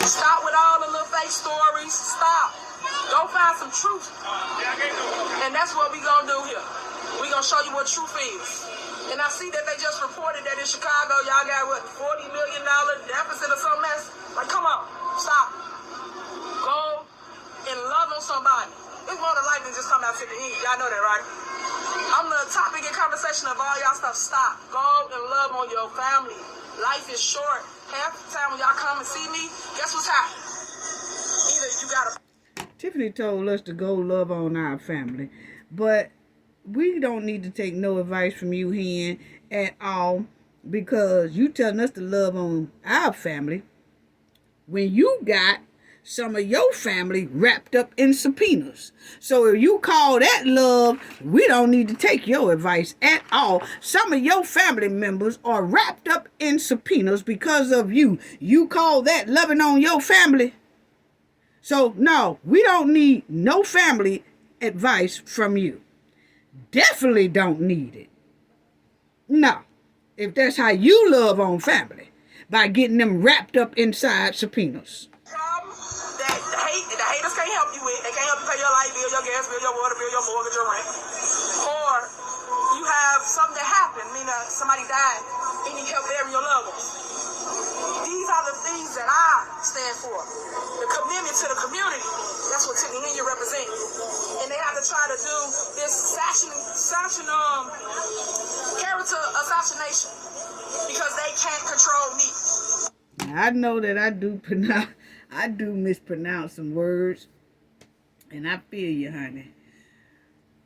Stop with all the little fake stories. Stop. Go find some truth. And that's what we gonna do here. We gonna show you what truth is. And I see that they just reported that in Chicago, y'all got what, $40 million deficit or something else? Like, come on, stop. Go and love on somebody. It's more than likely just come out to the end. Y'all know that, right? I'm the topic in conversation of all y'all stuff. Stop. Go and love on your family. Life is short. Half the time when y'all come and see me, guess what's happening? Either you gotta... Tiffany told us to go love on our family. But we don't need to take no advice from you, Hen, at all, because you telling us to love on our family when you got some of your family wrapped up in subpoenas. So if you call that love, we don't need to take your advice at all. Some of your family members are wrapped up in subpoenas because of you. You call that loving on your family? So no, we don't need no family advice from you. Definitely don't need it. No. If that's how you love on family, by getting them wrapped up inside subpoenas. Problem that the haters can't help you with. They can't help you pay your light bill, your gas bill, your water bill, your mortgage, your rent. Or you have something that happened, meaning somebody died, and you help bury your loved ones. These are the things that I stand for. The commitment to the community. That's what Tiffany Henyard represents. And they have to try to do this character assassination because they can't control me. I know that I do mispronounce some words, and I feel you, honey.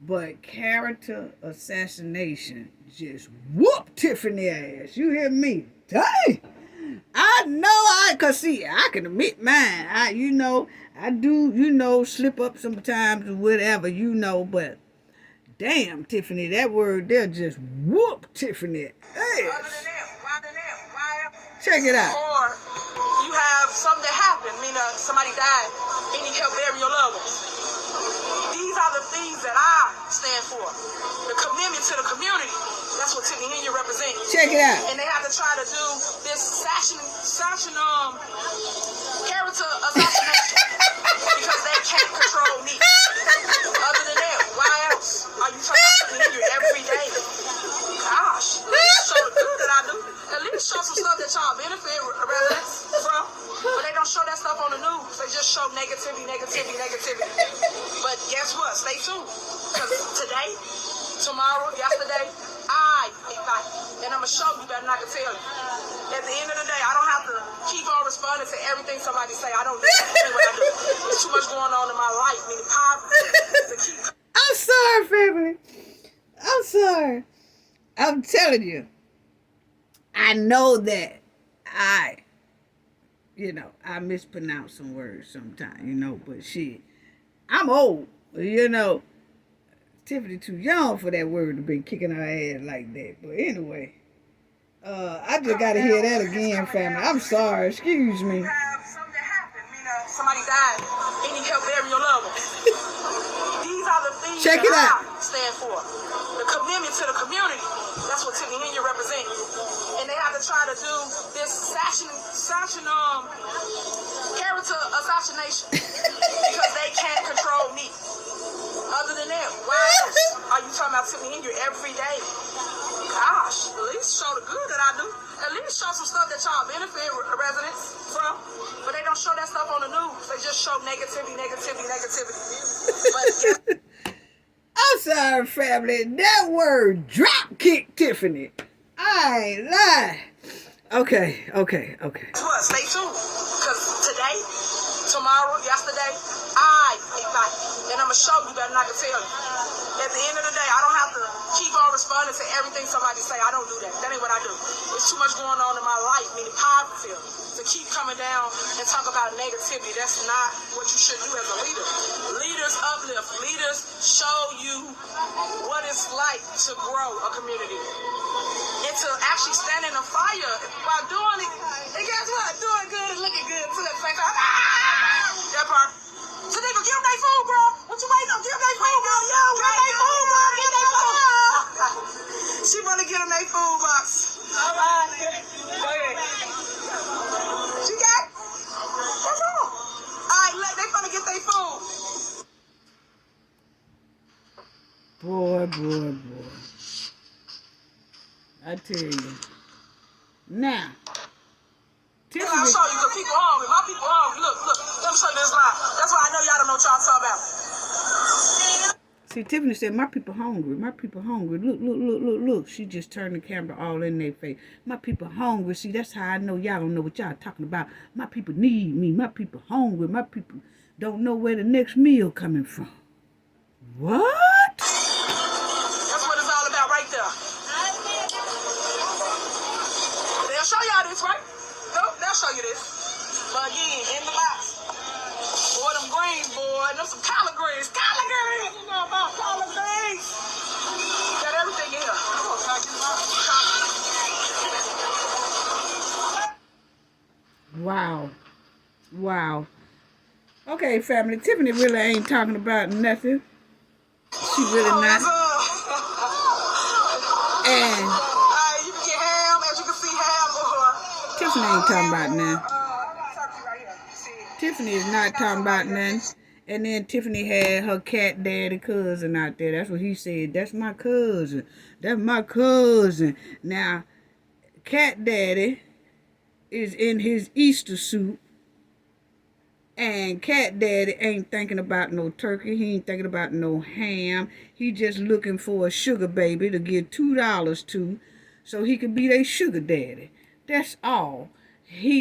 But character assassination just whoop Tiffany ass. You hear me? Dang! I know cause see, I can admit mine. I do, slip up sometimes or whatever, but damn, Tiffany, that word there just whoop Tiffany ass. Check it out. Or you have something that happened, meaning somebody died, and you help bury your loved ones. These are the things that I stand for. The commitment to the community. That's what Tiffany Henyard represents. Check it out. And they have to try to do this character assassination because they can't control me. Other than that, why else are you talking about Tiffany Henyard every day? Gosh, at least show the good that I do. At least show some stuff that y'all benefit residents from. But they don't show that stuff on the news. They just show negativity. But guess what? Stay tuned. Because today, tomorrow, yesterday, I fight. And I'm going to show you better than I can tell you. At the end of the day, I don't have to keep on responding to everything somebody say. I don't do what I do. There's too much going on in my life. Meaning poverty. I'm sorry, family. I'm sorry. I'm telling you. I know that I mispronounce some words sometimes, but shit, I'm old, Tiffany too young for that word to be kicking her ass like that. But anyway, I just gotta hear that again, family. I'm sorry, excuse me. You have something that happened, somebody died, they need help burying your loved one. These are the things Check it out. I stand for. The commitment to the community. That's what Tiffany Henyard represents. And they have to try to do this character assassination because they can't control me. Other than that, why else are you talking about Tiffany Henyard every day? Gosh, at least show the good that I do. At least show some stuff that y'all benefit residents from. But they don't show that stuff on the news. They just show negativity. But I'm sorry, family. That word drop kick Tiffany. I ain't lying. Okay. guess what? Stay tuned. Because today, tomorrow, yesterday, I ignite. And I'm going to show you better than I can tell you. At the end of the day, I don't have to keep on responding to everything somebody say. I don't do that. That ain't what I do. There's too much going on in my life, meaning positive, to keep coming down and talk about negativity. That's not what you should do as a leader. Leaders uplift. Leaders show you what it's like to grow a community. And to actually stand in the fire while doing it. And guess what? Doing good and looking good too at the same time. That part. So they can give them their food, bro. What you waiting on? Give them their food, bro. Yo, give them their food, bro. Give them their food. She wanna give them their food box. All right. Go ahead. She got it? That's all. All right, they gonna get their food. Boy. I tell you. Now, I'll show you, because people hungry. My people hungry. Look. Let me show you this line. That's why I know y'all don't know what y'all talking about. see, Tiffany said, my people hungry. Look. She just turned the camera all in their face. My people hungry. See, that's how I know y'all don't know what y'all talking about. My people need me. My people hungry. My people don't know where the next meal coming from. What? That's what it's all about right there. They'll show y'all this, right? Nope, they'll show you this. But again, in the box. Boy, them greens, boy. Them some collard greens. Collard greens! You know about collard greens. Got everything in here. Wow. Okay, family. Tiffany really ain't talking about nothing. She really not. And you can get ham, as you can see, ham, boy. Tiffany ain't talking about nothing. Tiffany is not talking about nothing. And then Tiffany had her cat daddy cousin out there. That's what he said. That's my cousin. Now, cat daddy is in his Easter suit. And cat daddy ain't thinking about no turkey. He ain't thinking about no ham. He just looking for a sugar baby to give $2 to so he could be their sugar daddy. That's all.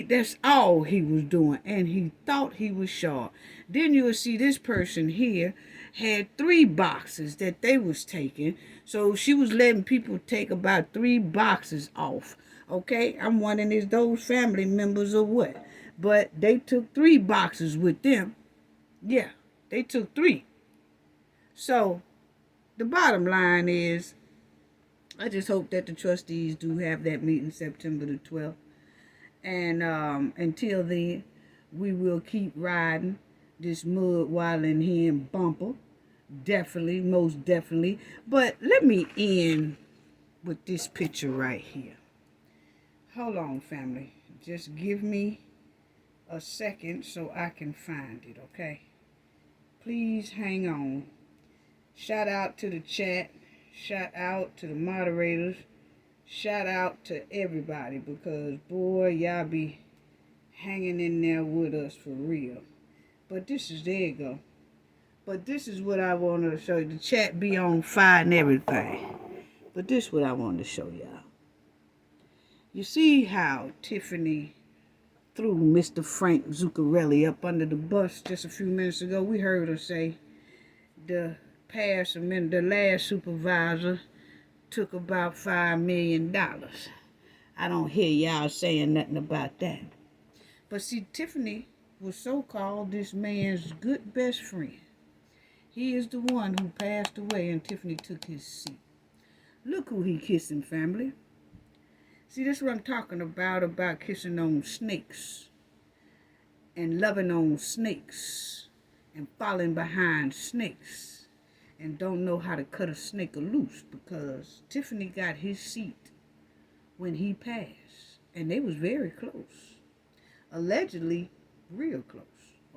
That's all he was doing, and he thought he was sharp. Then you will see this person here had 3 boxes that they was taking, so she was letting people take about 3 boxes off. Okay, I'm wondering is those family members or what? But they took 3 boxes with them. Yeah, they took 3. So the bottom line is, I just hope that the trustees do have that meeting September the 12th. And until then, we will keep riding this mud wildin' hen bumper. Definitely, most definitely. But let me end with this picture right here. Hold on, family. Just give me a second so I can find it, okay? Please hang on. Shout out to the chat. Shout out to the moderators. Shout out to everybody, because boy, y'all be hanging in there with us for real. But there you go. But this is what I wanted to show you. The chat be on fire and everything. But this is what I wanted to show y'all. You see how Tiffany threw Mr. Frank Zuccarelli up under the bus just a few minutes ago? We heard her say the last supervisor took about $5 million. I don't hear y'all saying nothing about that. But see, Tiffany was so-called this man's good best friend. He is the one who passed away and Tiffany took his seat. Look who he kissing, family. See, this is what I'm talking about kissing on snakes and loving on snakes and falling behind snakes and don't know how to cut a snake loose, because Tiffany got his seat when he passed, and they was very close, allegedly real close.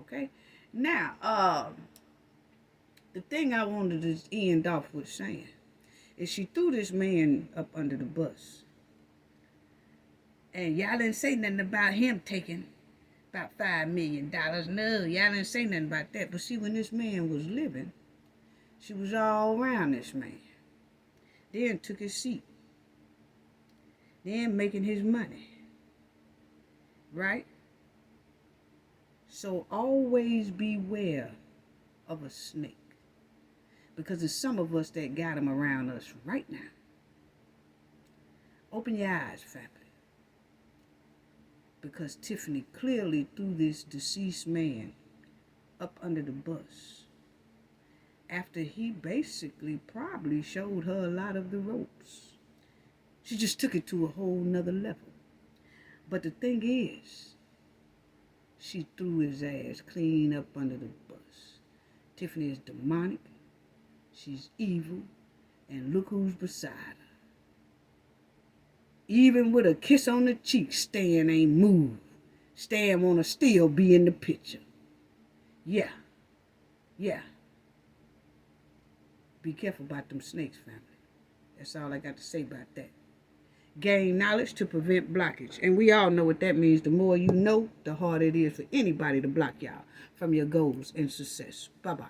Okay, now the thing I wanted to end off with saying is she threw this man up under the bus, and y'all didn't say nothing about him taking about $5 million. No, y'all didn't say nothing about that. But see, when this man was living, she was all around this man. Then took his seat. Then making his money. Right? So always beware of a snake. Because there's some of us that got him around us right now. Open your eyes, family. Because Tiffany clearly threw this deceased man up under the bus after he basically probably showed her a lot of the ropes. She just took it to a whole nother level. But the thing is, she threw his ass clean up under the bus. Tiffany is demonic, she's evil, and look who's beside her. Even with a kiss on the cheek, Stan ain't moved. Stan wanna still be in the picture. Yeah. Be careful about them snakes, family. That's all I got to say about that. Gain knowledge to prevent blockage. And we all know what that means. The more you know, the harder it is for anybody to block y'all from your goals and success. Bye-bye.